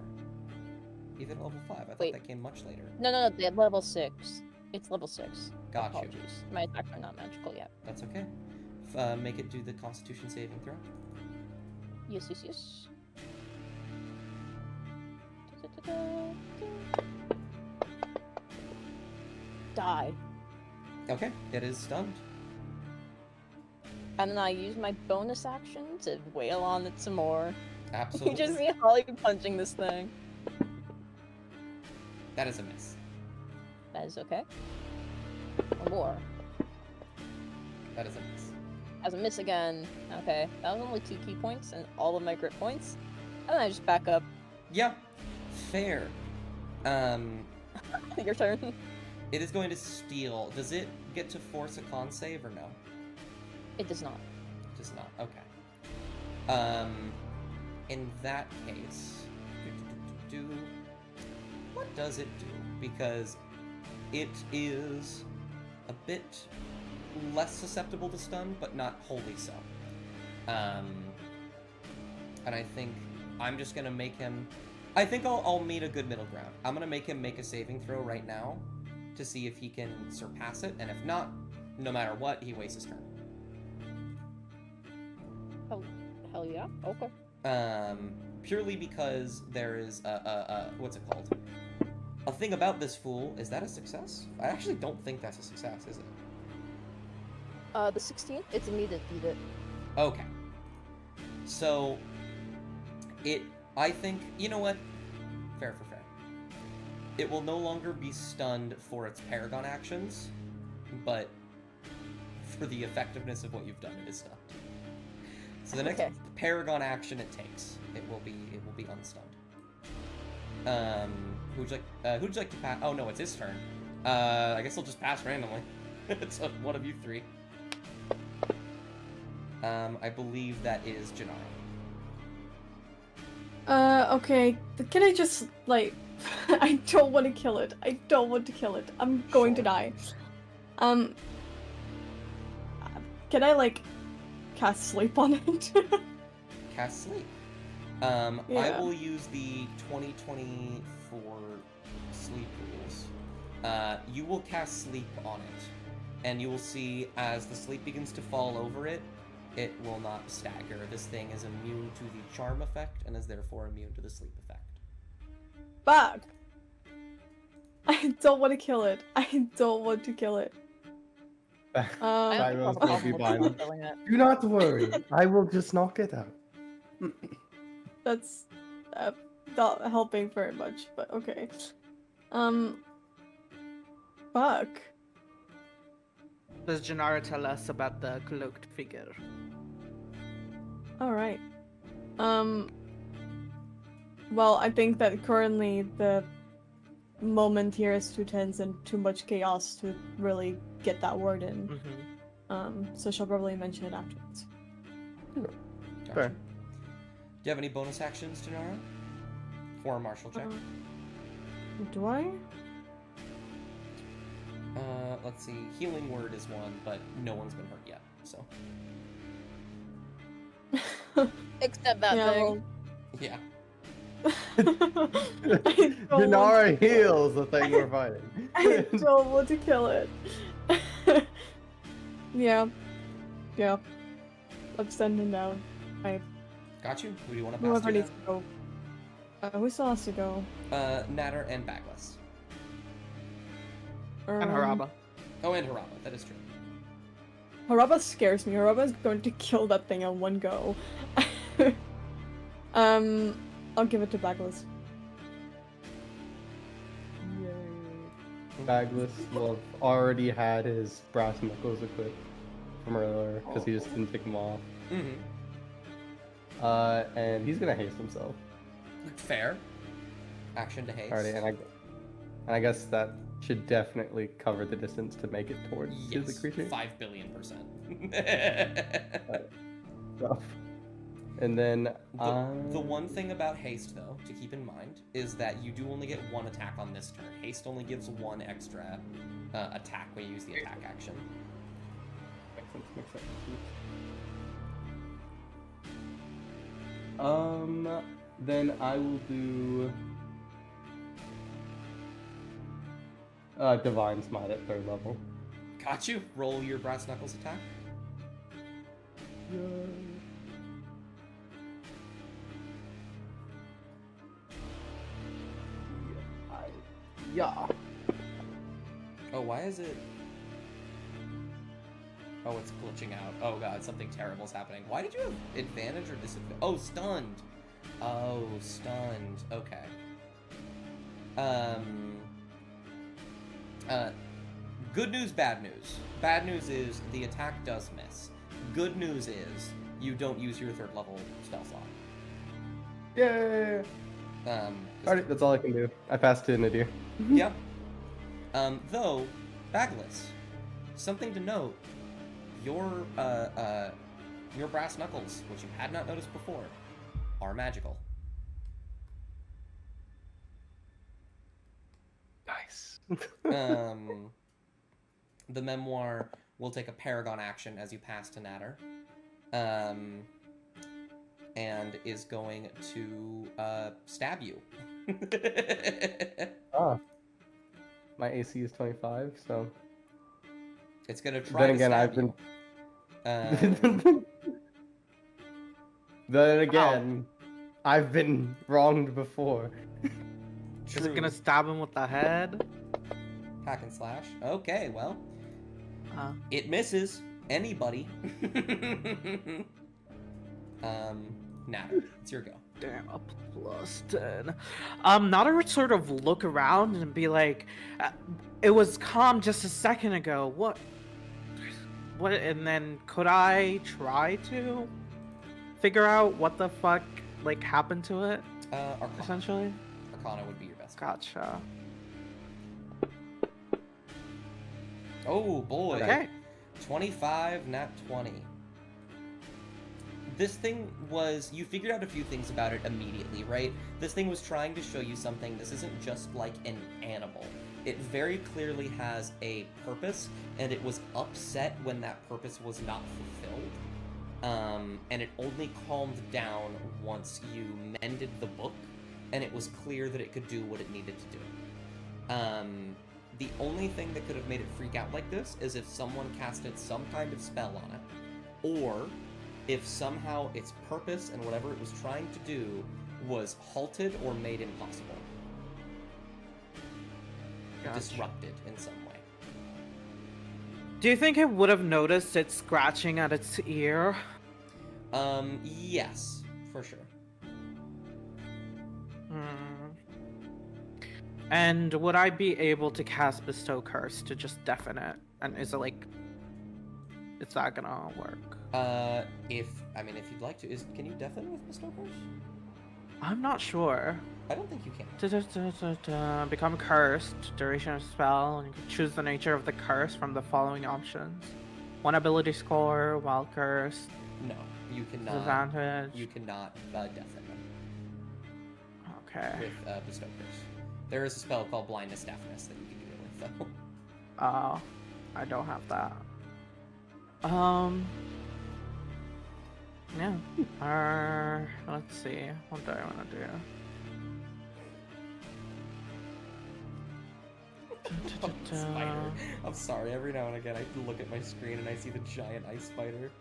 Even at level 5. I thought Wait. that came much later. No, they're level 6. It's level 6. Got you. Apologies. My attacks are not magical yet. That's okay. Make it do the Constitution saving throw. Yes. Die. Okay, it is stunned. And then I use my bonus action to wail on it some more. Absolutely. You just see Holly punching this thing. That is a miss. That is okay. One more. That is a miss. As a miss again. Okay, that was only 2 key points and all of my grit points. And then I just back up. Yeah, fair. Your turn. It is going to steal. Does it get to force a con save or no? It does not. Does not. Okay. In that case, what does it do? Because it is a bit less susceptible to stun, but not wholly so. And I think I'm just gonna make him. I think I'll meet a good middle ground. I'm gonna make him make a saving throw right now to see if he can surpass it, and if not, no matter what, he wastes his turn. Oh, hell yeah. Okay. Purely because there is a what's it called? A thing about this fool. Is that a success? I actually don't think that's a success, is it? The 16th, it's me that beat it. Okay. So, I think, you know what? Fair for fair. It will no longer be stunned for its Paragon actions, but for the effectiveness of what you've done, it is stunned. So the next Paragon action it takes, it will be unstunned. Who'd you like to pass? Oh no, it's his turn. I guess I'll just pass randomly. It's one of you three. I believe that is Janara. Okay. Can I just, like... I don't want to kill it. I don't want to kill it. I'm going to die. Can I, like, cast sleep on it? Cast sleep. Yeah. I will use the 2024 sleep rules. You will cast sleep on it, and you will see as the sleep begins to fall over it, it will not stagger. This thing is immune to the charm effect and is therefore immune to the sleep effect. Fuck! I don't want to kill it. I don't want to kill it. Cyril's gonna be blind. Killing it. Do not worry. I will just knock it out. That's not helping very much, but okay. Fuck. Does Janara tell us about the cloaked figure? Alright. Well, I think that currently the moment here is too tense and too much chaos to really get that word in. Mm-hmm. So she'll probably mention it afterwards. Gotcha. Fair. Do you have any bonus actions, Janara? For a martial check? Do I? Let's see. Healing word is one, but no one's been hurt yet, so. Except that thing. Yeah. Janara heals the thing we're fighting. I don't want to kill it. Yeah. I'm sending down. Got you. Who do you want to pass Whoever to needs then? to go Who still has to go? Natter and Bagless. And Haraba. Oh, and Haraba. That is true. Haraba scares me. Haraba is going to kill that thing in one go. I'll give it to Bagless. Bagless will have already had his brass knuckles equipped from earlier because he just didn't take them off. Mm-hmm. And he's gonna haste himself. Fair. Action to haste. Alrighty, and I guess that should definitely cover the distance to make it towards Yes, the creature. 5 billion%. So, and then The one thing about haste, though, to keep in mind, is that you do only get one attack on this turn. Haste only gives one extra attack when you use the attack action. Makes sense. Then I will do Divine Smite at 3rd level. Got you. Roll your brass knuckles attack. Yeah. Oh, why is it... Oh, it's glitching out. Oh god, something terrible's happening. Why did you have advantage or disadvantage? Oh, stunned. Oh, stunned. Okay. Good news, bad news. Bad news is the attack does miss. Good news is you don't use your 3rd level spell slot. Yay! Alright, that's all I can do. I passed to Nadir. Yeah. Though, Bagless, something to note, your brass knuckles, which you had not noticed before, are magical. Nice. The memoir will take a paragon action as you pass to Natter. And is going to stab you. My AC is 25, so. It's gonna try Then to again, stab I've you. been. Then again, I've been wronged before. Is it gonna stab him with the head? Hack and slash. Okay, well. Uh. It misses anybody. Natter, it's your go. Damn, a +10. Nader would sort of look around and be like, it was calm just a second ago. What? And then could I try to figure out what the fuck, like, happened to it? Arcana. Essentially? Arcana would be your best. Gotcha. Oh, boy. Okay. 25, nat 20. This thing was... You figured out a few things about it immediately, right? This thing was trying to show you something. This isn't just like an animal. It very clearly has a purpose, and it was upset when that purpose was not fulfilled. And it only calmed down once you mended the book, and it was clear that it could do what it needed to do. The only thing that could have made it freak out like this is if someone casted some kind of spell on it, or if somehow its purpose and whatever it was trying to do was halted or made impossible. Gotcha. Disrupted in some way. Do you think it would have noticed it scratching at its ear? Yes, for sure. And would I be able to cast Bestow Curse to just deafen it? And is it like... Is that gonna work? If you'd like to, can you deafen with Bestow Curse? I'm not sure. I don't think you can. Become cursed, duration of spell, and you can choose the nature of the curse from the following options. 1 ability score, while cursed. No, you cannot. Disadvantage. You cannot deafen them Okay. with Bestow Curse. There is a spell called Blindness Deafness that you can do it with, though. Oh, I don't have that. Yeah. Let's see. What do I want to do? Spider. I'm sorry, every now and again I look at my screen and I see the giant ice spider.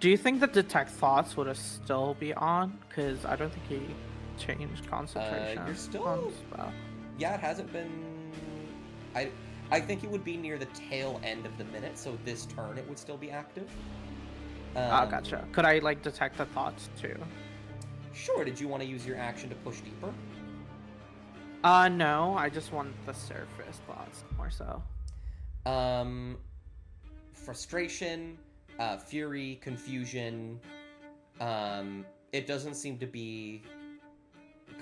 Do you think that detect thoughts would still be on? Because I don't think he changed concentration. You're still... on spell. Yeah, it hasn't been... I think it would be near the tail end of the minute, so this turn it would still be active. Gotcha. Could I, like, detect the thoughts, too? Sure, did you want to use your action to push deeper? No, I just want the surface thoughts, more so. Frustration, fury, confusion, it doesn't seem to be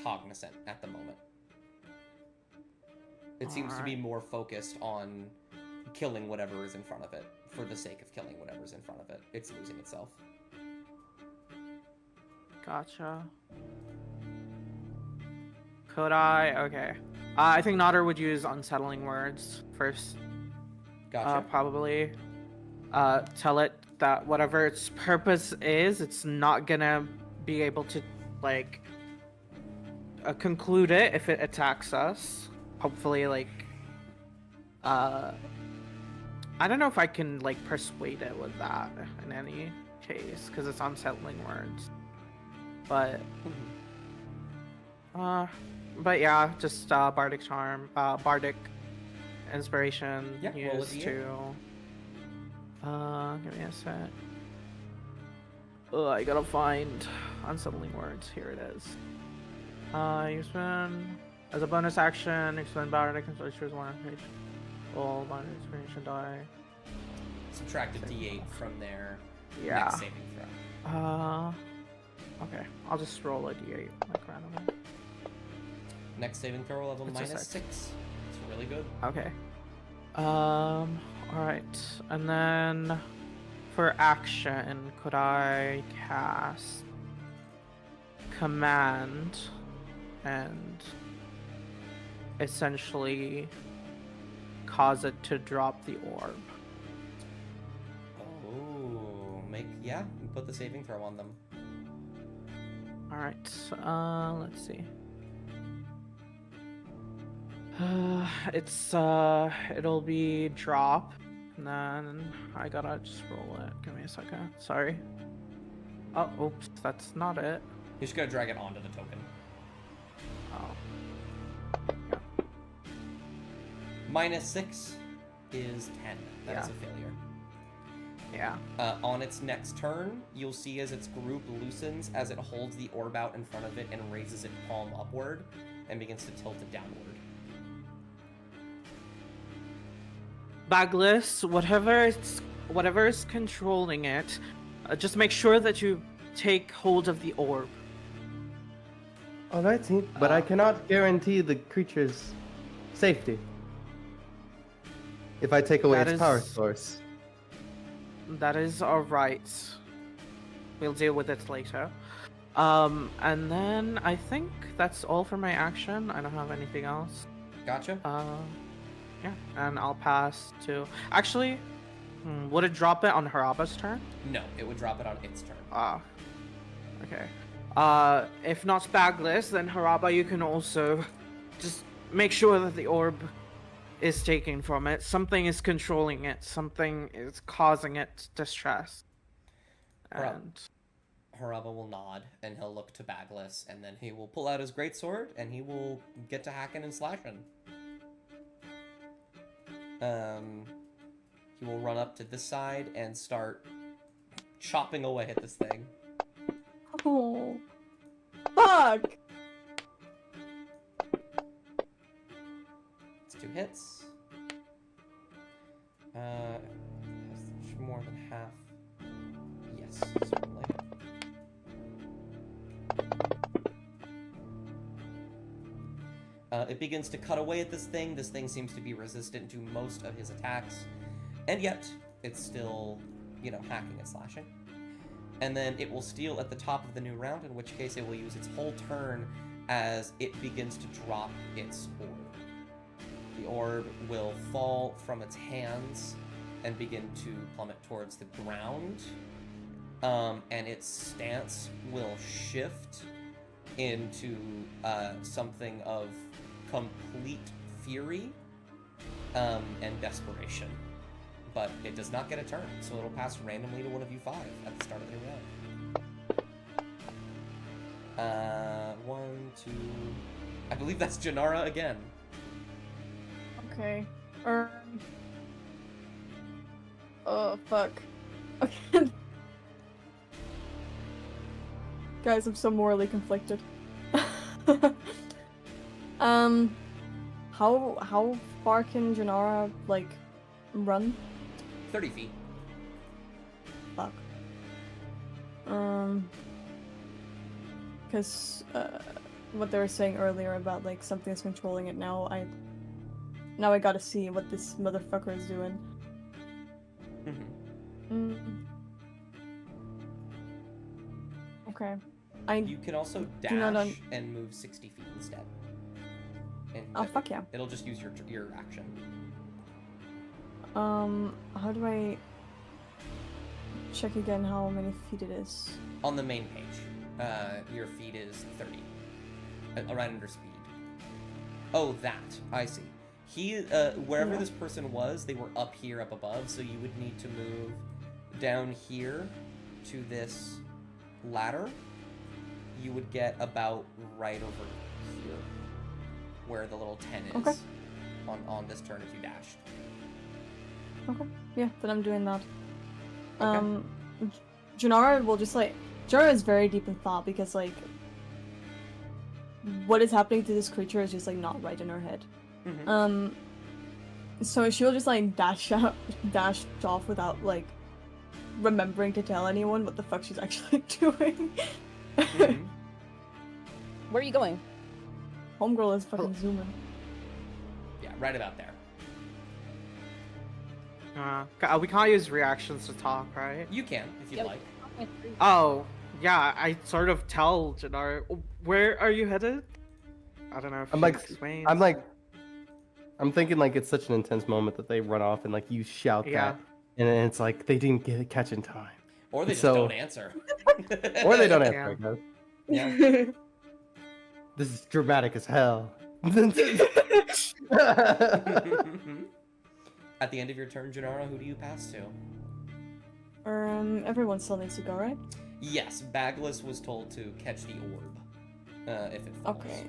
cognizant at the moment. It seems to be more focused on killing whatever is in front of it, for the sake of killing whatever's in front of it. It's losing itself. Gotcha. Could I? Okay. I think Nodder would use unsettling words first. Gotcha. Probably. Tell it that whatever its purpose is, it's not gonna be able to, like, conclude it if it attacks us. Hopefully, like, I don't know if I can, like, persuade it with that in any case, because it's unsettling words. But, yeah, just, Bardic Charm, Bardic Inspiration, Yeah, roll a used D8. to, give me a sec. I gotta find unsettling words, here it is. You spend, as a bonus action, expend Bardic Inspiration, choose one page. All Bardic Inspiration die. Subtract a d8 from their Yeah. next saving throw. Okay, I'll just roll a d8, like, randomly. Next saving throw will have a It's a -6. six. It's really good. Okay. Alright, and then for action, could I cast Command and essentially cause it to drop the orb? Oh, put the saving throw on them. Alright, let's see. It'll be drop, and then I gotta just roll it. Give me a second. Sorry. Oh, oops, that's not it. You just gotta drag it onto the token. Oh. -6 is 10. That is Yeah. a failure. Yeah. On its next turn, you'll see as its group loosens as it holds the orb out in front of it and raises it palm upward and begins to tilt it downward. Bagless, whatever is controlling it, just make sure that you take hold of the orb. Alright, team, but I cannot guarantee the creature's safety if I take away That its power is- source. That is alright. We'll deal with it later. And then I think that's all for my action. I don't have anything else. Gotcha. Yeah, and I'll pass to... Actually, would it drop it on Haraba's turn? No, it would drop it on its turn. Okay. If not Bagless, then Haraba, you can also just make sure that the orb is taken from it. Something is controlling it. Something is causing it distress. And Haraba will nod, and he'll look to Bagless, and then he will pull out his greatsword, and he will get to hacking and slashing. He will run up to this side and start chopping away at this thing. Oh. Fuck! It's 2 hits. Has more than half. Yes, certainly. It begins to cut away at this thing. This thing seems to be resistant to most of his attacks. And yet, it's still, hacking and slashing. And then it will steal at the top of the new round, in which case it will use its whole turn as it begins to drop its orb. The orb will fall from its hands and begin to plummet towards the ground. And its stance will shift into something of complete fury and desperation. but it does not get a turn, so it'll pass randomly to one of you 5 at the start of their round. 1, 2... I believe that's Janara again. Okay. Oh, fuck. Okay. Guys, I'm so morally conflicted. How far can Janara, like, run? 30 feet. Fuck. Because, what they were saying earlier about, like, something's controlling it now, Now I gotta see what this motherfucker is doing. Okay. You can also dash and move 60 feet instead. And oh, fuck yeah. It'll just use your action. How do I check again how many feet it is? On the main page, your feet is 30. Right under speed. Oh, that. I see. Wherever this person was, they were up here, up above, so you would need to move down here to this ladder. You would get about right over here, where the little 10 is on this turn if you dashed. Okay, yeah, then I'm doing that. Okay. Janara will just like... Janara is very deep in thought because, like, what is happening to this creature is just, like, not right in her head. So she'll just, like, dash off without, like, remembering to tell anyone what the fuck she's actually doing. Where are you going? Homegirl is fucking zooming. Yeah, right about there. We can't use reactions to talk, right? You can, if you'd like. Oh, yeah, I sort of tell Janara, where are you headed? I don't know if explains. I'm thinking like it's such an intense moment that they run off and like you shout that, and then it's like they didn't catch in time. Or they just don't answer. Or they don't answer, I guess. Yeah. This is dramatic as hell. At the end of your turn, Janara, who do you pass to? Everyone still needs to go, right? Yes, Bagless was told to catch the orb, if it falls. Okay.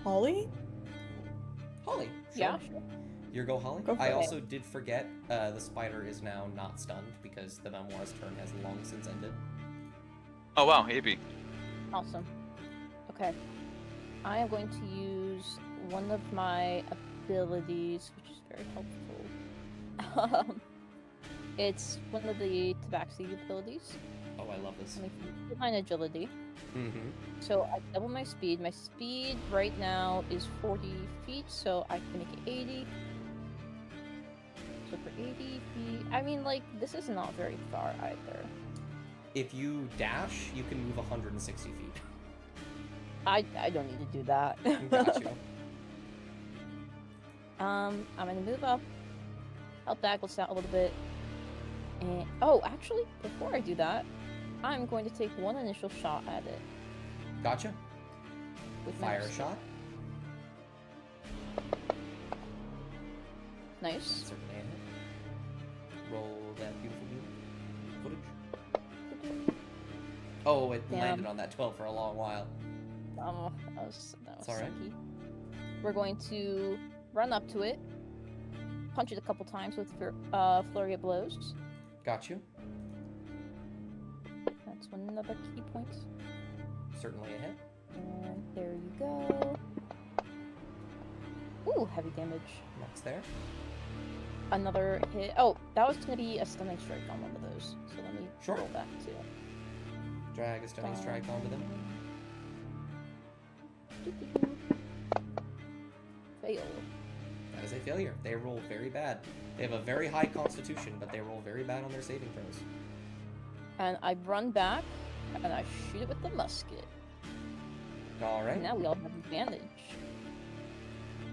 Holly? Holly, sure. Yeah, sure. Your go, Holly. Go for I it. also did forget, the spider is now not stunned because the Memoirs turn has long since ended. Oh wow, AB. Awesome. Okay. I am going to use one of my abilities, which is very helpful. It's one of the tabaxi abilities. Oh, I love this. My agility. So I double my speed. My speed right now is 40 feet, so I can make it 80. So for 80 feet, I mean, like, this is not very far either. If you dash, you can move 160 feet. I don't need to do that. Got you. I'm gonna move up, help Baggles out a little bit, and oh, actually, before I do that, I'm going to take one initial shot at it. Gotcha. With my Fire pistol. shot. Nice. Certainly a hit. Roll that beautiful footage. Oh, it landed on that 12 for a long while. Oh, that was It's all right. sucky. We're going to run up to it, punch it a couple times with flurry of blows. Got you. That's one of the key points. Certainly a hit. And there you go. Ooh, heavy damage. Next there. Another hit. Oh, that was gonna be a stunning strike on one of those. So let me Sure. roll that too. Drag a stunning strike onto them. Fail. That is a failure. They roll very bad. They have a very high constitution, but they roll very bad on their saving throws. And I run back, and I shoot it with the musket. Alright. And now we all have advantage.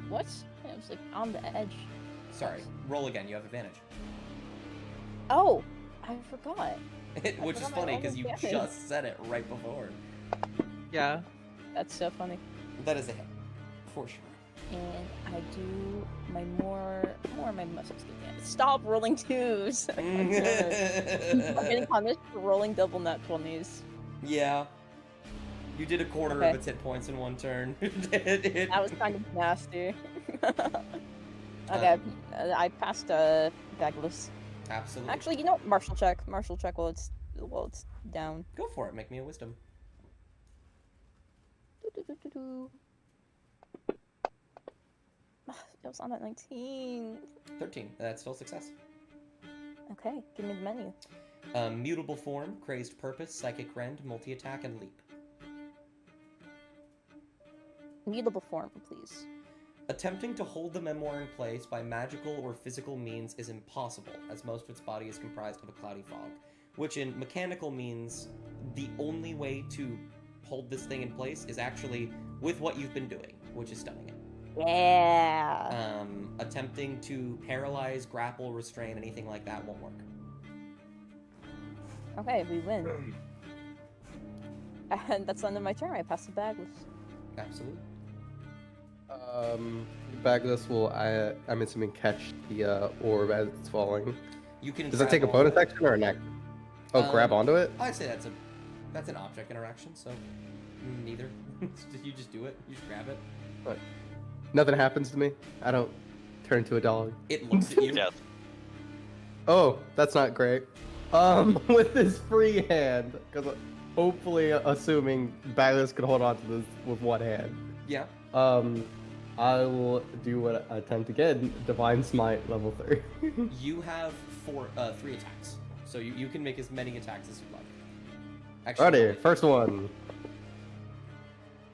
What? I was like on the edge. Sorry. Roll again. You have advantage. Oh, I forgot. Which is forgot my funny own because you advantage. just said it right before. Yeah. That's so funny. That is a hit. For sure. And I do my more of my muscles. Stop rolling 2s. I'm getting punished for rolling double nat 20s. Yeah. You did a quarter of its hit points in one turn. That was kind of nasty. Okay, I passed Bagless. Absolutely. Actually, you know what? Martial check. Martial check while it's down. Go for it. Make me a wisdom. It was on at 19. 13. That's still success. Okay, give me the menu. Mutable form, crazed purpose, psychic rend, multi-attack, and leap. Mutable form, please. Attempting to hold the memoir in place by magical or physical means is impossible, as most of its body is comprised of a cloudy fog, which in mechanical means the only way to hold this thing in place is actually with what you've been doing, which is stunning it. Yeah. Attempting to paralyze, grapple, restrain, anything like that won't work. Okay, we win. And that's the end of my turn. I pass the Bagless. Absolutely. Bagless will, I'm assuming, catch the orb as it's falling. You can. Does that take a bonus action or an action? Oh, grab onto it? I'd say that's an object interaction, so neither. You just do it. You just grab it. But nothing happens to me. I don't turn into a dog. It looks at you. Yeah. Oh, that's not great. With his free hand, because hopefully, assuming Bagless can hold on to this with one hand. Yeah. I will do what I attempt again. Divine Smite level 3. You have 3 attacks, so you can make as many attacks as you'd like. Actually, Ready, first one.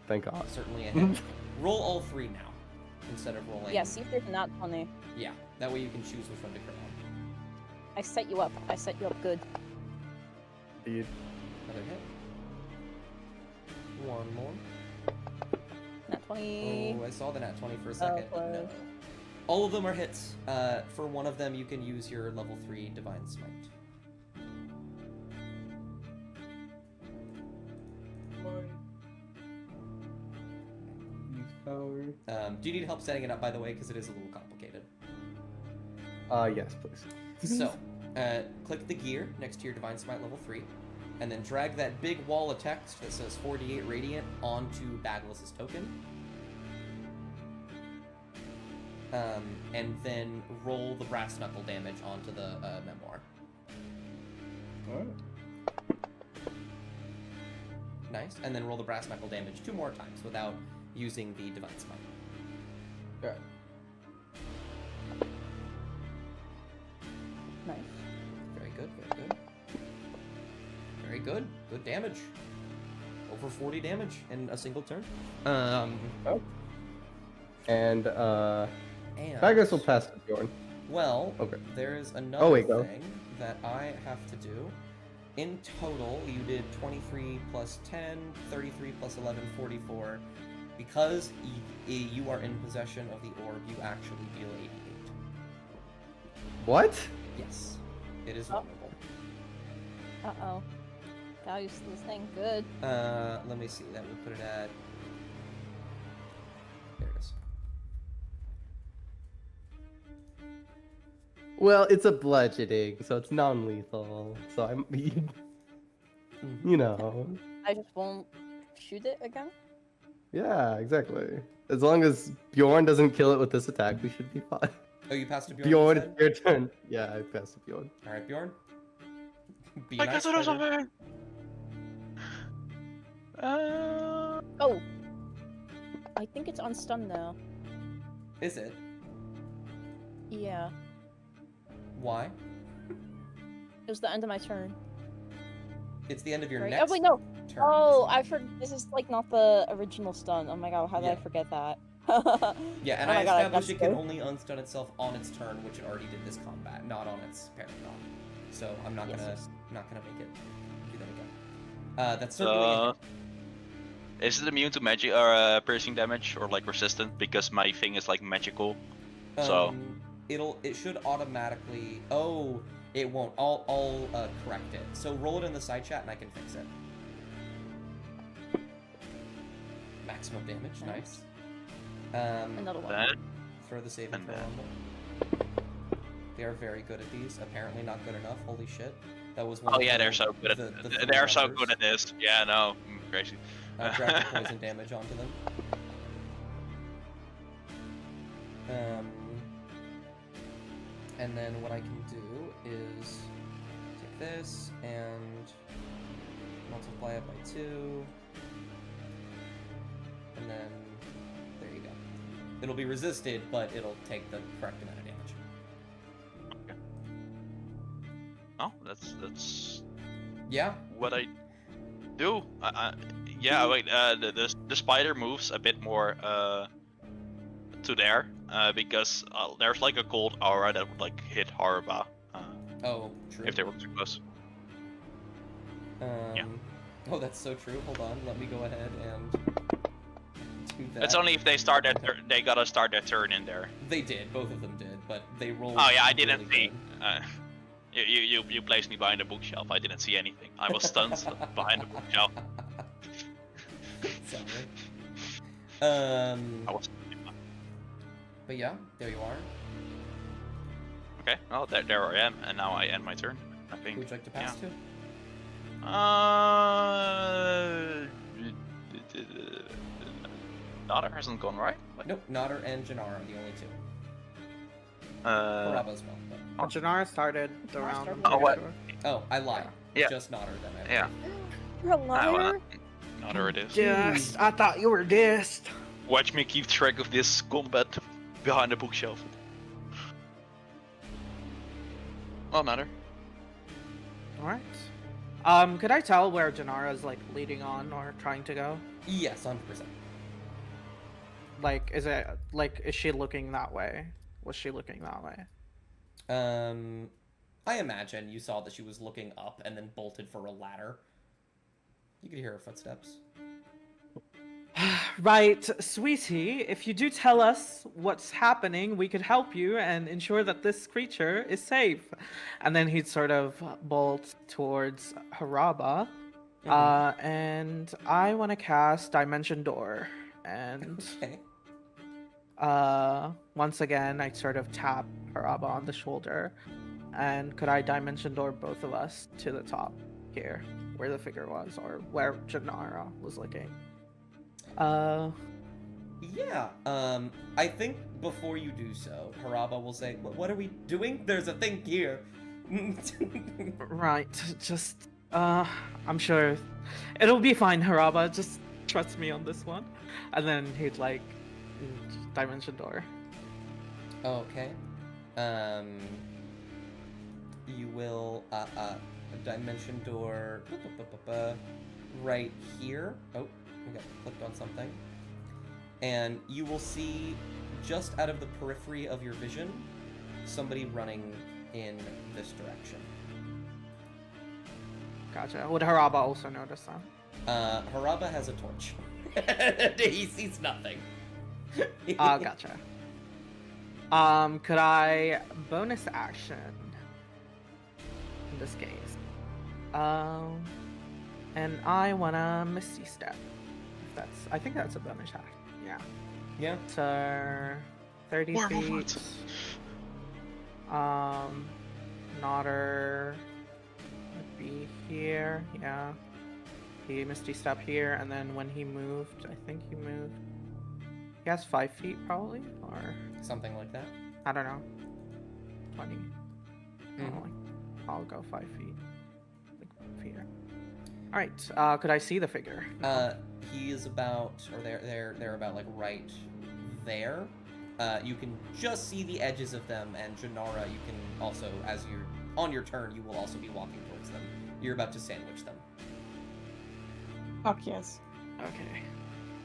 Thank God. Certainly a hit. Roll all 3 now, instead of rolling. Yeah, see if there's not 20. Yeah, that way you can choose which one to crit on. I set you up. I set you up good. Dude. Another hit. One more. Nat 20. Oh, I saw the nat 20 for a second. close. No. All of them are hits. For one of them, you can use your level 3 Divine Smite. Do you need help setting it up, by the way? Because it is a little complicated. Yes, please. So, click the gear next to your Divine Smite level 3, and then drag that big wall of text that says 48 Radiant onto Bagless's token. And then roll the brass knuckle damage onto the memoir. Alright. Nice. And then roll the brass knuckle damage 2 more times without using the Divine Smite. Alright. Nice. Very good, very good. Very good. Good damage. Over 40 damage in a single turn. And And Bagless will pass to Bjorn. well, Okay. there's another wait, go. thing that I have to do. In total, you did 23 plus 10, 33 plus 11, 44. Because you are in possession of the orb, you actually deal 88. What? Yes. It is Oh. vulnerable. Uh-oh. Gotta use this thing good. Let me see. That would put it at... There it is. Well, it's a bludgeoning, so it's non-lethal. So I'm, you know. I just won't shoot it again. Yeah, exactly. As long as Bjorn doesn't kill it with this attack, we should be fine. Oh, you passed to Bjorn Bjorn, instead? it's your turn. Yeah, I passed to Bjorn. Alright, Bjorn. Be I nice, guess it was fighter. over. Oh! I think it's on stun now. Is it? Yeah. Why? It was the end of my turn. It's the end of your Right? next Oh, wait, no! turn. Oh, isn't it? I forgot. This is, like, not the original stun. Oh my god, how did I Yeah. forget that? Yeah, and Oh I my God, established that's it can good. only unstun itself on its turn, which it already did this combat, not on its parent round. So I'm not Yes, gonna yes. make it do that again. That's certainly a hit. Is it immune to magic or piercing damage or like resistant? Because my thing is like magical. So It should automatically. Oh, it won't. I'll correct it. So roll it in the side chat and I can fix it. Maximum damage, nice. Another one. Then, Throw the saving And throw then- on them. They are very good at these. Apparently not good enough. Holy shit. That was one oh of yeah, the- they're so good. the At, three they're so numbers. good at this. Yeah, no, crazy. Drag the poison damage onto them. And then what I can do is take this and multiply it by 2. And then there you go. It'll be resisted, but it'll take the correct amount of damage. Oh, that's Yeah. what I do. Yeah, wait. The spider moves a bit more to there because there's like a cold aura that would like hit Haruba Oh, true. if they were too close. Yeah. Oh, that's so true. Hold on. Let me go ahead and do that. It's only if they start their they gotta start their turn in there. They did. Both of them did, but they rolled. Oh yeah, I didn't really see. You placed me behind the bookshelf. I didn't see anything. I was stunned behind the bookshelf. Sorry. I was. But yeah, there you are. Okay. Well, there I am, and now I end my turn. I Who think. would you like to pass to? Nada hasn't gone right. What? Nope, Nodder and Janara are the only two. Uh, Paraba as well. But... Janara started the I round. started I'm Oh, what? pretty Oh, I lied. Yeah. Just Nodder then. I yeah. lied. You're a liar. Nada it is. sure. Dissed. I thought you were dissed. Watch me keep track of this combat behind the bookshelf. Oh, Nada. Alright. Could I tell where Janara's like leading on or trying to go? Yes, 100%. Like, is she looking that way? Was she looking that way? I imagine you saw that she was looking up and then bolted for a ladder. You could hear her footsteps. Right, sweetie, if you do tell us what's happening, we could help you and ensure that this creature is safe. And then he'd sort of bolt towards Haraba. And I want to cast Dimension Door. And Okay. once again, I sort of tap Haraba on the shoulder. And could I Dimension Door both of us to the top here, where the figure was, or where Janara was looking? Yeah, I think before you do so, Haraba will say, what are we doing? There's a thing here. Right, just, I'm sure it'll be fine, Haraba, just trust me on this one. And then he'd, like, Dimension Door. Okay. You will, Dimension Door, right here. Oh, we got clicked on something. And you will see, just out of the periphery of your vision, somebody running in this direction. Gotcha. Would Haraba also notice that? Haraba has a torch. He sees nothing. Gotcha. Could I bonus action in this case? And I wanna Misty Step. If I think that's a bonus action. Yeah. Yeah. So 30 feet. Nodder would be here. Yeah. He Misty Step here, and then when he moved, I think he moved. He has 5 feet probably, or Something like that. I don't know. 20. Mhm. I'll go 5 feet. Like here. All right. Could I see the figure? He is about, or they're about like right there. You can just see the edges of them, and Janara, you can also, as you're on your turn, you will also be walking towards them. You're about to sandwich them. Fuck yes. Okay.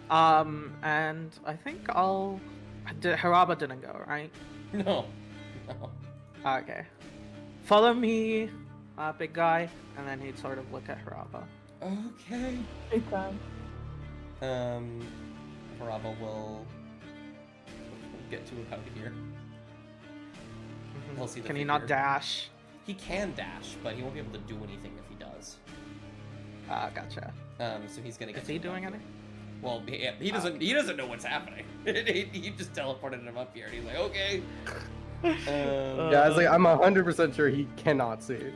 And I think Haraba didn't go, right? No. No. Okay. Follow me, big guy, and then he'd sort of look at Haraba. Okay. Big time. Haraba will get to about here. He'll see the Can he not figure. dash? He can dash, but he won't be able to do anything if he does. Gotcha. So he's gonna get. Is to he about doing here. anything? Well, he doesn't know what's happening. He just teleported him up here, and he's like, okay. Yeah, I was like, I'm 100% sure he cannot see.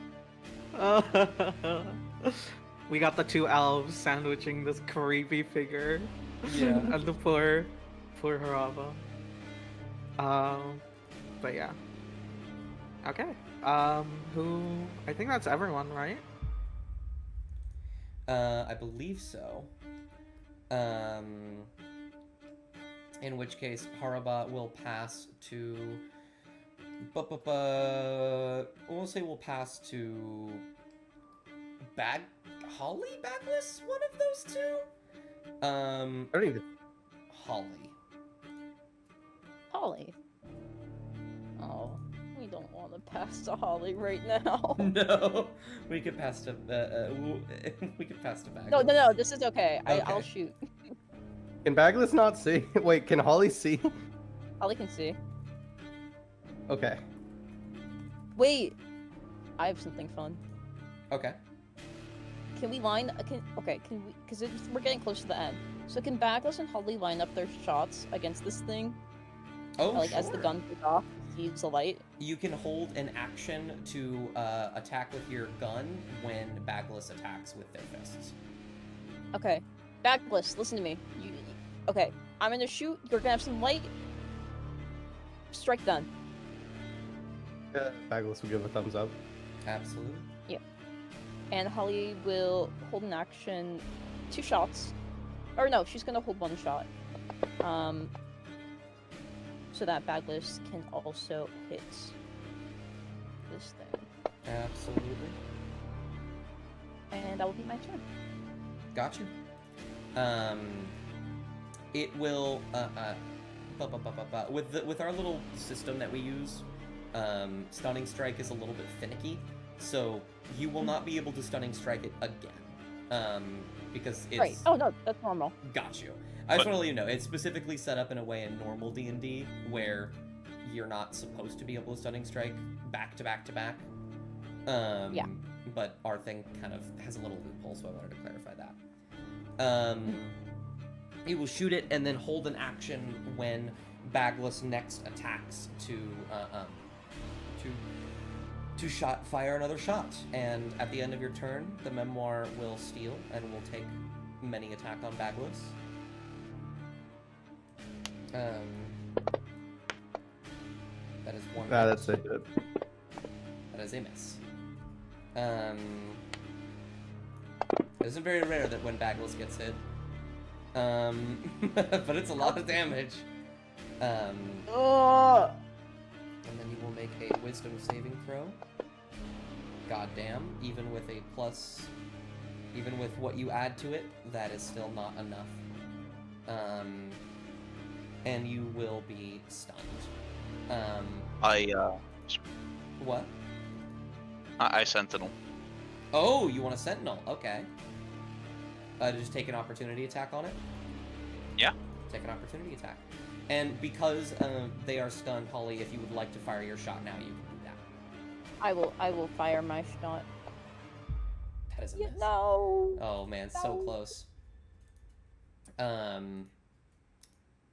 We got the two elves sandwiching this creepy figure. Yeah. And the poor Haraba. But yeah. Okay. Who? I think that's everyone, right? I believe so. In which case, Haraba will pass to. We'll say we'll pass to. Holly Bagless? One of those two? I don't even. Holly. Holly. Oh, we don't want to pass to Holly right now. No, we could pass to we could pass to Bagless. No, this is okay. I'll Okay. shoot. Can Bagless not see? Wait, can Holly see? Holly can see. Okay. Wait, I have something fun. Okay. Can we line? Can we? Because we're getting close to the end. So can Bagless and Holly line up their shots against this thing? Oh, Like sure. as the gun goes off, use the light. You can hold an action to attack with your gun when Bagless attacks with their fists. Okay, Bagless, listen to me. Okay, I'm gonna shoot. You're gonna have some light. Strike done. Bagless will give a thumbs up. Absolutely. And Holly will hold an action, 2 shots. Or no, she's gonna hold 1 shot. So that Bagless can also hit this thing. Absolutely. And that will be my turn. Got you. It will with our little system that we use, stunning strike is a little bit finicky, so you will not be able to stunning strike it again. Because it's Right. Oh no, that's normal. Got you. I just want to let you know, it's specifically set up in a way in normal D&D where you're not supposed to be able to stunning strike back to back to back. Yeah. But our thing kind of has a little loophole, so I wanted to clarify that. You will shoot it and then hold an action when Bagless next attacks to fire another shot. And at the end of your turn, the Memoir will steal and will take many attack on Bagless. That is one. Ah, hit. that's a hit. That is a miss. It isn't very rare that when Bagless gets hit. But it's a lot of damage. And then you will make a wisdom saving throw. Goddamn, even with a plus, even with what you add to it, that is still not enough. And you will be stunned. What? I Sentinel. Oh, you want a sentinel? Okay. Just take an opportunity attack on it? Yeah. Take an opportunity attack. And because they are stunned, Holly, if you would like to fire your shot now, you can do that. I will fire my shot. That is a miss. No. Oh man, so No. close.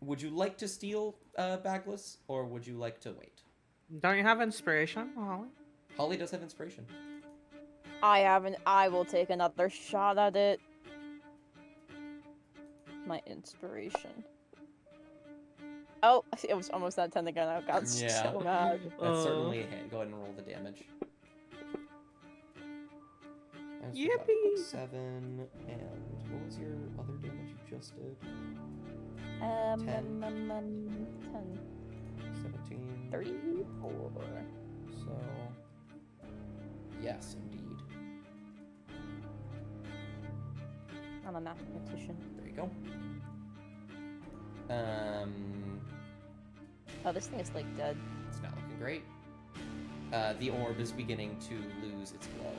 Would you like to steal Bagless, or would you like to wait? Don't you have inspiration, Holly? Holly does have inspiration. I will take another shot at it. My inspiration. Oh, it was almost that 10 again. I got so mad. That's certainly a hit. Go ahead and roll the damage. Yippee! 7, and what was your other damage you just did? 10. 17. 34. So, yes, indeed. I'm a mathematician. There you go. Oh, this thing is like dead. It's not looking great. The orb is beginning to lose its glow.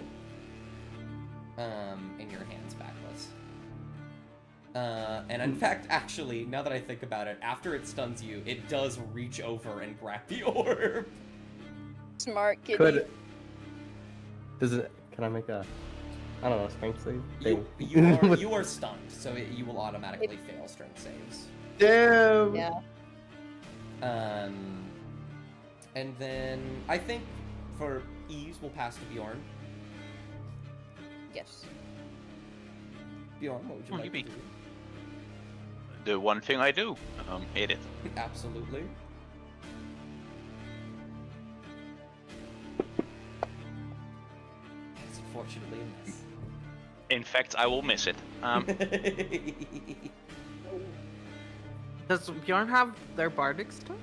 In your hands, Backless. And in fact, actually, now that I think about it, after it stuns you, it does reach over and grab the orb. Smart kitty. Can I make a I don't know, strength save. You are stunned, so you will automatically fail strength saves. Damn. Yeah. And then I think for ease, we'll pass to Bjorn. Yes. Bjorn, what would you like to Maybe. do? The one thing I do, hit it. Absolutely. That's unfortunately a miss. In fact, I will miss it. Does Bjorn have their bardic stuff?